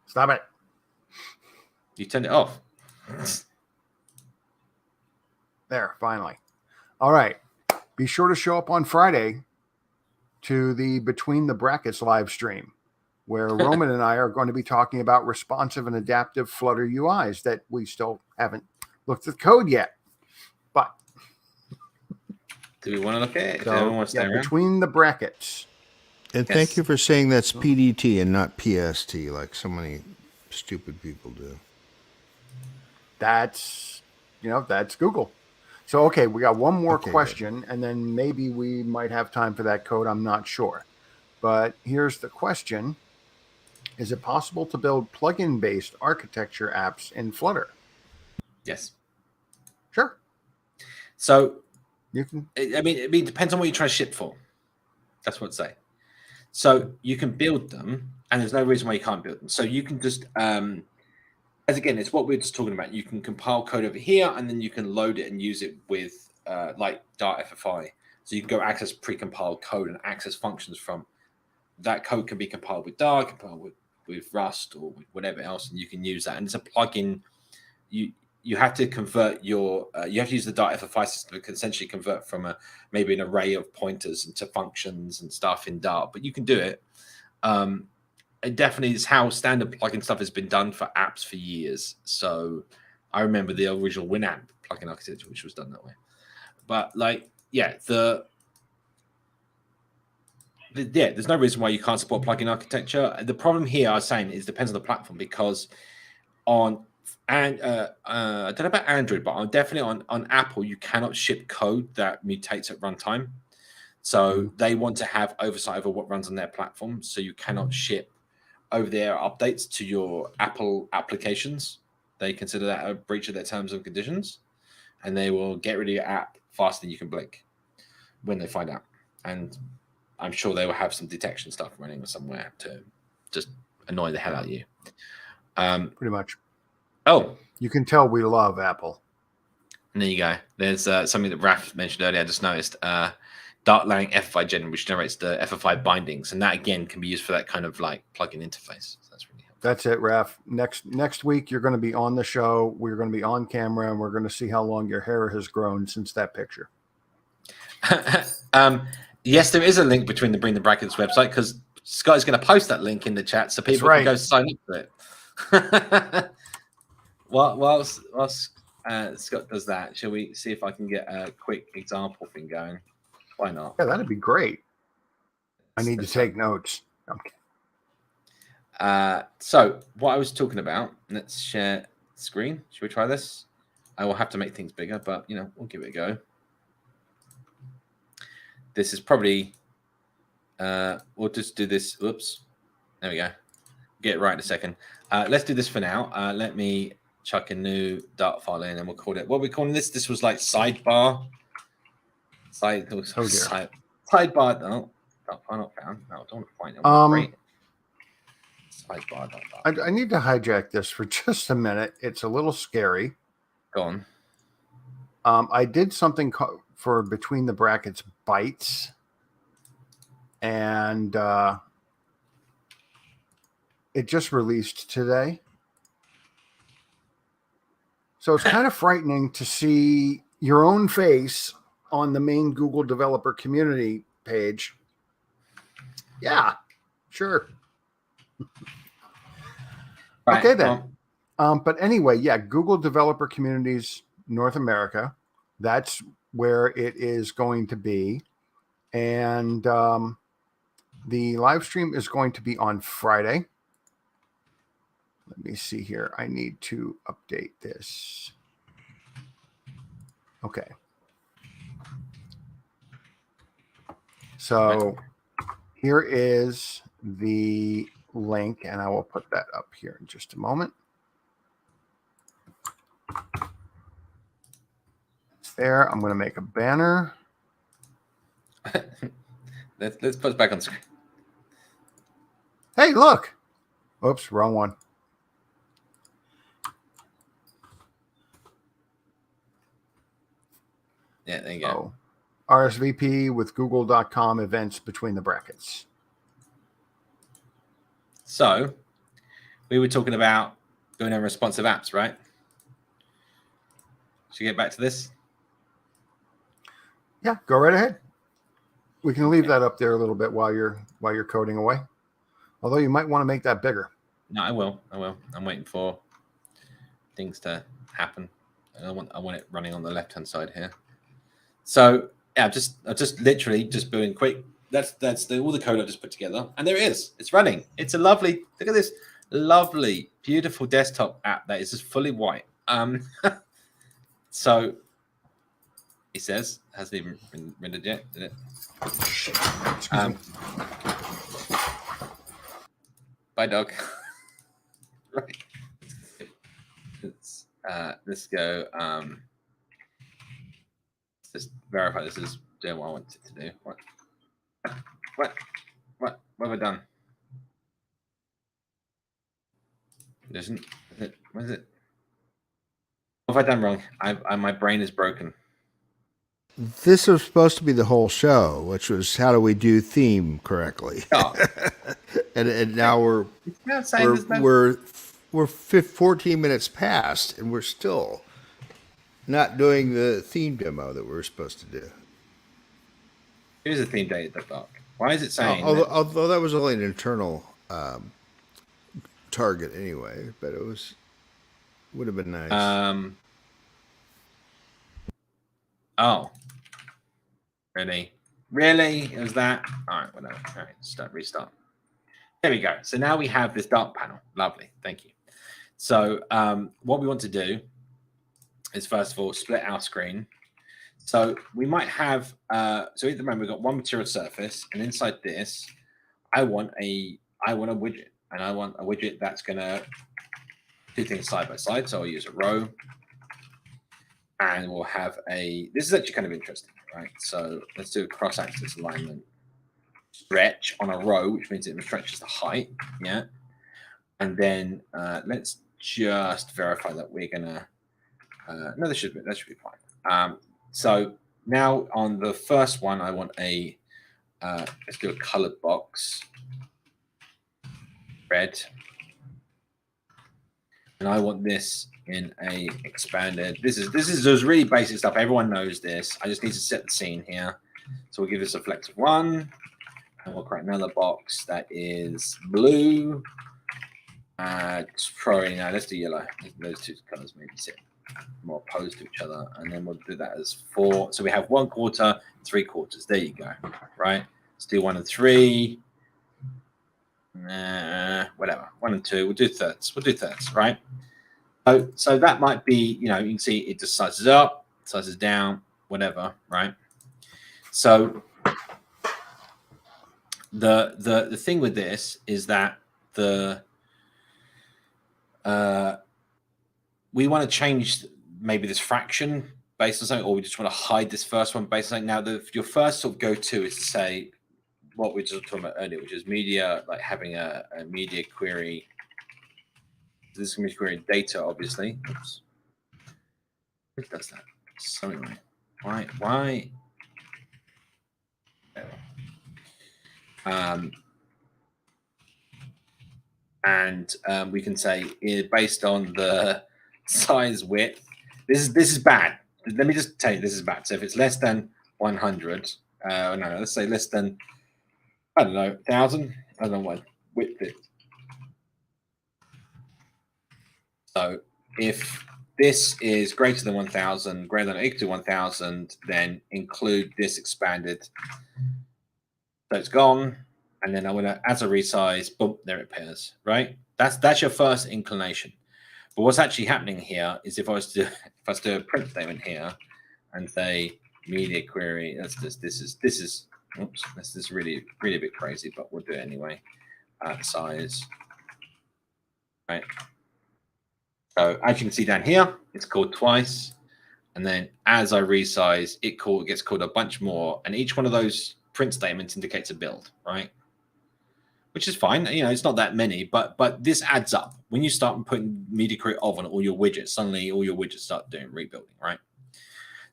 Stop it. You turned it off. There, finally. All right. Be sure to show up on Friday to the Between the Brackets live stream, where Roman and I are going to be talking about responsive and adaptive Flutter UIs that we still haven't looked at code yet. But do we want to look at it? So, Between the Brackets. And thank you for saying that's PDT and not PST, like so many stupid people do. That's Google. So, okay, we got one more Okay, question, and then maybe we might have time for that code. I'm not sure. But here's the question. Is it possible to build plugin-based architecture apps in Flutter? Yes. Sure. So, You can. I mean, it depends on what you're trying to ship for. That's what I'd say. So you can build them, and there's no reason why you can't build them. So you can just, as again, it's what we're just talking about. You can compile code over here, and then you can load it and use it with like Dart FFI. So you can go access pre-compiled code and access functions from that code. Can be compiled with Dart, compiled with Rust, or with whatever else, and you can use that. And it's a plugin. You have to convert your you have to use the Dart FFI system to essentially convert from maybe an array of pointers into functions and stuff in Dart, but you can do it. It definitely is how standard plugin stuff has been done for apps for years. So I remember the original Winamp plugin architecture, which was done that way. But like, yeah, there's no reason why you can't support plugin architecture. The problem here, I was saying, is depends on the platform, because on I don't know about Android, but on definitely on Apple, you cannot ship code that mutates at runtime. So they want to have oversight over what runs on their platform. So you cannot ship over-the-air updates to your Apple applications. They consider that a breach of their terms and conditions, and they will get rid of your app faster than you can blink when they find out. And I'm sure they will have some detection stuff running somewhere to just annoy the hell out of you. Pretty much. Oh, you can tell we love Apple. And there you go. There's something that Raf mentioned earlier. I just noticed Dartlang FFI gen, which generates the FFI bindings, and that again can be used for that kind of like plugin interface. So that's really helpful. That's it, Raf. Next week you're going to be on the show. We're going to be on camera, and we're going to see how long your hair has grown since that picture. Yes, there is a link between the Bring the Brackets website, because Scott's going to post that link in the chat so people can go sign up to it. Whilst Scott does that, shall we see if I can get a quick example thing going? Why not? Yeah, that'd be great. I need to take notes. Okay. So what I was talking about, let's share screen. Should we try this? I will have to make things bigger, but we'll give it a go. This is probably we'll just do this. Oops. There we go. Get it right in a second. Let's do this for now. Let me chuck a new Dart file in, and we'll call it. What are we calling this? This was like sidebar. Sidebar. No, Dart file not found. No, I don't want to find it. Sidebar. I need to hijack this for just a minute. It's a little scary. Go on. I did something for between the brackets bytes, and it just released today. So it's kind of frightening to see your own face on the main Google developer community page. Yeah, sure. Right, okay, then. But anyway, yeah, Google Developer Communities North America. That's where it is going to be. And the live stream is going to be on Friday. Let me see here. I need to update this. Okay. So here is the link, and I will put that up here in just a moment. It's there. I'm going to make a banner. Let's put it back on screen. Hey, look. Oops, wrong one. Yeah, there you go. Oh, RSVP with google.com events between the brackets. So we were talking about doing responsive apps, right? Should we get back to this? Yeah, go right ahead. We can leave that up there a little bit while you're coding away. Although you might want to make that bigger. No, I will. I'm waiting for things to happen. I want it running on the left-hand side here. So yeah, I'm just literally just doing quick. That's all the code I just put together, and there it is. It's running. It's a lovely. Look at this lovely, beautiful desktop app that is just fully white. So he says, hasn't even been rendered yet, did it? Excuse me. Bye, dog. Right. Let's go. Let's just verify this is doing what I want it to do. What have I done? It isn't. Is it? What is it? What have I done wrong? My brain is broken. This was supposed to be the whole show, which was how do we do theme correctly? Oh. and now we're 14 minutes past, and we're still not doing the theme demo that we were supposed to do. Here's the theme data doc. Why is it saying? Although that was only an internal target anyway, but it would have been nice. Oh, really? It was that? All right, whatever. All right, restart. There we go. So now we have this dark panel. Lovely, thank you. So what we want to do is first of all split our screen. So we might have. So at the moment we've got one material surface, and inside this, I want a widget, and I want a widget that's going to do things side by side. So I'll use a row. And we'll have this is actually kind of interesting, right? So let's do a cross-axis alignment stretch on a row, which means it stretches the height, yeah? And then let's just verify that we're gonna, no, that should be fine. So now on the first one, I want let's do a colored box, red. And I want this in a expanded. This is just really basic stuff. Everyone knows this. I just need to set the scene here. So we'll give this a flex of 1, and we'll create another box that is blue. It's probably let's do yellow. Those two colors maybe sit more opposed to each other, and then we'll do that as 4. So we have 1/4, 3/4. There you go. Right. Let's do 1 and 3. Whatever. 1 and 2. We'll do thirds. Right. So that might be, you can see it just sizes up, sizes down, whatever, right? So the thing with this is that we want to change maybe this fraction based on something, or we just want to hide this first one based on something. Now, your first sort of go-to is to say what we were just talking about earlier, which is media, like having a media query. This is going to be querying data, obviously. Oops. Who does that? So anyway, why? We can say based on the size width. This is bad. Let me just tell you, this is bad. So if it's less than 100, no, let's say less than, I don't know, 1,000. I don't know what width is. So if this is greater than 1,000, greater than or equal to 1,000, then include this expanded. So it's gone, and then I'm going to, as a resize, boom, there it appears, right? That's your first inclination. But what's actually happening here is if I was to do a print statement here and say media query, this is really a bit crazy, but we'll do it anyway. Size, right? So as you can see down here, it's called twice. And then as I resize, it gets called a bunch more. And each one of those print statements indicates a build, right? Which is fine. It's not that many, but this adds up. When you start putting media query of on all your widgets, suddenly all your widgets start doing rebuilding, right?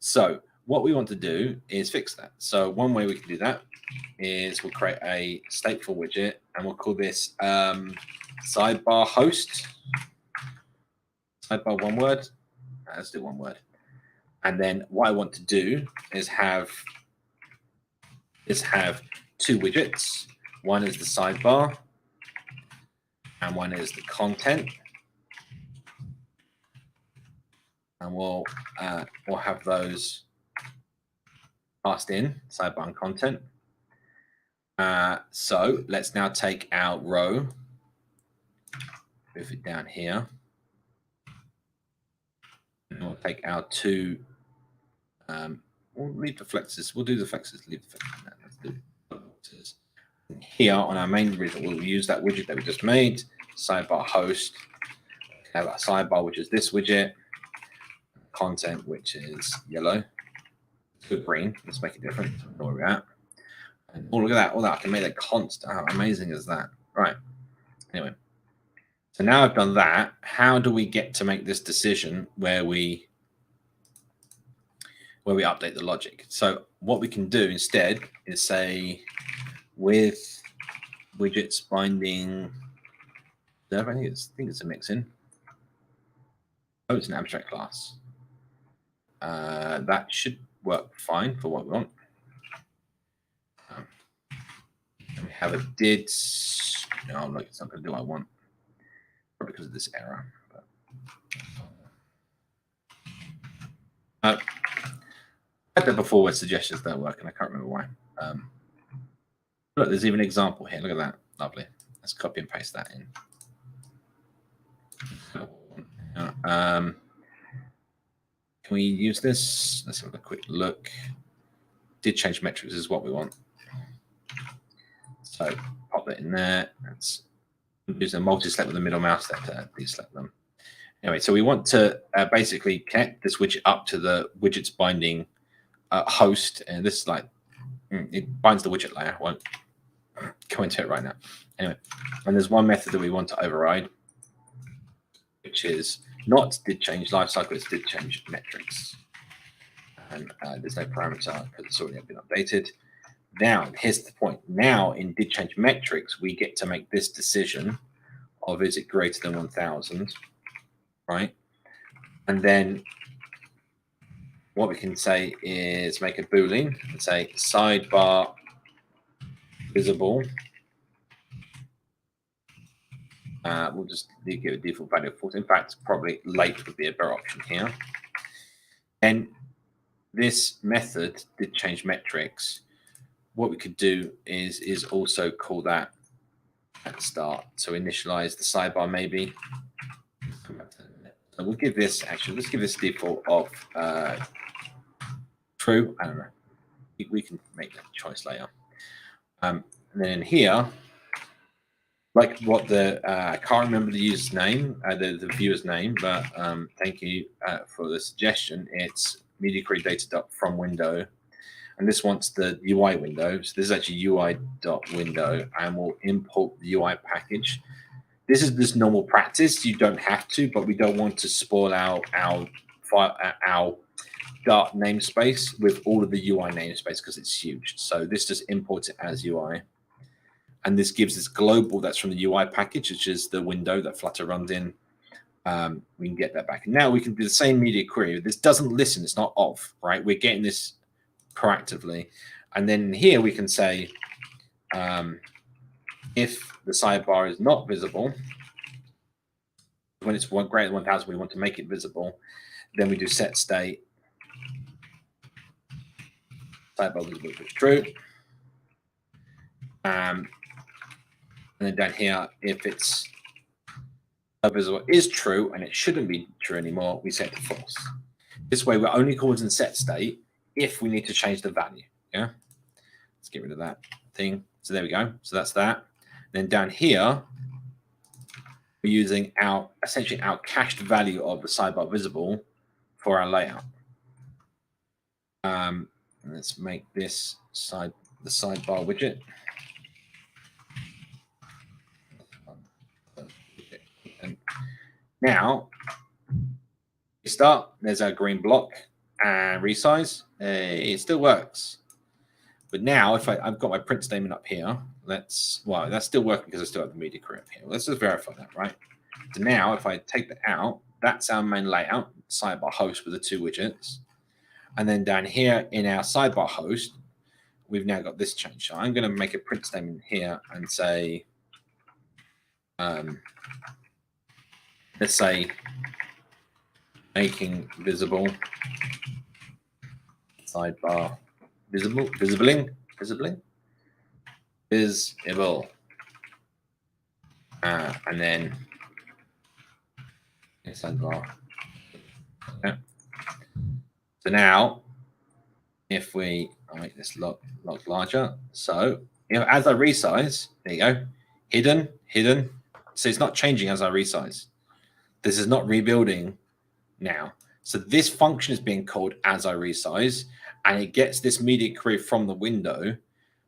So what we want to do is fix that. So one way we can do that is we'll create a stateful widget, and we'll call this sidebar host. Sidebar one word. Let's do one word. And then what I want to do is have two widgets. One is the sidebar, and one is the content. And we'll have those passed in, sidebar and content. So let's now take our row move it down here. And we'll take our two. We'll leave the flexes. We'll do the flexes. Leave the flexes. No, let's do flexes. Here on our main widget, we'll use that widget that we just made. Sidebar host. We have our sidebar, which is this widget. Content, which is yellow. Good green. Let's make it different. Where we're at. And oh, look at that. All that. I can make that constant. How amazing is that? Right. Anyway. So now I've done that. How do we get to make this decision where we update the logic? So what we can do instead is say with widgets binding. I think it's a mixin. Oh, it's an abstract class. That should work fine for what we want. We have a did. No, look, it's not going to do what I want. Probably because of this error. I had that before where suggestions don't work, and I can't remember why. Look, there's even an example here. Look at that. Lovely. Let's copy and paste that in. Can we use this? Let's have a quick look. Did change metrics is what we want. So pop that in there. Let's use a multi-select with the middle mouse there to deselect them. Anyway, so we want to basically connect this widget up to the widgets binding host, and this is like it binds the widget layer. I won't go into it right now. Anyway, and there's one method that we want to override, which is not did change lifecycle, it's did change metrics. And there's no parameter because it's already been updated. Now, here's the point. Now, in did change metrics, we get to make this decision of is it greater than 1,000, right? And then what we can say is make a boolean and say sidebar visible. We'll just give a default value of 40. In fact, probably late would be a better option here. And this method did change metrics. What we could do is also call that at the start. So initialize the sidebar maybe. So we'll give this actually. Let's give this default of true. I don't know. We can make that choice later. And then in here. Like what I can't remember the user's name, the viewer's name, but thank you for the suggestion. It's media query data from window, and this wants the UI window. So this is actually UI.window, and we'll import the UI package. This is this normal practice. You don't have to, but we don't want to spoil our Dart namespace with all of the UI namespace because it's huge. So this just imports it as UI. And this gives this global that's from the UI package, which is the window that Flutter runs in. We can get that back. And now we can do the same media query. This doesn't listen. It's not off, right? We're getting this proactively. And then here we can say if the sidebar is not visible, when it's greater than 1,000, we want to make it visible. Then we do set state. Sidebar visible is true. And then down here, if it's visible is true and it shouldn't be true anymore, we set it to false. This way, we're only causing set state if we need to change the value. Yeah. Let's get rid of that thing. So there we go. So that's that. Then down here, we're using essentially our cached value of the sidebar visible for our layout. Let's make this the sidebar widget. And now we start. There's our green block and resize. Hey, it still works. But now, if I've got my print statement up here, that's still working because I still have the media query up here. Let's just verify that, right? So now, if I take that out, that's our main layout, sidebar host with the two widgets. And then down here in our sidebar host, we've now got this change. So I'm going to make a print statement here and say, let's say, making visible sidebar visible. And then Inside bar. Okay. So now, if I'll make this lot larger. So, as I resize, there you go, hidden. So it's not changing as I resize. This is not rebuilding now. So this function is being called as I resize, and it gets this media query from the window.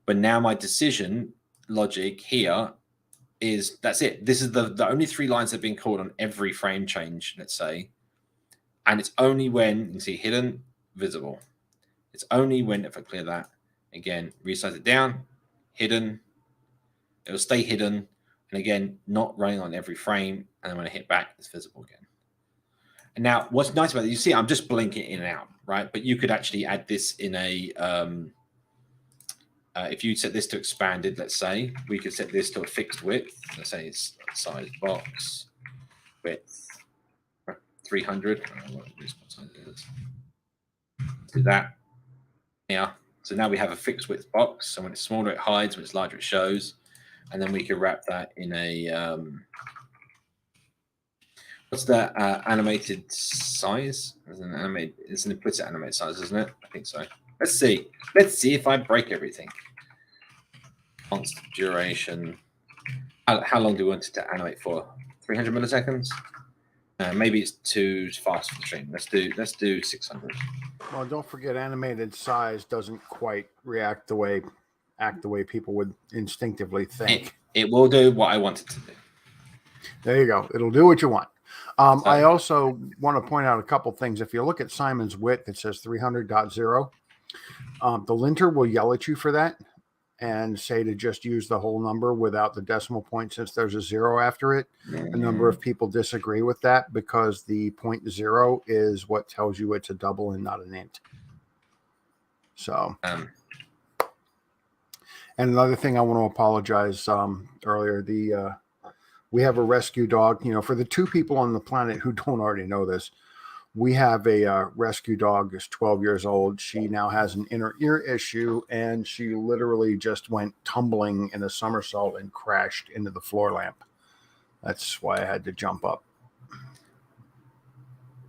But now my decision logic here is that's it. This is the only 3 lines that have been called on every frame change, let's say. And it's only when you can see hidden, visible. It's only when, if I clear that again, resize it down, hidden, it'll stay hidden. And again, not running on every frame. And then when I hit back, it's visible again. And now what's nice about it, you see, I'm just blinking in and out, right? But you could actually add this in a, if you set this to expanded, let's say, we could set this to a fixed width. Let's say it's size box width 300. I don't know what size it is. Do that. Yeah. So now we have a fixed width box. So when it's smaller, it hides. When it's larger, it shows. And then we can wrap that in a what's that animated size? It's an implicit animated size, isn't it? I think so. Let's see. Let's see if I break everything. Constant duration. How long do we want it to animate for? 300 milliseconds? Maybe it's too fast for the stream. Let's do 600. Well, don't forget, animated size doesn't quite act the way people would instinctively think. It will do what I want it to do. There you go. It'll do what you want. I also want to point out a couple things. If you look at Simon's width, it says 300.0. The linter will yell at you for that and say to just use the whole number without the decimal point since there's a 0 after it. A number of people disagree with that because the 0.0 is what tells you it's a double and not an int. So, and another thing I want to apologize earlier, we have a rescue dog. For the 2 people on the planet who don't already know this, we have a rescue dog who's 12 years old. She now has an inner ear issue, and she literally just went tumbling in a somersault and crashed into the floor lamp. That's why I had to jump up.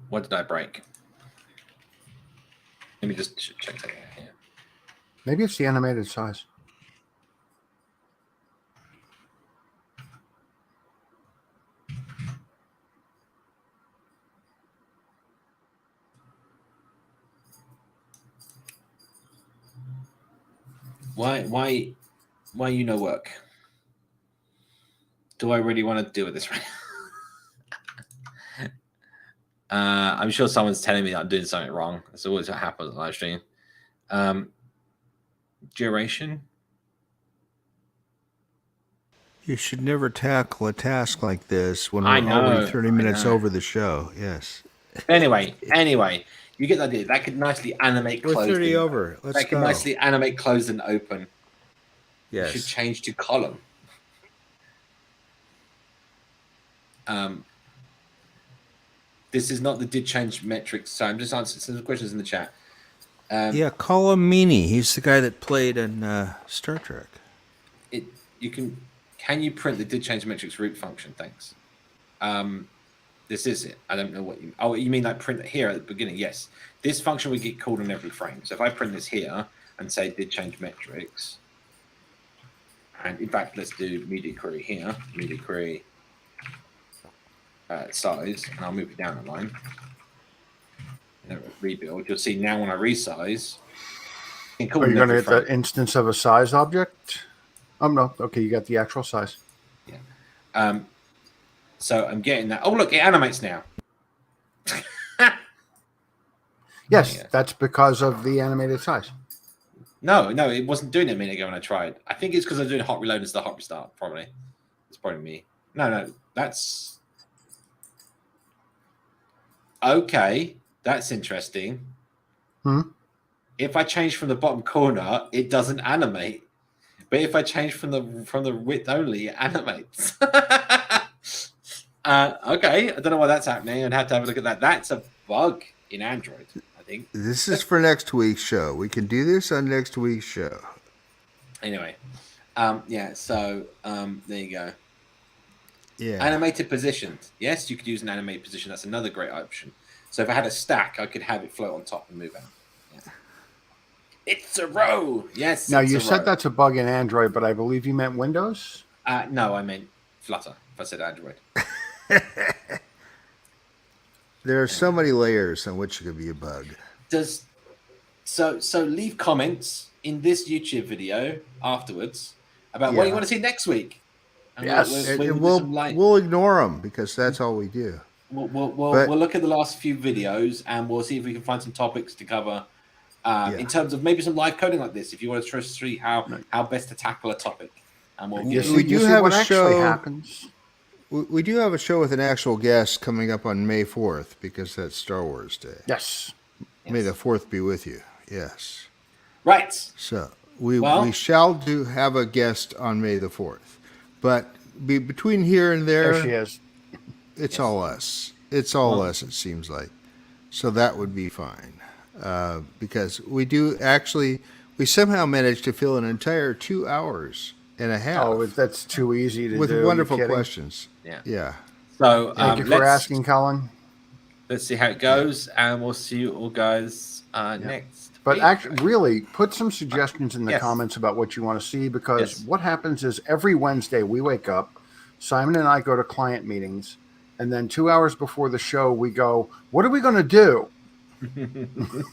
What did I break? Let me just check that out here. Maybe it's the animated size. Why no work? Do I really want to deal with this right now? I'm sure someone's telling me that I'm doing something wrong. That's always what happens on live stream. Duration. You should never tackle a task like this when we're already 30 minutes over the show. Yes. Anyway, you get the idea. That could nicely animate close. We're 30 over. Let's go. Could nicely animate close and open. Yes. You should change to column. This is not the did change metrics. So I'm just answering some questions in the chat. Yeah, call him Meanie. He's the guy that played in Star Trek. Can you print the did change metrics root function? Thanks. This is it. I don't know what you. Oh, you mean like print it here at the beginning? Yes. This function we get called on every frame. So if I print this here and say did change metrics, and in fact let's do media query here. Media query size, and I'll move it down a line. And then rebuild. You'll see now when I resize. Are you going to get the instance of a size object? Oh no. Okay, you got the actual size. Yeah. So I'm getting that. Oh, look, it animates now. Yes, that's because of the animated size. No, it wasn't doing it a minute ago when I tried. I think it's because I'm doing hot reload instead of hot restart, probably. It's probably me. No, that's... Okay, that's interesting. If I change from the bottom corner, it doesn't animate. But if I change from the width only, it animates. Okay, I don't know why that's happening. I'd have to have a look at that. That's a bug in Android, I think. This is for next week's show. We can do this on next week's show. Anyway, yeah. So there you go. Yeah. Animated positions. Yes, you could use an animated position. That's another great option. So if I had a stack, I could have it float on top and move out. Yeah. It's a row. Yes. Now, it's you a said row. that's a bug in Android, but I believe you meant Windows? No, I meant Flutter. If I said Android. There are so many layers on which it could be a bug. So leave comments in this YouTube video afterwards about what you want to see next week. And Yes. And we'll do we'll, some light- we'll ignore them because that's all we do. We'll look at the last few videos and we'll see if we can find some topics to cover in terms of maybe some live coding like this. If you want to try to see how best to tackle a topic, and we'll You give see, We do you see have what a actually show- happens. We do have a show with an actual guest coming up on May 4th because that's Star Wars Day. Yes. May the 4th be with you. Yes. right. So we shall have a guest on May the 4th. But between here and There she there, is. it's all us. It's all us, it seems like. So that would be fine. Because we somehow managed to fill an entire 2 hours and a half Oh, that's too easy to with do. wonderful You kidding? questions. Yeah. Yeah. So Thank you for asking, Colin. Let's see how it goes, and we'll see you all guys next. But week. actually, really, put some suggestions in the Yes. comments about what you want to see, because Yes. what happens is every Wednesday we wake up, Simon and I go to client meetings, and then 2 hours before the show we go, what are we going to do?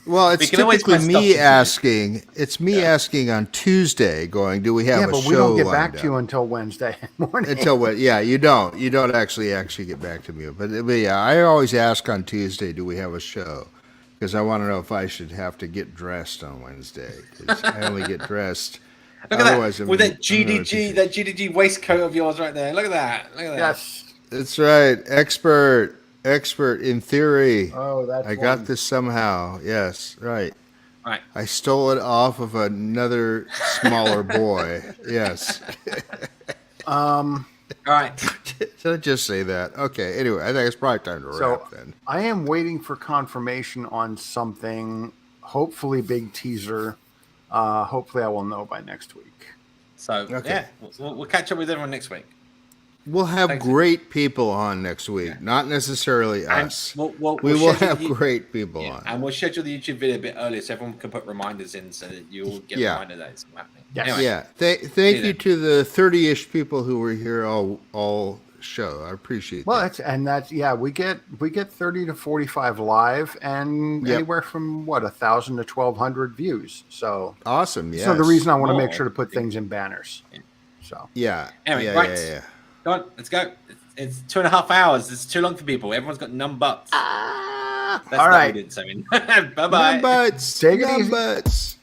Well, it's We can always typically mess me stuff into it. asking. It's me asking on Tuesday, going, "Do we have Yeah, a but show?" we don't get lined back to you up? until Wednesday morning. Until what? Yeah, you don't. You don't actually get back to me. But yeah, I always ask on Tuesday, "Do we have a show?" Because I want to know if I should have to get dressed on Wednesday. 'Cause I only get dressed. Look at Otherwise, that I'm- with that I'm GDG, gonna- that GDG waistcoat of yours right there. Look at that. Look at that. Yes. That's right. Expert in theory. Oh, that's I got one. this somehow. Yes, right. Right. I stole it off of another smaller boy. Yes. All right. Should I just say that? Okay. Anyway, I think it's probably time to wrap So then. I am waiting for confirmation on something. Hopefully, big teaser. Hopefully, I will know by next week. So Okay. yeah, we'll catch up with everyone next week. We'll have Thanks. great people on next week, not necessarily And us. we'll we will schedule have the- great people Yeah, on. and we'll schedule the YouTube video a bit earlier so everyone can put reminders in so that you'll get Yeah. reminded that it's happening. Yes. Anyway, Yeah. Thank See you you then. to the 30-ish people who were here all show. I appreciate Well, that. we get 30 to 45 live and Yep. anywhere from 1,000 to 1,200 views. So, Awesome. Yes. so the reason I want to make More. sure to put things in banners. So, Yeah. Anyway, yeah, right. yeah. Go on, let's go. It's 2.5 hours. It's too long for people. Everyone's got numb butts. That's all not right. what we did, Simon. Bye bye. Numbutts. Take it easy. Numbutts.